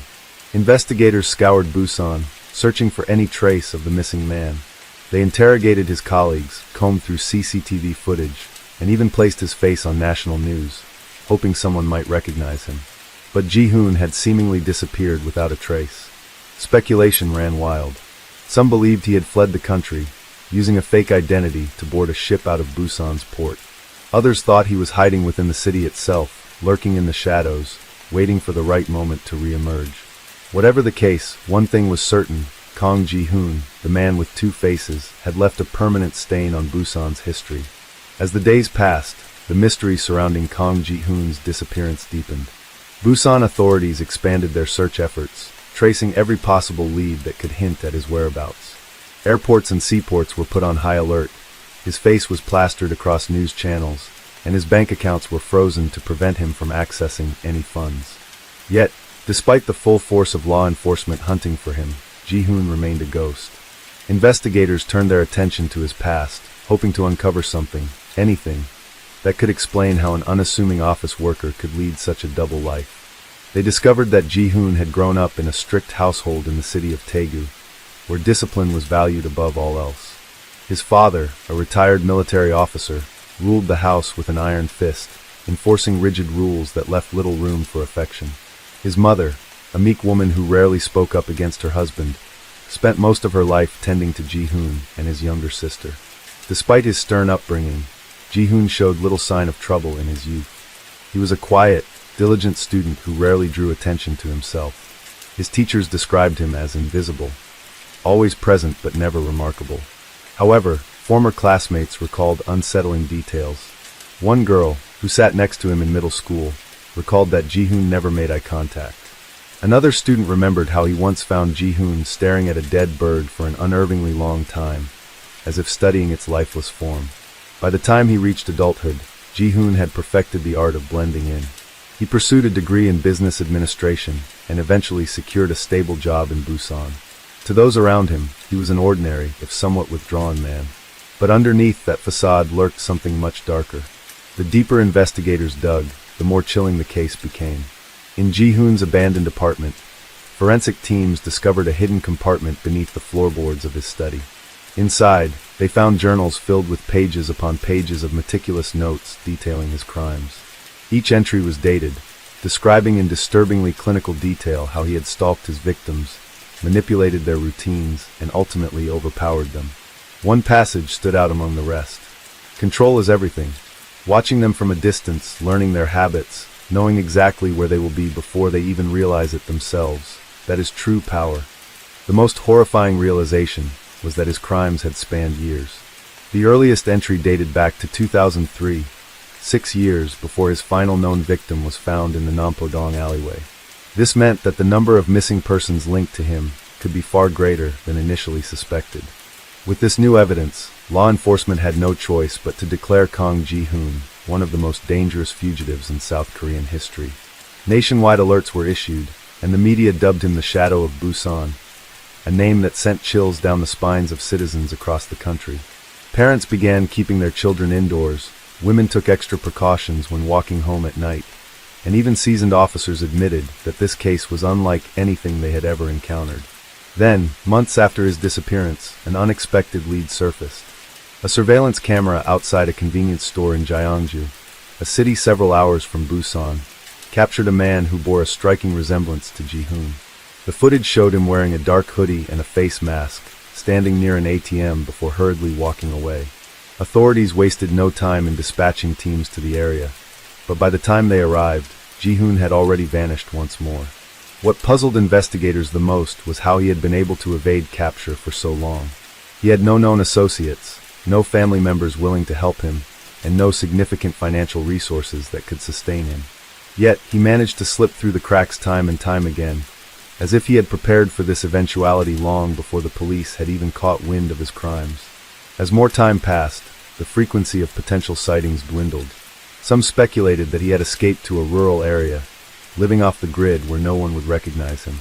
Investigators scoured Busan, searching for any trace of the missing man. They interrogated his colleagues, combed through CCTV footage, and even placed his face on national news, hoping someone might recognize him. But Ji-hoon had seemingly disappeared without a trace. Speculation ran wild. Some believed he had fled the country, using a fake identity to board a ship out of Busan's port. Others thought he was hiding within the city itself, lurking in the shadows, waiting for the right moment to re-emerge. Whatever the case, one thing was certain: Kang Ji-hoon, the man with two faces, had left a permanent stain on Busan's history. As the days passed, the mystery surrounding Kang Ji-hoon's disappearance deepened. Busan authorities expanded their search efforts, tracing every possible lead that could hint at his whereabouts. Airports and seaports were put on high alert. His face was plastered across news channels, and his bank accounts were frozen to prevent him from accessing any funds. Yet, despite the full force of law enforcement hunting for him, Ji-hoon remained a ghost. Investigators turned their attention to his past, hoping to uncover something, anything, that could explain how an unassuming office worker could lead such a double life. They discovered that Ji-hoon had grown up in a strict household in the city of Daegu, where discipline was valued above all else. His father, a retired military officer, ruled the house with an iron fist, enforcing rigid rules that left little room for affection. His mother, a meek woman who rarely spoke up against her husband, spent most of her life tending to Ji-hoon and his younger sister. Despite his stern upbringing, Ji-hoon showed little sign of trouble in his youth. He was a quiet, diligent student who rarely drew attention to himself. His teachers described him as invisible, always present but never remarkable. However, former classmates recalled unsettling details. One girl, who sat next to him in middle school, recalled that Ji-hoon never made eye contact. Another student remembered how he once found Ji-hoon staring at a dead bird for an unnervingly long time, as if studying its lifeless form. By the time he reached adulthood, Ji-hoon had perfected the art of blending in. He pursued a degree in business administration and eventually secured a stable job in Busan. To those around him, he was an ordinary, if somewhat withdrawn man. But underneath that facade lurked something much darker. The deeper investigators dug, the more chilling the case became. In Ji-hoon's abandoned apartment, forensic teams discovered a hidden compartment beneath the floorboards of his study. Inside, they found journals filled with pages upon pages of meticulous notes detailing his crimes. Each entry was dated, describing in disturbingly clinical detail how he had stalked his victims, manipulated their routines, and ultimately overpowered them. One passage stood out among the rest. Control is everything. Watching them from a distance, learning their habits, knowing exactly where they will be before they even realize it themselves, that is true power. The most horrifying realization was that his crimes had spanned years. The earliest entry dated back to 2003, 6 years before his final known victim was found in the Nampodong alleyway. This meant that the number of missing persons linked to him could be far greater than initially suspected. With this new evidence, law enforcement had no choice but to declare Kang Ji-hoon one of the most dangerous fugitives in South Korean history. Nationwide alerts were issued, and the media dubbed him the Shadow of Busan, a name that sent chills down the spines of citizens across the country. Parents began keeping their children indoors, women took extra precautions when walking home at night, and even seasoned officers admitted that this case was unlike anything they had ever encountered. Then, months after his disappearance, an unexpected lead surfaced. A surveillance camera outside a convenience store in Gyeongju, a city several hours from Busan, captured a man who bore a striking resemblance to Ji-hoon. The footage showed him wearing a dark hoodie and a face mask, standing near an ATM before hurriedly walking away. Authorities wasted no time in dispatching teams to the area, but by the time they arrived, Ji-hoon had already vanished once more. What puzzled investigators the most was how he had been able to evade capture for so long. He had no known associates, no family members willing to help him, and no significant financial resources that could sustain him. Yet, he managed to slip through the cracks time and time again, as if he had prepared for this eventuality long before the police had even caught wind of his crimes. As more time passed, the frequency of potential sightings dwindled. Some speculated that he had escaped to a rural area, living off the grid where no one would recognize him.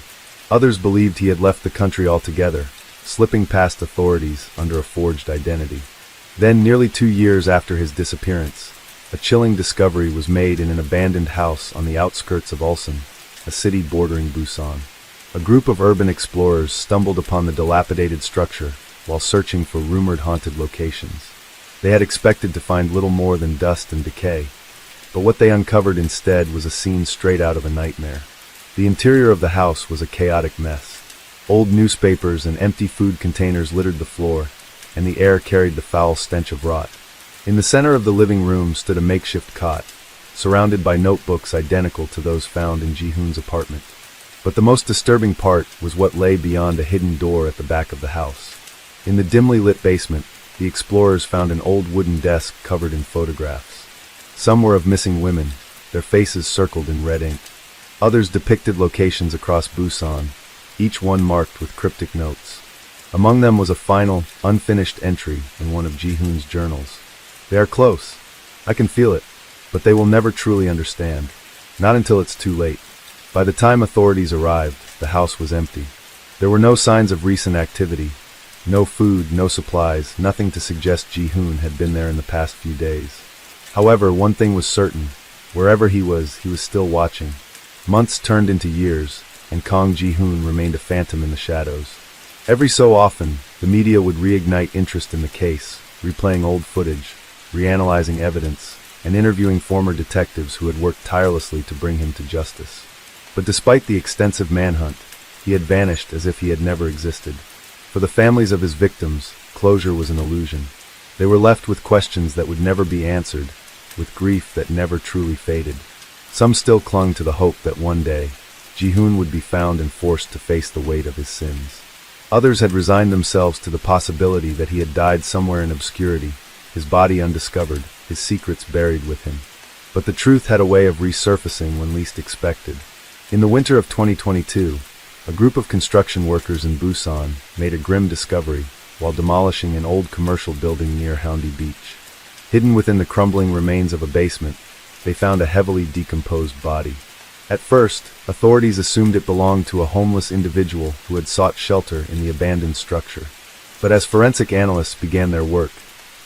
Others believed he had left the country altogether, slipping past authorities under a forged identity. Then, nearly 2 years after his disappearance, a chilling discovery was made in an abandoned house on the outskirts of Ulsan, a city bordering Busan. A group of urban explorers stumbled upon the dilapidated structure while searching for rumored haunted locations. They had expected to find little more than dust and decay, but what they uncovered instead was a scene straight out of a nightmare. The interior of the house was a chaotic mess. Old newspapers and empty food containers littered the floor, and the air carried the foul stench of rot. In the center of the living room stood a makeshift cot, surrounded by notebooks identical to those found in Ji-hoon's apartment. But the most disturbing part was what lay beyond a hidden door at the back of the house. In the dimly lit basement, the explorers found an old wooden desk covered in photographs. Some were of missing women, their faces circled in red ink. Others depicted locations across Busan, each one marked with cryptic notes. Among them was a final, unfinished entry in one of Ji-hoon's journals. "They are close. I can feel it, but they will never truly understand. Not until it's too late." By the time authorities arrived, the house was empty. There were no signs of recent activity. No food, no supplies, nothing to suggest Ji-hoon had been there in the past few days. However, one thing was certain. Wherever he was still watching. Months turned into years, and Kang Ji-hoon remained a phantom in the shadows. Every so often, the media would reignite interest in the case, replaying old footage, reanalyzing evidence, and interviewing former detectives who had worked tirelessly to bring him to justice. But despite the extensive manhunt, he had vanished as if he had never existed. For the families of his victims, closure was an illusion. They were left with questions that would never be answered, with grief that never truly faded. Some still clung to the hope that one day, Ji-hoon would be found and forced to face the weight of his sins. Others had resigned themselves to the possibility that he had died somewhere in obscurity, his body undiscovered, his secrets buried with him. But the truth had a way of resurfacing when least expected. In the winter of 2022, a group of construction workers in Busan made a grim discovery while demolishing an old commercial building near Haeundae Beach. Hidden within the crumbling remains of a basement, they found a heavily decomposed body. At first, authorities assumed it belonged to a homeless individual who had sought shelter in the abandoned structure. But as forensic analysts began their work,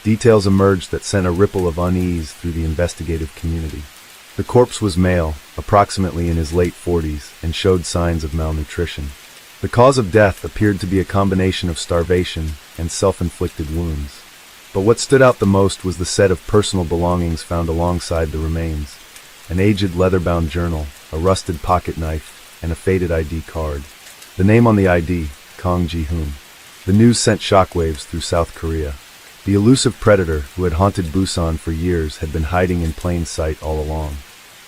details emerged that sent a ripple of unease through the investigative community. The corpse was male, approximately in his late 40s, and showed signs of malnutrition. The cause of death appeared to be a combination of starvation and self-inflicted wounds. But what stood out the most was the set of personal belongings found alongside the remains: an aged leather-bound journal, a rusted pocket knife, and a faded ID card. The name on the ID, Kang Ji-hoon. The news sent shockwaves through South Korea. The elusive predator who had haunted Busan for years had been hiding in plain sight all along.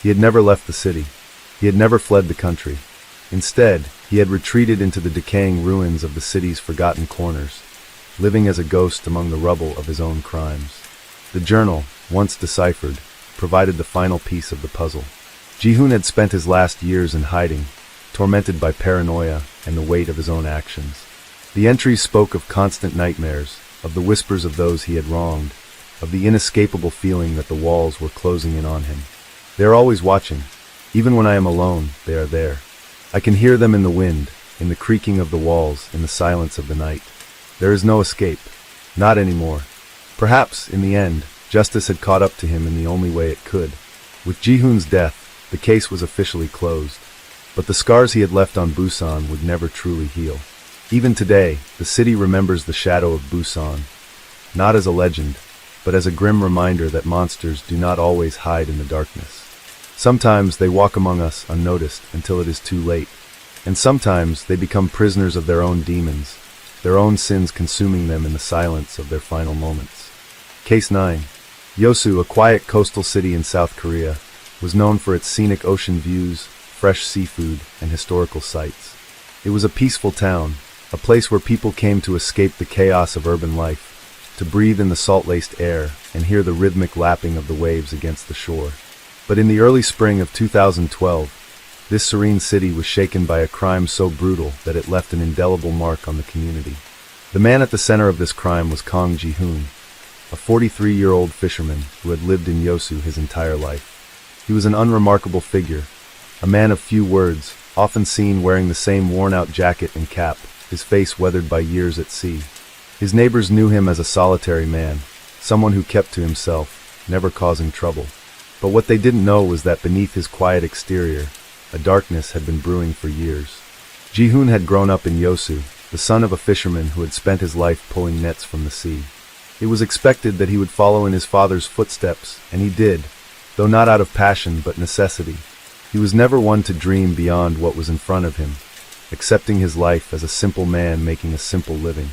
He had never left the city. He had never fled the country. Instead, he had retreated into the decaying ruins of the city's forgotten corners, living as a ghost among the rubble of his own crimes. The journal, once deciphered, provided the final piece of the puzzle. Ji-hoon had spent his last years in hiding, tormented by paranoia and the weight of his own actions. The entries spoke of constant nightmares, of the whispers of those he had wronged, of the inescapable feeling that the walls were closing in on him. They are always watching. Even when I am alone, they are there. I can hear them in the wind, in the creaking of the walls, in the silence of the night. There is no escape. Not anymore. Perhaps, in the end, justice had caught up to him in the only way it could. With Ji-hoon's death, the case was officially closed. But the scars he had left on Busan would never truly heal. Even today, the city remembers the shadow of Busan, not as a legend, but as a grim reminder that monsters do not always hide in the darkness. Sometimes they walk among us unnoticed until it is too late, and sometimes they become prisoners of their own demons, their own sins consuming them in the silence of their final moments. Case 9. Yosu, a quiet coastal city in South Korea, was known for its scenic ocean views, fresh seafood, and historical sites. It was a peaceful town, a place where people came to escape the chaos of urban life, to breathe in the salt-laced air and hear the rhythmic lapping of the waves against the shore. But in the early spring of 2012, this serene city was shaken by a crime so brutal that it left an indelible mark on the community. The man at the center of this crime was Kang Ji-hoon, a 43-year-old fisherman who had lived in Yosu his entire life. He was an unremarkable figure, a man of few words, often seen wearing the same worn-out jacket and cap, his face weathered by years at sea. His neighbors knew him as a solitary man, someone who kept to himself, never causing trouble. But what they didn't know was that beneath his quiet exterior, a darkness had been brewing for years. Ji-hoon had grown up in Yosu, the son of a fisherman who had spent his life pulling nets from the sea. It was expected that he would follow in his father's footsteps, and he did, though not out of passion but necessity. He was never one to dream beyond what was in front of him, accepting his life as a simple man making a simple living.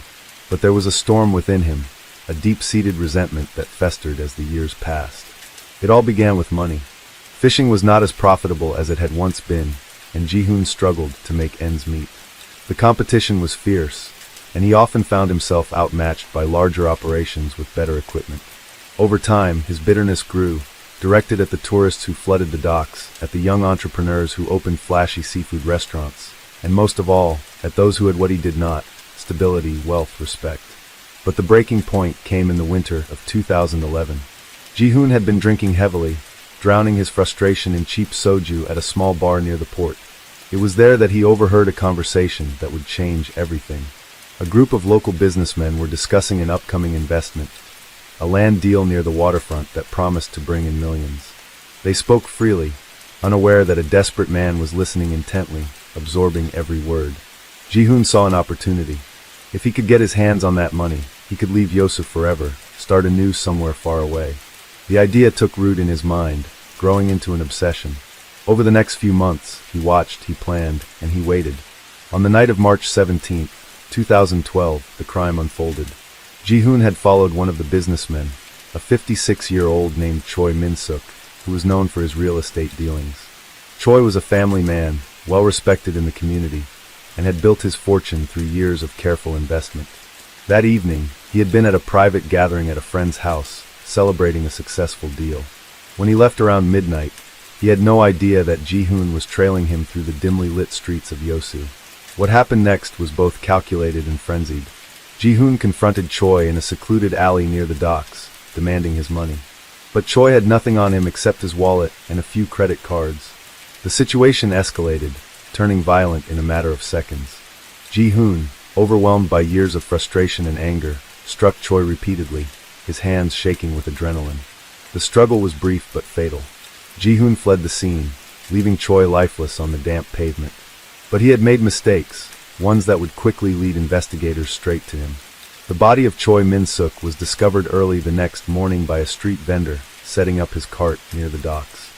But there was a storm within him, a deep-seated resentment that festered as the years passed. It all began with money. Fishing was not as profitable as it had once been, and Ji-hoon struggled to make ends meet. The competition was fierce, and he often found himself outmatched by larger operations with better equipment. Over time, his bitterness grew, directed at the tourists who flooded the docks, at the young entrepreneurs who opened flashy seafood restaurants, and most of all, at those who had what he did not: stability, wealth, respect. But the breaking point came in the winter of 2011. Ji-hoon had been drinking heavily, drowning his frustration in cheap soju at a small bar near the port. It was there that he overheard a conversation that would change everything. A group of local businessmen were discussing an upcoming investment, a land deal near the waterfront that promised to bring in millions. They spoke freely, unaware that a desperate man was listening intently, absorbing every word. Ji-hoon saw an opportunity. If he could get his hands on that money, he could leave Yosu forever, start anew somewhere far away. The idea took root in his mind, growing into an obsession. Over the next few months, he watched, he planned, and he waited. On the night of March 17, 2012, the crime unfolded. Ji-hoon had followed one of the businessmen, a 56-year-old named Choi Min-suk, who was known for his real estate dealings. Choi was a family man, well respected in the community, and had built his fortune through years of careful investment. That evening, he had been at a private gathering at a friend's house, celebrating a successful deal. When he left around midnight, he had no idea that Ji-hoon was trailing him through the dimly lit streets of Yosu. What happened next was both calculated and frenzied. Ji-hoon confronted Choi in a secluded alley near the docks, demanding his money. But Choi had nothing on him except his wallet and a few credit cards. The situation escalated, turning violent in a matter of seconds. Ji-hoon, overwhelmed by years of frustration and anger, struck Choi repeatedly, his hands shaking with adrenaline. The struggle was brief but fatal. Ji-hoon fled the scene, leaving Choi lifeless on the damp pavement. But he had made mistakes, ones that would quickly lead investigators straight to him. The body of Choi Min-suk was discovered early the next morning by a street vendor, setting up his cart near the docks.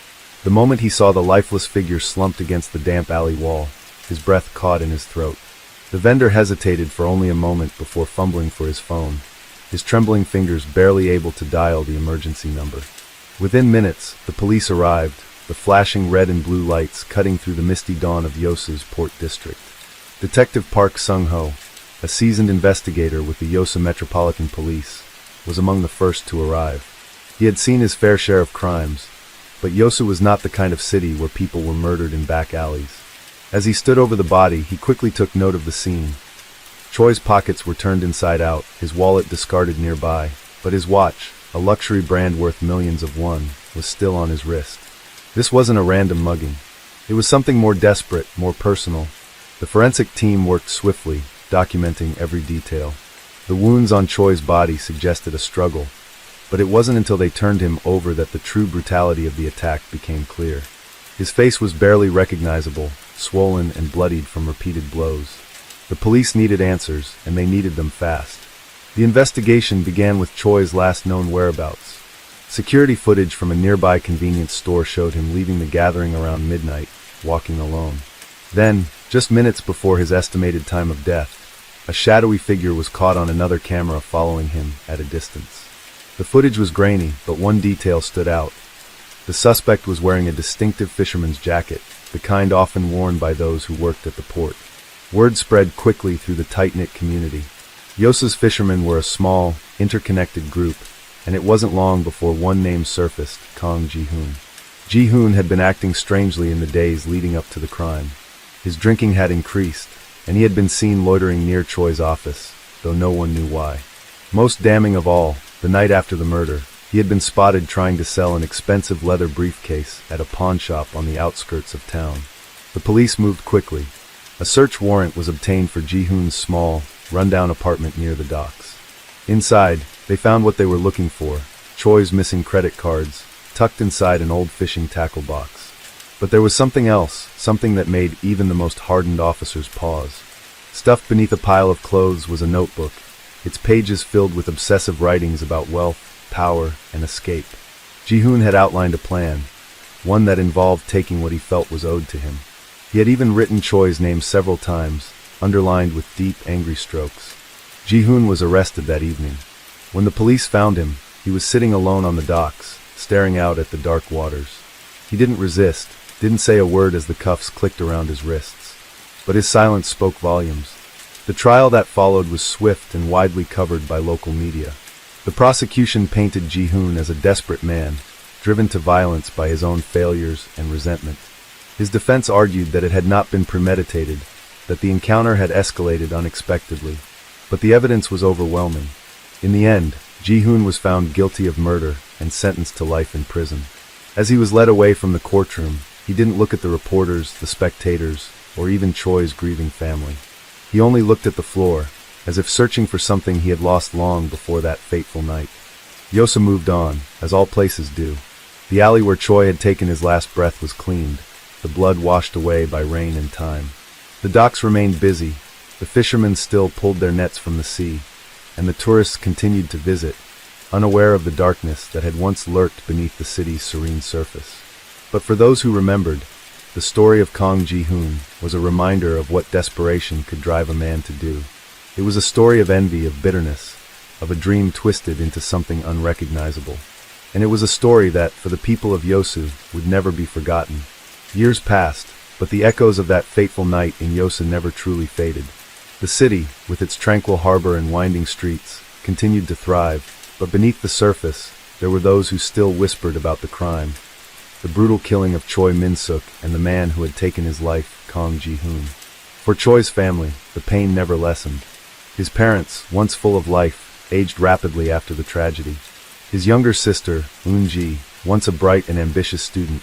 The moment he saw the lifeless figure slumped against the damp alley wall, his breath caught in his throat. The vendor hesitated for only a moment before fumbling for his phone, his trembling fingers barely able to dial the emergency number. Within minutes, the police arrived, the flashing red and blue lights cutting through the misty dawn of Yosu's Port District. Detective Park Sung-ho, a seasoned investigator with the Yosu Metropolitan Police, was among the first to arrive. He had seen his fair share of crimes, but Yosu was not the kind of city where people were murdered in back alleys. As he stood over the body, he quickly took note of the scene. Choi's pockets were turned inside out, his wallet discarded nearby, but his watch, a luxury brand worth millions of won, was still on his wrist. This wasn't a random mugging. It was something more desperate, more personal. The forensic team worked swiftly, documenting every detail. The wounds on Choi's body suggested a struggle, but it wasn't until they turned him over that the true brutality of the attack became clear. His face was barely recognizable, swollen and bloodied from repeated blows. The police needed answers, and they needed them fast. The investigation began with Choi's last known whereabouts. Security footage from a nearby convenience store showed him leaving the gathering around midnight, walking alone. Then, just minutes before his estimated time of death, a shadowy figure was caught on another camera following him at a distance. The footage was grainy, but one detail stood out. The suspect was wearing a distinctive fisherman's jacket, the kind often worn by those who worked at the port. Word spread quickly through the tight-knit community. Yosu's fishermen were a small, interconnected group, and it wasn't long before one name surfaced: Kang Ji-hoon. Ji-hoon had been acting strangely in the days leading up to the crime. His drinking had increased, and he had been seen loitering near Choi's office, though no one knew why. Most damning of all, the night after the murder, he had been spotted trying to sell an expensive leather briefcase at a pawn shop on the outskirts of town. The police moved quickly. A search warrant was obtained for Ji-hoon's small, rundown apartment near the docks. Inside, they found what they were looking for: Choi's missing credit cards, tucked inside an old fishing tackle box. But there was something else, something that made even the most hardened officers pause. Stuffed beneath a pile of clothes was a notebook, its pages filled with obsessive writings about wealth, power, and escape. Ji-hoon had outlined a plan, one that involved taking what he felt was owed to him. He had even written Choi's name several times, underlined with deep, angry strokes. Ji-hoon was arrested that evening. When the police found him, he was sitting alone on the docks, staring out at the dark waters. He didn't resist, didn't say a word as the cuffs clicked around his wrists. But his silence spoke volumes. The trial that followed was swift and widely covered by local media. The prosecution painted Ji-hoon as a desperate man, driven to violence by his own failures and resentment. His defense argued that it had not been premeditated, that the encounter had escalated unexpectedly. But the evidence was overwhelming. In the end, Ji-hoon was found guilty of murder and sentenced to life in prison. As he was led away from the courtroom, he didn't look at the reporters, the spectators, or even Choi's grieving family. He only looked at the floor, as if searching for something he had lost long before that fateful night. Yosu moved on, as all places do. The alley where Choi had taken his last breath was cleaned, the blood washed away by rain and time. The docks remained busy, the fishermen still pulled their nets from the sea, and the tourists continued to visit, unaware of the darkness that had once lurked beneath the city's serene surface. But for those who remembered, the story of Kang Ji-hoon was a reminder of what desperation could drive a man to do. It was a story of envy, of bitterness, of a dream twisted into something unrecognizable. And it was a story that, for the people of Yosu, would never be forgotten. Years passed, but the echoes of that fateful night in Yosu never truly faded. The city, with its tranquil harbor and winding streets, continued to thrive, but beneath the surface, there were those who still whispered about the crime. The brutal killing of Choi Min-suk and the man who had taken his life, Kang Ji-hoon. For Choi's family, the pain never lessened. His parents, once full of life, aged rapidly after the tragedy. His younger sister, Eun-ji, once a bright and ambitious student,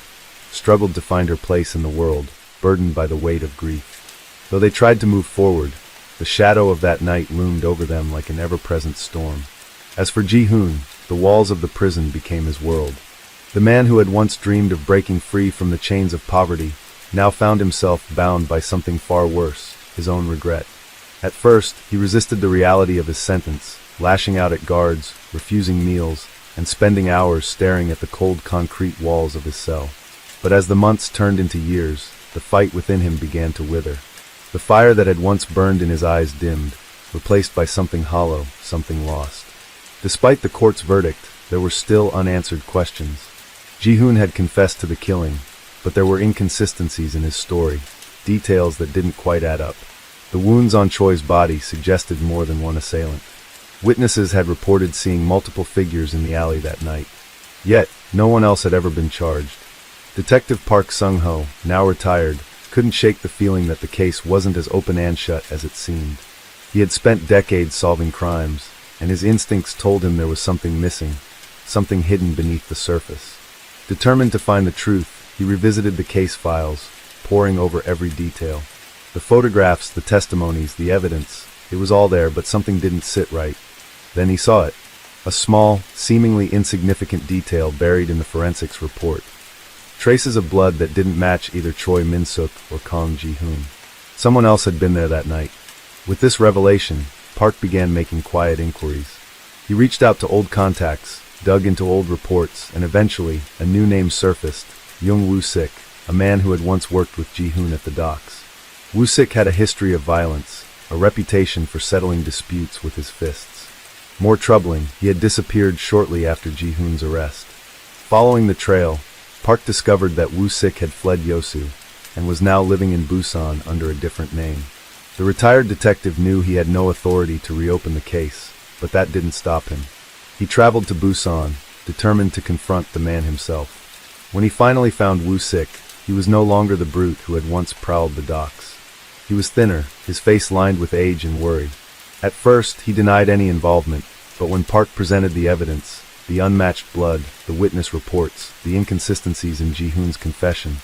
struggled to find her place in the world, burdened by the weight of grief. Though they tried to move forward, the shadow of that night loomed over them like an ever-present storm. As for Ji-hoon, the walls of the prison became his world. The man who had once dreamed of breaking free from the chains of poverty now found himself bound by something far worse, his own regret. At first, he resisted the reality of his sentence, lashing out at guards, refusing meals, and spending hours staring at the cold concrete walls of his cell. But as the months turned into years, the fight within him began to wither. The fire that had once burned in his eyes dimmed, replaced by something hollow, something lost. Despite the court's verdict, there were still unanswered questions. Ji-hoon had confessed to the killing, but there were inconsistencies in his story, details that didn't quite add up. The wounds on Choi's body suggested more than one assailant. Witnesses had reported seeing multiple figures in the alley that night. Yet, no one else had ever been charged. Detective Park Sung-ho, now retired, couldn't shake the feeling that the case wasn't as open and shut as it seemed. He had spent decades solving crimes, and his instincts told him there was something missing, something hidden beneath the surface. Determined to find the truth, he revisited the case files, poring over every detail. The photographs, the testimonies, the evidence, it was all there, but something didn't sit right. Then he saw it. A small, seemingly insignificant detail buried in the forensics report. Traces of blood that didn't match either Choi Min-suk or Kang Ji-hoon. Someone else had been there that night. With this revelation, Park began making quiet inquiries. He reached out to old contacts, dug into old reports, and eventually, a new name surfaced, Young Woo-sik, a man who had once worked with Ji-hoon at the docks. Woo-sik had a history of violence, a reputation for settling disputes with his fists. More troubling, he had disappeared shortly after Ji-hoon's arrest. Following the trail, Park discovered that Woo-sik had fled Yosu, and was now living in Busan under a different name. The retired detective knew he had no authority to reopen the case, but that didn't stop him. He traveled to Busan, determined to confront the man himself. When he finally found Woo-sik, he was no longer the brute who had once prowled the docks. He was thinner, his face lined with age and worry. At first, he denied any involvement, but when Park presented the evidence, the unmatched blood, the witness reports, the inconsistencies in Ji-hoon's confession,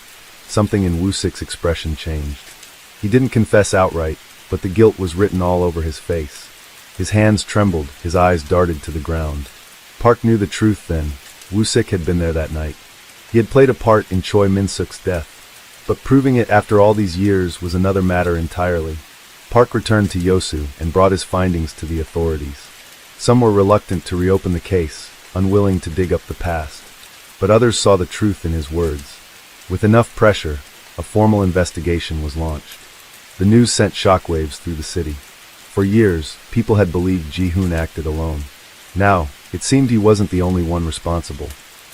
something in Woo-sik's expression changed. He didn't confess outright, but the guilt was written all over his face. His hands trembled, his eyes darted to the ground. Park knew the truth then. Woo-sik had been there that night. He had played a part in Choi Min-suk's death. But proving it after all these years was another matter entirely. Park returned to Yosu and brought his findings to the authorities. Some were reluctant to reopen the case, unwilling to dig up the past. But others saw the truth in his words. With enough pressure, a formal investigation was launched. The news sent shockwaves through the city. For years, people had believed Ji-hoon acted alone. Now, it seemed he wasn't the only one responsible.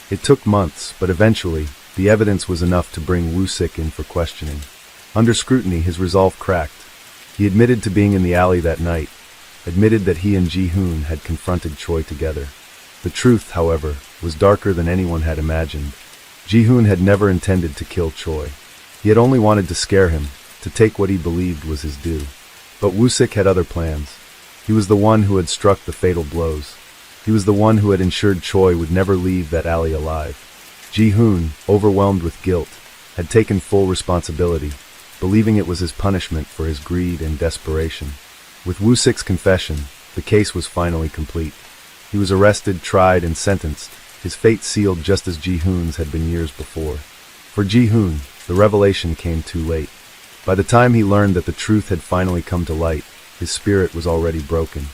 It took months, but eventually, the evidence was enough to bring Woo-sik in for questioning. Under scrutiny, his resolve cracked. He admitted to being in the alley that night, admitted that he and Ji-hoon had confronted Choi together. The truth, however, was darker than anyone had imagined. Ji-hoon had never intended to kill Choi. He had only wanted to scare him, to take what he believed was his due. But Woo-sik had other plans. He was the one who had struck the fatal blows. He was the one who had ensured Choi would never leave that alley alive. Ji-hoon, overwhelmed with guilt, had taken full responsibility, believing it was his punishment for his greed and desperation. With Woo-sik's confession, the case was finally complete. He was arrested, tried, and sentenced, his fate sealed just as Ji-hoon's had been years before. For Ji-hoon, the revelation came too late. By the time he learned that the truth had finally come to light, his spirit was already broken.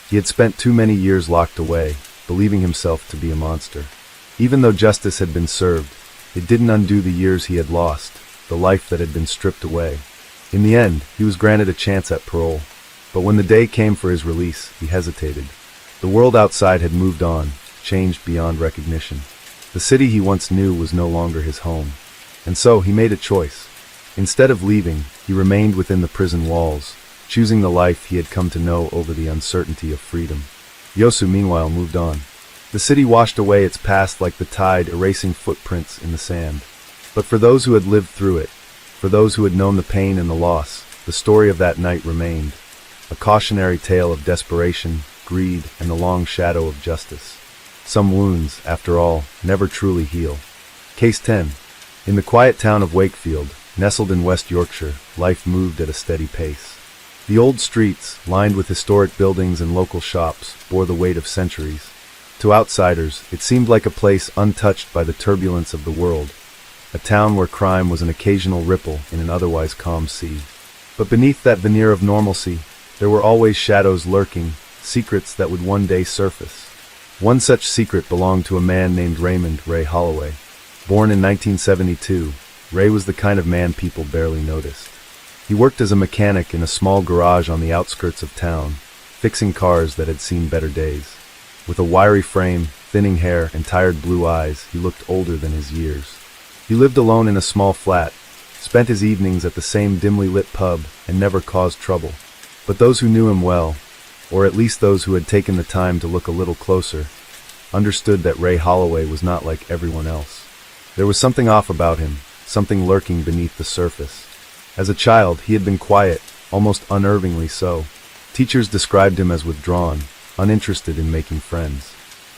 He had spent too many years locked away, believing himself to be a monster. Even though justice had been served, it didn't undo the years he had lost, the life that had been stripped away. In the end, he was granted a chance at parole. But when the day came for his release, he hesitated. The world outside had moved on, changed beyond recognition. The city he once knew was no longer his home. And so he made a choice. Instead of leaving, he remained within the prison walls, choosing the life he had come to know over the uncertainty of freedom. Yosu, meanwhile, moved on. The city washed away its past like the tide, erasing footprints in the sand. But for those who had lived through it, for those who had known the pain and the loss, the story of that night remained. A cautionary tale of desperation, greed, and the long shadow of justice. Some wounds, after all, never truly heal. Case 10. In the quiet town of Wakefield, nestled in West Yorkshire, life moved at a steady pace. The old streets, lined with historic buildings and local shops, bore the weight of centuries. To outsiders, it seemed like a place untouched by the turbulence of the world, a town where crime was an occasional ripple in an otherwise calm sea. But beneath that veneer of normalcy, there were always shadows lurking, secrets that would one day surface. One such secret belonged to a man named Raymond Ray Holloway. Born in 1972, Ray was the kind of man people barely noticed. He worked as a mechanic in a small garage on the outskirts of town, fixing cars that had seen better days. With a wiry frame, thinning hair, and tired blue eyes, he looked older than his years. He lived alone in a small flat, spent his evenings at the same dimly lit pub, and never caused trouble. But those who knew him well, or at least those who had taken the time to look a little closer, understood that Ray Holloway was not like everyone else. There was something off about him, something lurking beneath the surface. As a child, he had been quiet, almost unnervingly so. Teachers described him as withdrawn, uninterested in making friends.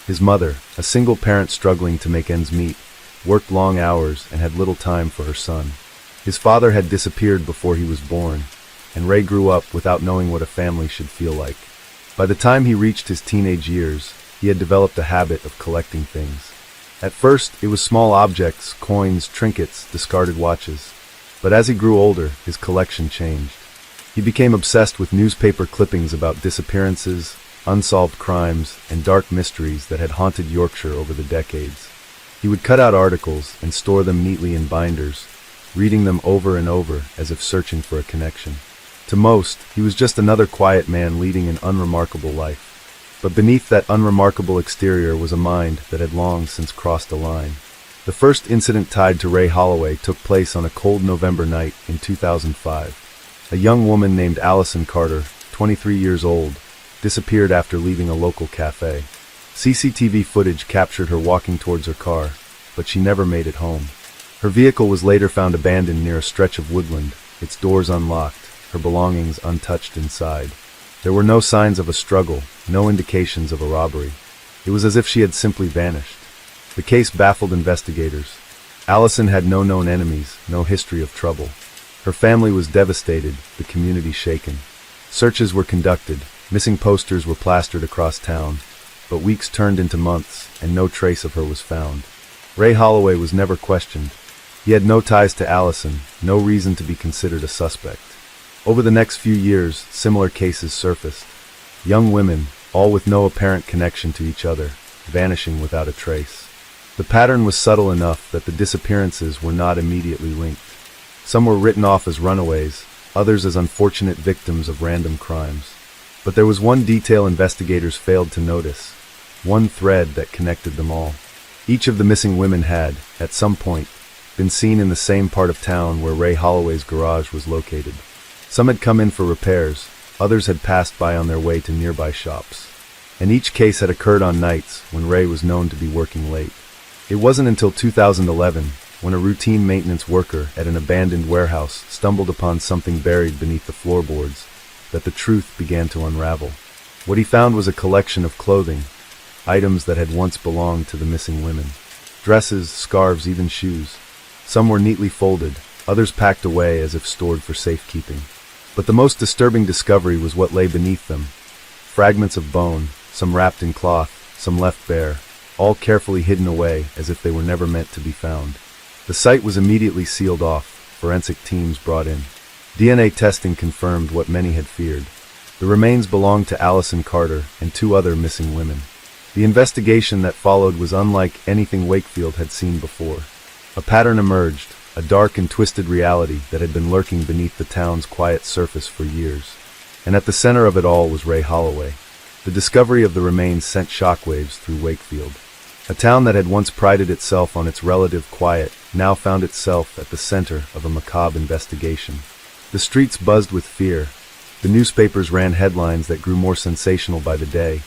His mother, a single parent struggling to make ends meet, worked long hours and had little time for her son. His father had disappeared before he was born, and Ray grew up without knowing what a family should feel like. By the time he reached his teenage years, he had developed a habit of collecting things. At first, it was small objects, coins, trinkets, discarded watches. But as he grew older, his collection changed. He became obsessed with newspaper clippings about disappearances, unsolved crimes, and dark mysteries that had haunted Yorkshire over the decades. He would cut out articles and store them neatly in binders, reading them over and over as if searching for a connection. To most, he was just another quiet man leading an unremarkable life. But beneath that unremarkable exterior was a mind that had long since crossed a line. The first incident tied to Ray Holloway took place on a cold November night in 2005. A young woman named Allison Carter, 23 years old, disappeared after leaving a local cafe. CCTV footage captured her walking towards her car, but she never made it home. Her vehicle was later found abandoned near a stretch of woodland, its doors unlocked, her belongings untouched inside. There were no signs of a struggle, no indications of a robbery. It was as if she had simply vanished. The case baffled investigators. Allison had no known enemies, no history of trouble. Her family was devastated, the community shaken. Searches were conducted, missing posters were plastered across town, but weeks turned into months, and no trace of her was found. Ray Holloway was never questioned. He had no ties to Allison, no reason to be considered a suspect. Over the next few years, similar cases surfaced. Young women, all with no apparent connection to each other, vanishing without a trace. The pattern was subtle enough that the disappearances were not immediately linked. Some were written off as runaways, others as unfortunate victims of random crimes. But there was one detail investigators failed to notice, one thread that connected them all. Each of the missing women had, at some point, been seen in the same part of town where Ray Holloway's garage was located. Some had come in for repairs, others had passed by on their way to nearby shops. And each case had occurred on nights when Ray was known to be working late. It wasn't until 2011, when a routine maintenance worker at an abandoned warehouse stumbled upon something buried beneath the floorboards, that the truth began to unravel. What he found was a collection of clothing, items that had once belonged to the missing women. Dresses, scarves, even shoes. Some were neatly folded, others packed away as if stored for safekeeping. But the most disturbing discovery was what lay beneath them. Fragments of bone, some wrapped in cloth, some left bare, all carefully hidden away as if they were never meant to be found. The site was immediately sealed off, forensic teams brought in. DNA testing confirmed what many had feared. The remains belonged to Allison Carter and 2 other missing women. The investigation that followed was unlike anything Wakefield had seen before. A pattern emerged, a dark and twisted reality that had been lurking beneath the town's quiet surface for years. And at the center of it all was Ray Holloway. The discovery of the remains sent shockwaves through Wakefield. A town that had once prided itself on its relative quiet now found itself at the center of a macabre investigation. The streets buzzed with fear. The newspapers ran headlines that grew more sensational by the day,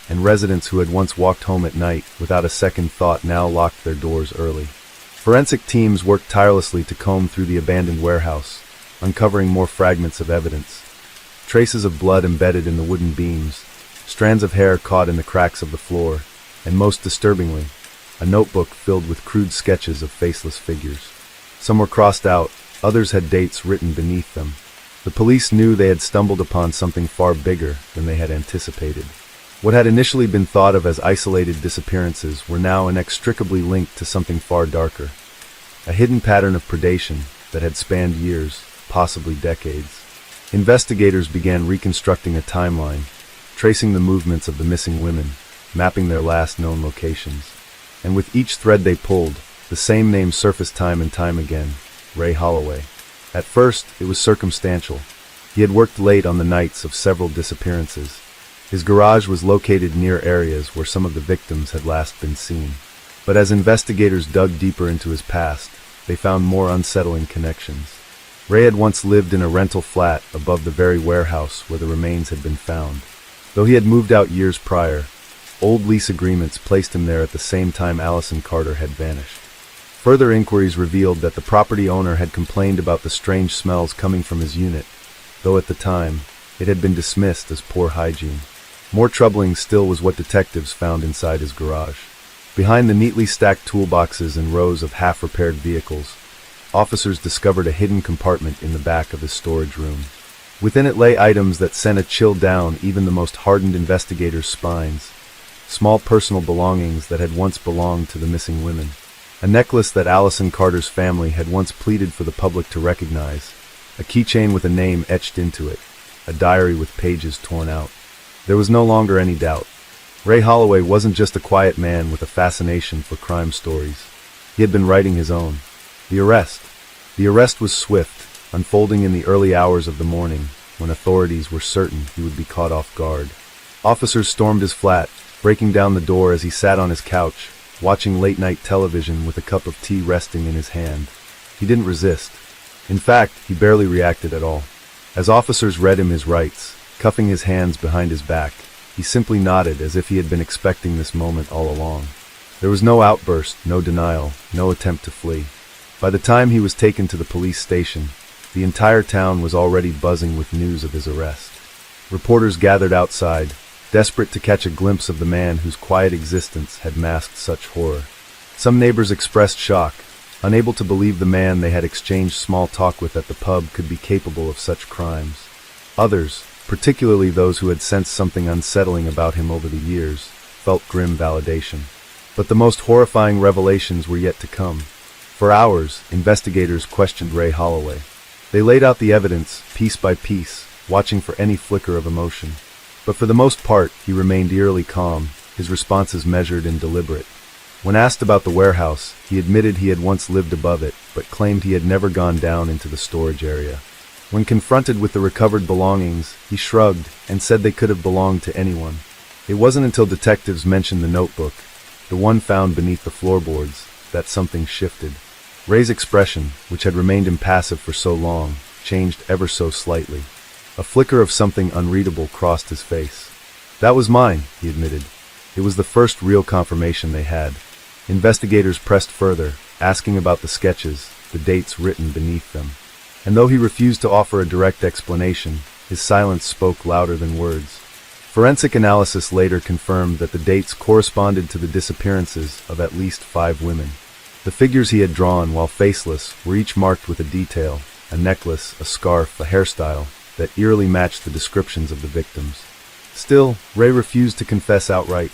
and residents who had once walked home at night without a second thought now locked their doors early. Forensic teams worked tirelessly to comb through the abandoned warehouse, uncovering more fragments of evidence. Traces of blood embedded in the wooden beams, strands of hair caught in the cracks of the floor, and most disturbingly, a notebook filled with crude sketches of faceless figures. Some were crossed out, others had dates written beneath them. The police knew they had stumbled upon something far bigger than they had anticipated. What had initially been thought of as isolated disappearances were now inextricably linked to something far darker. A hidden pattern of predation that had spanned years, possibly decades. Investigators began reconstructing a timeline, tracing the movements of the missing women, mapping their last known locations. And with each thread they pulled, the same name surfaced time and time again, Ray Holloway. At first, it was circumstantial. He had worked late on the nights of several disappearances. His garage was located near areas where some of the victims had last been seen. But as investigators dug deeper into his past, they found more unsettling connections. Ray had once lived in a rental flat above the very warehouse where the remains had been found. Though he had moved out years prior, old lease agreements placed him there at the same time Allison Carter had vanished. Further inquiries revealed that the property owner had complained about the strange smells coming from his unit, though at the time, it had been dismissed as poor hygiene. More troubling still was what detectives found inside his garage. Behind the neatly stacked toolboxes and rows of half-repaired vehicles, officers discovered a hidden compartment in the back of his storage room. Within it lay items that sent a chill down even the most hardened investigators' spines. Small personal belongings that had once belonged to the missing women. A necklace that Allison Carter's family had once pleaded for the public to recognize. A keychain with a name etched into it. A diary with pages torn out. There was no longer any doubt. Ray Holloway wasn't just a quiet man with a fascination for crime stories. He had been writing his own. The arrest. The arrest was swift, unfolding in the early hours of the morning, when authorities were certain he would be caught off guard. Officers stormed his flat, breaking down the door as he sat on his couch, watching late-night television with a cup of tea resting in his hand. He didn't resist. In fact, he barely reacted at all. As officers read him his rights, cuffing his hands behind his back, he simply nodded as if he had been expecting this moment all along. There was no outburst, no denial, no attempt to flee. By the time he was taken to the police station, the entire town was already buzzing with news of his arrest. Reporters gathered outside, desperate to catch a glimpse of the man whose quiet existence had masked such horror. Some neighbors expressed shock, unable to believe the man they had exchanged small talk with at the pub could be capable of such crimes. Others, particularly those who had sensed something unsettling about him over the years, felt grim validation. But the most horrifying revelations were yet to come. For hours, investigators questioned Ray Holloway. They laid out the evidence, piece by piece, watching for any flicker of emotion. But for the most part, he remained eerily calm, his responses measured and deliberate. When asked about the warehouse, he admitted he had once lived above it, but claimed he had never gone down into the storage area. When confronted with the recovered belongings, he shrugged and said they could have belonged to anyone. It wasn't until detectives mentioned the notebook, the one found beneath the floorboards, that something shifted. Ray's expression, which had remained impassive for so long, changed ever so slightly. A flicker of something unreadable crossed his face. "That was mine," he admitted. It was the first real confirmation they had. Investigators pressed further, asking about the sketches, the dates written beneath them. And though he refused to offer a direct explanation, his silence spoke louder than words. Forensic analysis later confirmed that the dates corresponded to the disappearances of at least 5 women. The figures he had drawn, while faceless, were each marked with a detail, a necklace, a scarf, a hairstyle, that eerily matched the descriptions of the victims. Still, Ray refused to confess outright.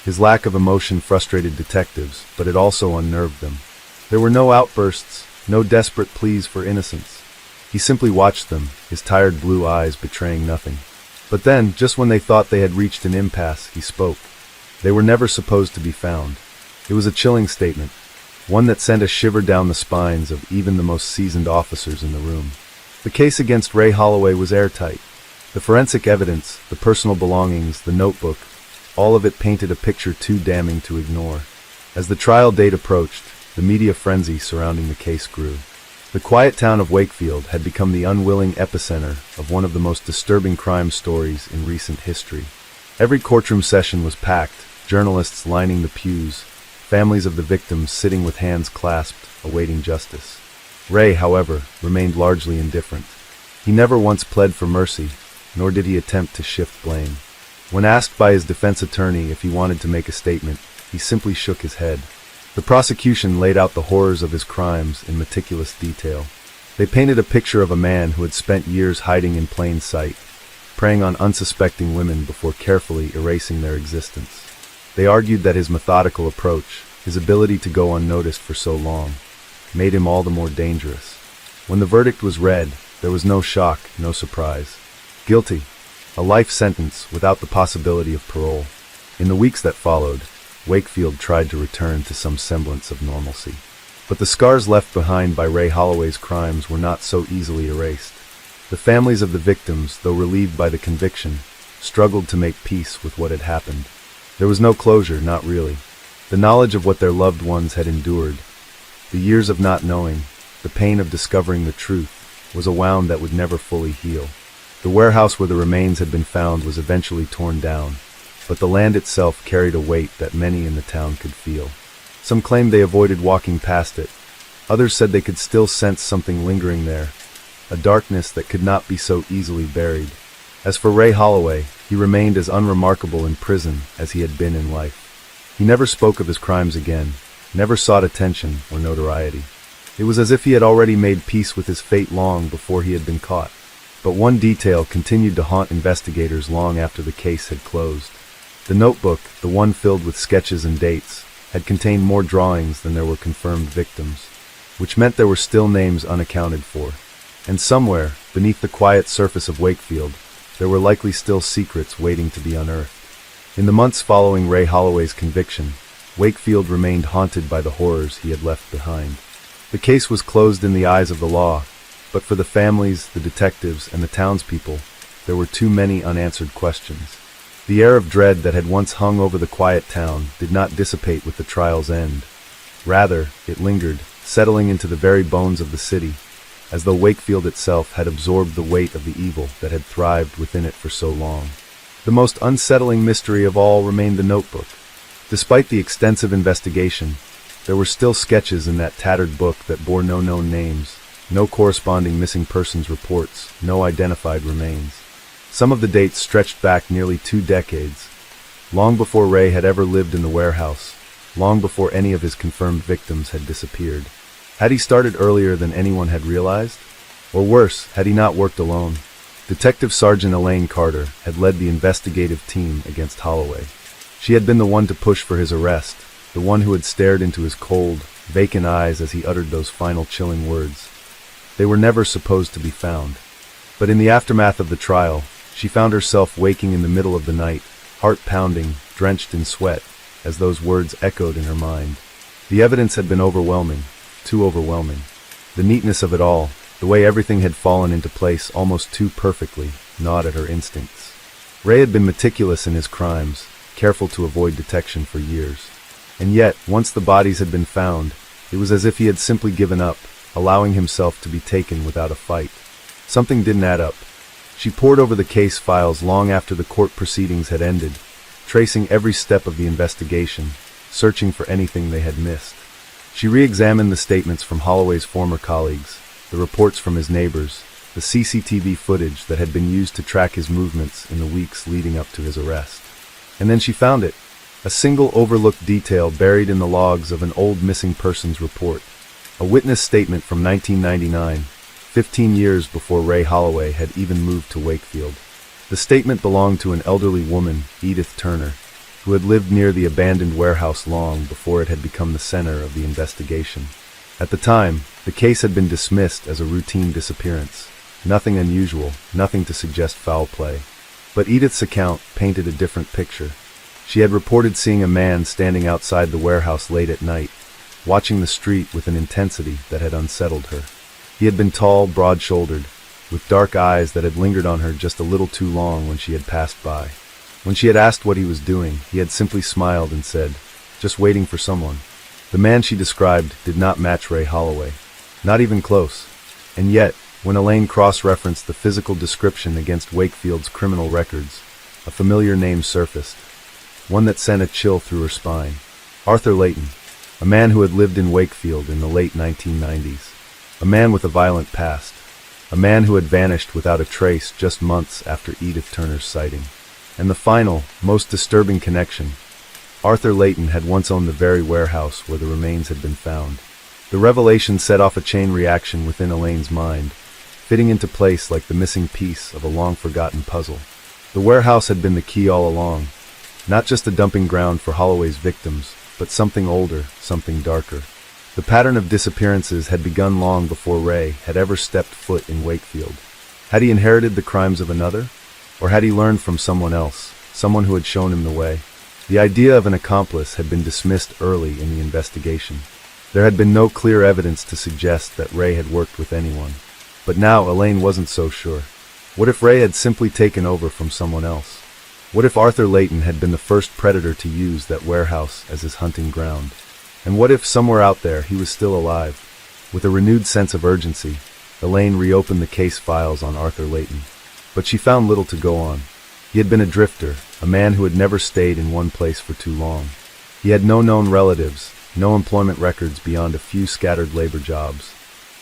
His lack of emotion frustrated detectives, but it also unnerved them. There were no outbursts, no desperate pleas for innocence. He simply watched them, his tired blue eyes betraying nothing. But then, just when they thought they had reached an impasse, he spoke. They were never supposed to be found. It was a chilling statement, one that sent a shiver down the spines of even the most seasoned officers in the room. The case against Ray Holloway was airtight. The forensic evidence, the personal belongings, the notebook, all of it painted a picture too damning to ignore. As the trial date approached, the media frenzy surrounding the case grew. The quiet town of Wakefield had become the unwilling epicenter of one of the most disturbing crime stories in recent history. Every courtroom session was packed, journalists lining the pews, families of the victims sitting with hands clasped, awaiting justice. Ray, however, remained largely indifferent. He never once pled for mercy, nor did he attempt to shift blame. When asked by his defense attorney if he wanted to make a statement, he simply shook his head. The prosecution laid out the horrors of his crimes in meticulous detail. They painted a picture of a man who had spent years hiding in plain sight, preying on unsuspecting women before carefully erasing their existence. They argued that his methodical approach, his ability to go unnoticed for so long, made him all the more dangerous. When the verdict was read, there was no shock, no surprise. Guilty. A life sentence without the possibility of parole. In the weeks that followed, Wakefield tried to return to some semblance of normalcy. But the scars left behind by Ray Holloway's crimes were not so easily erased. The families of the victims, though relieved by the conviction, struggled to make peace with what had happened. There was no closure, not really. The knowledge of what their loved ones had endured, the years of not knowing, the pain of discovering the truth, was a wound that would never fully heal. The warehouse where the remains had been found was eventually torn down, but the land itself carried a weight that many in the town could feel. Some claimed they avoided walking past it. Others said they could still sense something lingering there, a darkness that could not be so easily buried. As for Ray Holloway, he remained as unremarkable in prison as he had been in life. He never spoke of his crimes again, never sought attention or notoriety. It was as if he had already made peace with his fate long before he had been caught. But one detail continued to haunt investigators long after the case had closed. The notebook, the one filled with sketches and dates, had contained more drawings than there were confirmed victims, which meant there were still names unaccounted for. And somewhere, beneath the quiet surface of Wakefield, there were likely still secrets waiting to be unearthed. In the months following Ray Holloway's conviction, Wakefield remained haunted by the horrors he had left behind. The case was closed in the eyes of the law, but for the families, the detectives, and the townspeople, there were too many unanswered questions. The air of dread that had once hung over the quiet town did not dissipate with the trial's end. Rather, it lingered, settling into the very bones of the city, as though Wakefield itself had absorbed the weight of the evil that had thrived within it for so long. The most unsettling mystery of all remained the notebook. Despite the extensive investigation, there were still sketches in that tattered book that bore no known names, no corresponding missing persons reports, no identified remains. Some of the dates stretched back nearly 2 decades, long before Ray had ever lived in the warehouse, long before any of his confirmed victims had disappeared. Had he started earlier than anyone had realized? Or worse, had he not worked alone? Detective Sergeant Elaine Carter had led the investigative team against Holloway. She had been the one to push for his arrest, the one who had stared into his cold, vacant eyes as he uttered those final chilling words. They were never supposed to be found. But in the aftermath of the trial, she found herself waking in the middle of the night, heart pounding, drenched in sweat, as those words echoed in her mind. The evidence had been overwhelming, too overwhelming. The neatness of it all, the way everything had fallen into place almost too perfectly, gnawed at her instincts. Ray had been meticulous in his crimes, careful to avoid detection for years. And yet, once the bodies had been found, it was as if he had simply given up, allowing himself to be taken without a fight. Something didn't add up. She pored over the case files long after the court proceedings had ended, tracing every step of the investigation, searching for anything they had missed. She re-examined the statements from Holloway's former colleagues, the reports from his neighbors, the CCTV footage that had been used to track his movements in the weeks leading up to his arrest. And then she found it, a single overlooked detail buried in the logs of an old missing persons report, a witness statement from 1999, 15 years before Ray Holloway had even moved to Wakefield. The statement belonged to an elderly woman, Edith Turner, who had lived near the abandoned warehouse long before it had become the center of the investigation. At the time, the case had been dismissed as a routine disappearance. Nothing unusual, nothing to suggest foul play. But Edith's account painted a different picture. She had reported seeing a man standing outside the warehouse late at night, watching the street with an intensity that had unsettled her. He had been tall, broad-shouldered, with dark eyes that had lingered on her just a little too long when she had passed by. When she had asked what he was doing, he had simply smiled and said, "Just waiting for someone." The man she described did not match Ray Holloway. Not even close. And yet, when Elaine cross-referenced the physical description against Wakefield's criminal records, a familiar name surfaced, one that sent a chill through her spine. Arthur Layton, a man who had lived in Wakefield in the late 1990s. A man with a violent past. A man who had vanished without a trace just months after Edith Turner's sighting. And the final, most disturbing connection. Arthur Layton had once owned the very warehouse where the remains had been found. The revelation set off a chain reaction within Elaine's mind, fitting into place like the missing piece of a long-forgotten puzzle. The warehouse had been the key all along, not just a dumping ground for Holloway's victims, but something older, something darker. The pattern of disappearances had begun long before Ray had ever stepped foot in Wakefield. Had he inherited the crimes of another? Or had he learned from someone else, someone who had shown him the way? The idea of an accomplice had been dismissed early in the investigation. There had been no clear evidence to suggest that Ray had worked with anyone. But now Elaine wasn't so sure. What if Ray had simply taken over from someone else? What if Arthur Layton had been the first predator to use that warehouse as his hunting ground? And what if somewhere out there he was still alive? With a renewed sense of urgency, Elaine reopened the case files on Arthur Layton. But she found little to go on. He had been a drifter, a man who had never stayed in one place for too long. He had no known relatives, no employment records beyond a few scattered labor jobs.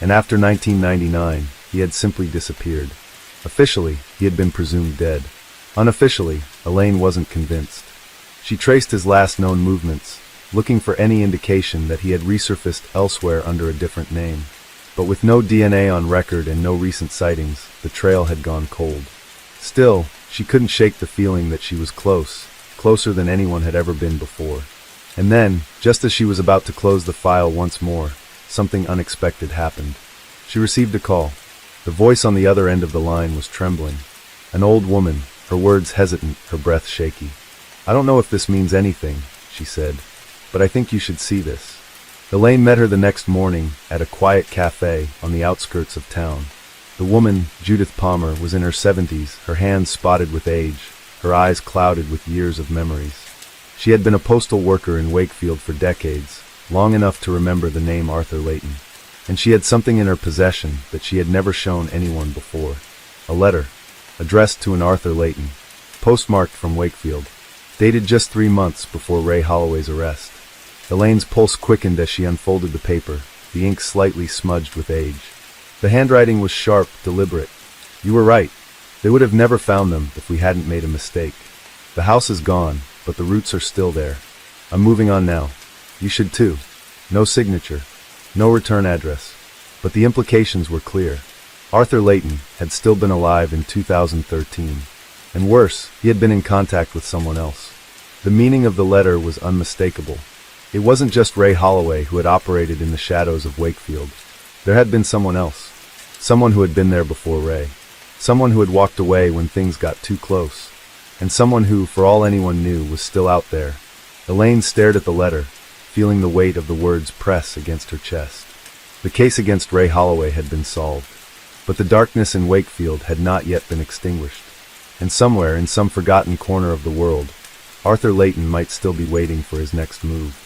And after 1999, he had simply disappeared. Officially, he had been presumed dead. Unofficially, Elaine wasn't convinced. She traced his last known movements, looking for any indication that he had resurfaced elsewhere under a different name. But with no DNA on record and no recent sightings, the trail had gone cold. Still, she couldn't shake the feeling that she was close, closer than anyone had ever been before. And then, just as she was about to close the file once more, something unexpected happened. She received a call. The voice on the other end of the line was trembling. An old woman, her words hesitant, her breath shaky. "I don't know if this means anything," she said, "but I think you should see this." Elaine met her the next morning at a quiet cafe on the outskirts of town. The woman, Judith Palmer, was in her 70s, her hands spotted with age, her eyes clouded with years of memories. She had been a postal worker in Wakefield for decades, long enough to remember the name Arthur Layton. And she had something in her possession that she had never shown anyone before. A letter, addressed to an Arthur Layton, postmarked from Wakefield, dated just 3 months before Ray Holloway's arrest. Elaine's pulse quickened as she unfolded the paper, the ink slightly smudged with age. The handwriting was sharp, deliberate. "You were right. They would have never found them if we hadn't made a mistake. The house is gone, but the roots are still there. I'm moving on now. You should too. No signature, no return address. But the implications were clear. Arthur Layton had still been alive in 2013. And worse, he had been in contact with someone else. The meaning of the letter was unmistakable. It wasn't just Ray Holloway who had operated in the shadows of Wakefield. There had been someone else. Someone who had been there before Ray. Someone who had walked away when things got too close. And someone who, for all anyone knew, was still out there. Elaine stared at the letter, feeling the weight of the words press against her chest. The case against Ray Holloway had been solved. But the darkness in Wakefield had not yet been extinguished. And somewhere, in some forgotten corner of the world, Arthur Layton might still be waiting for his next move.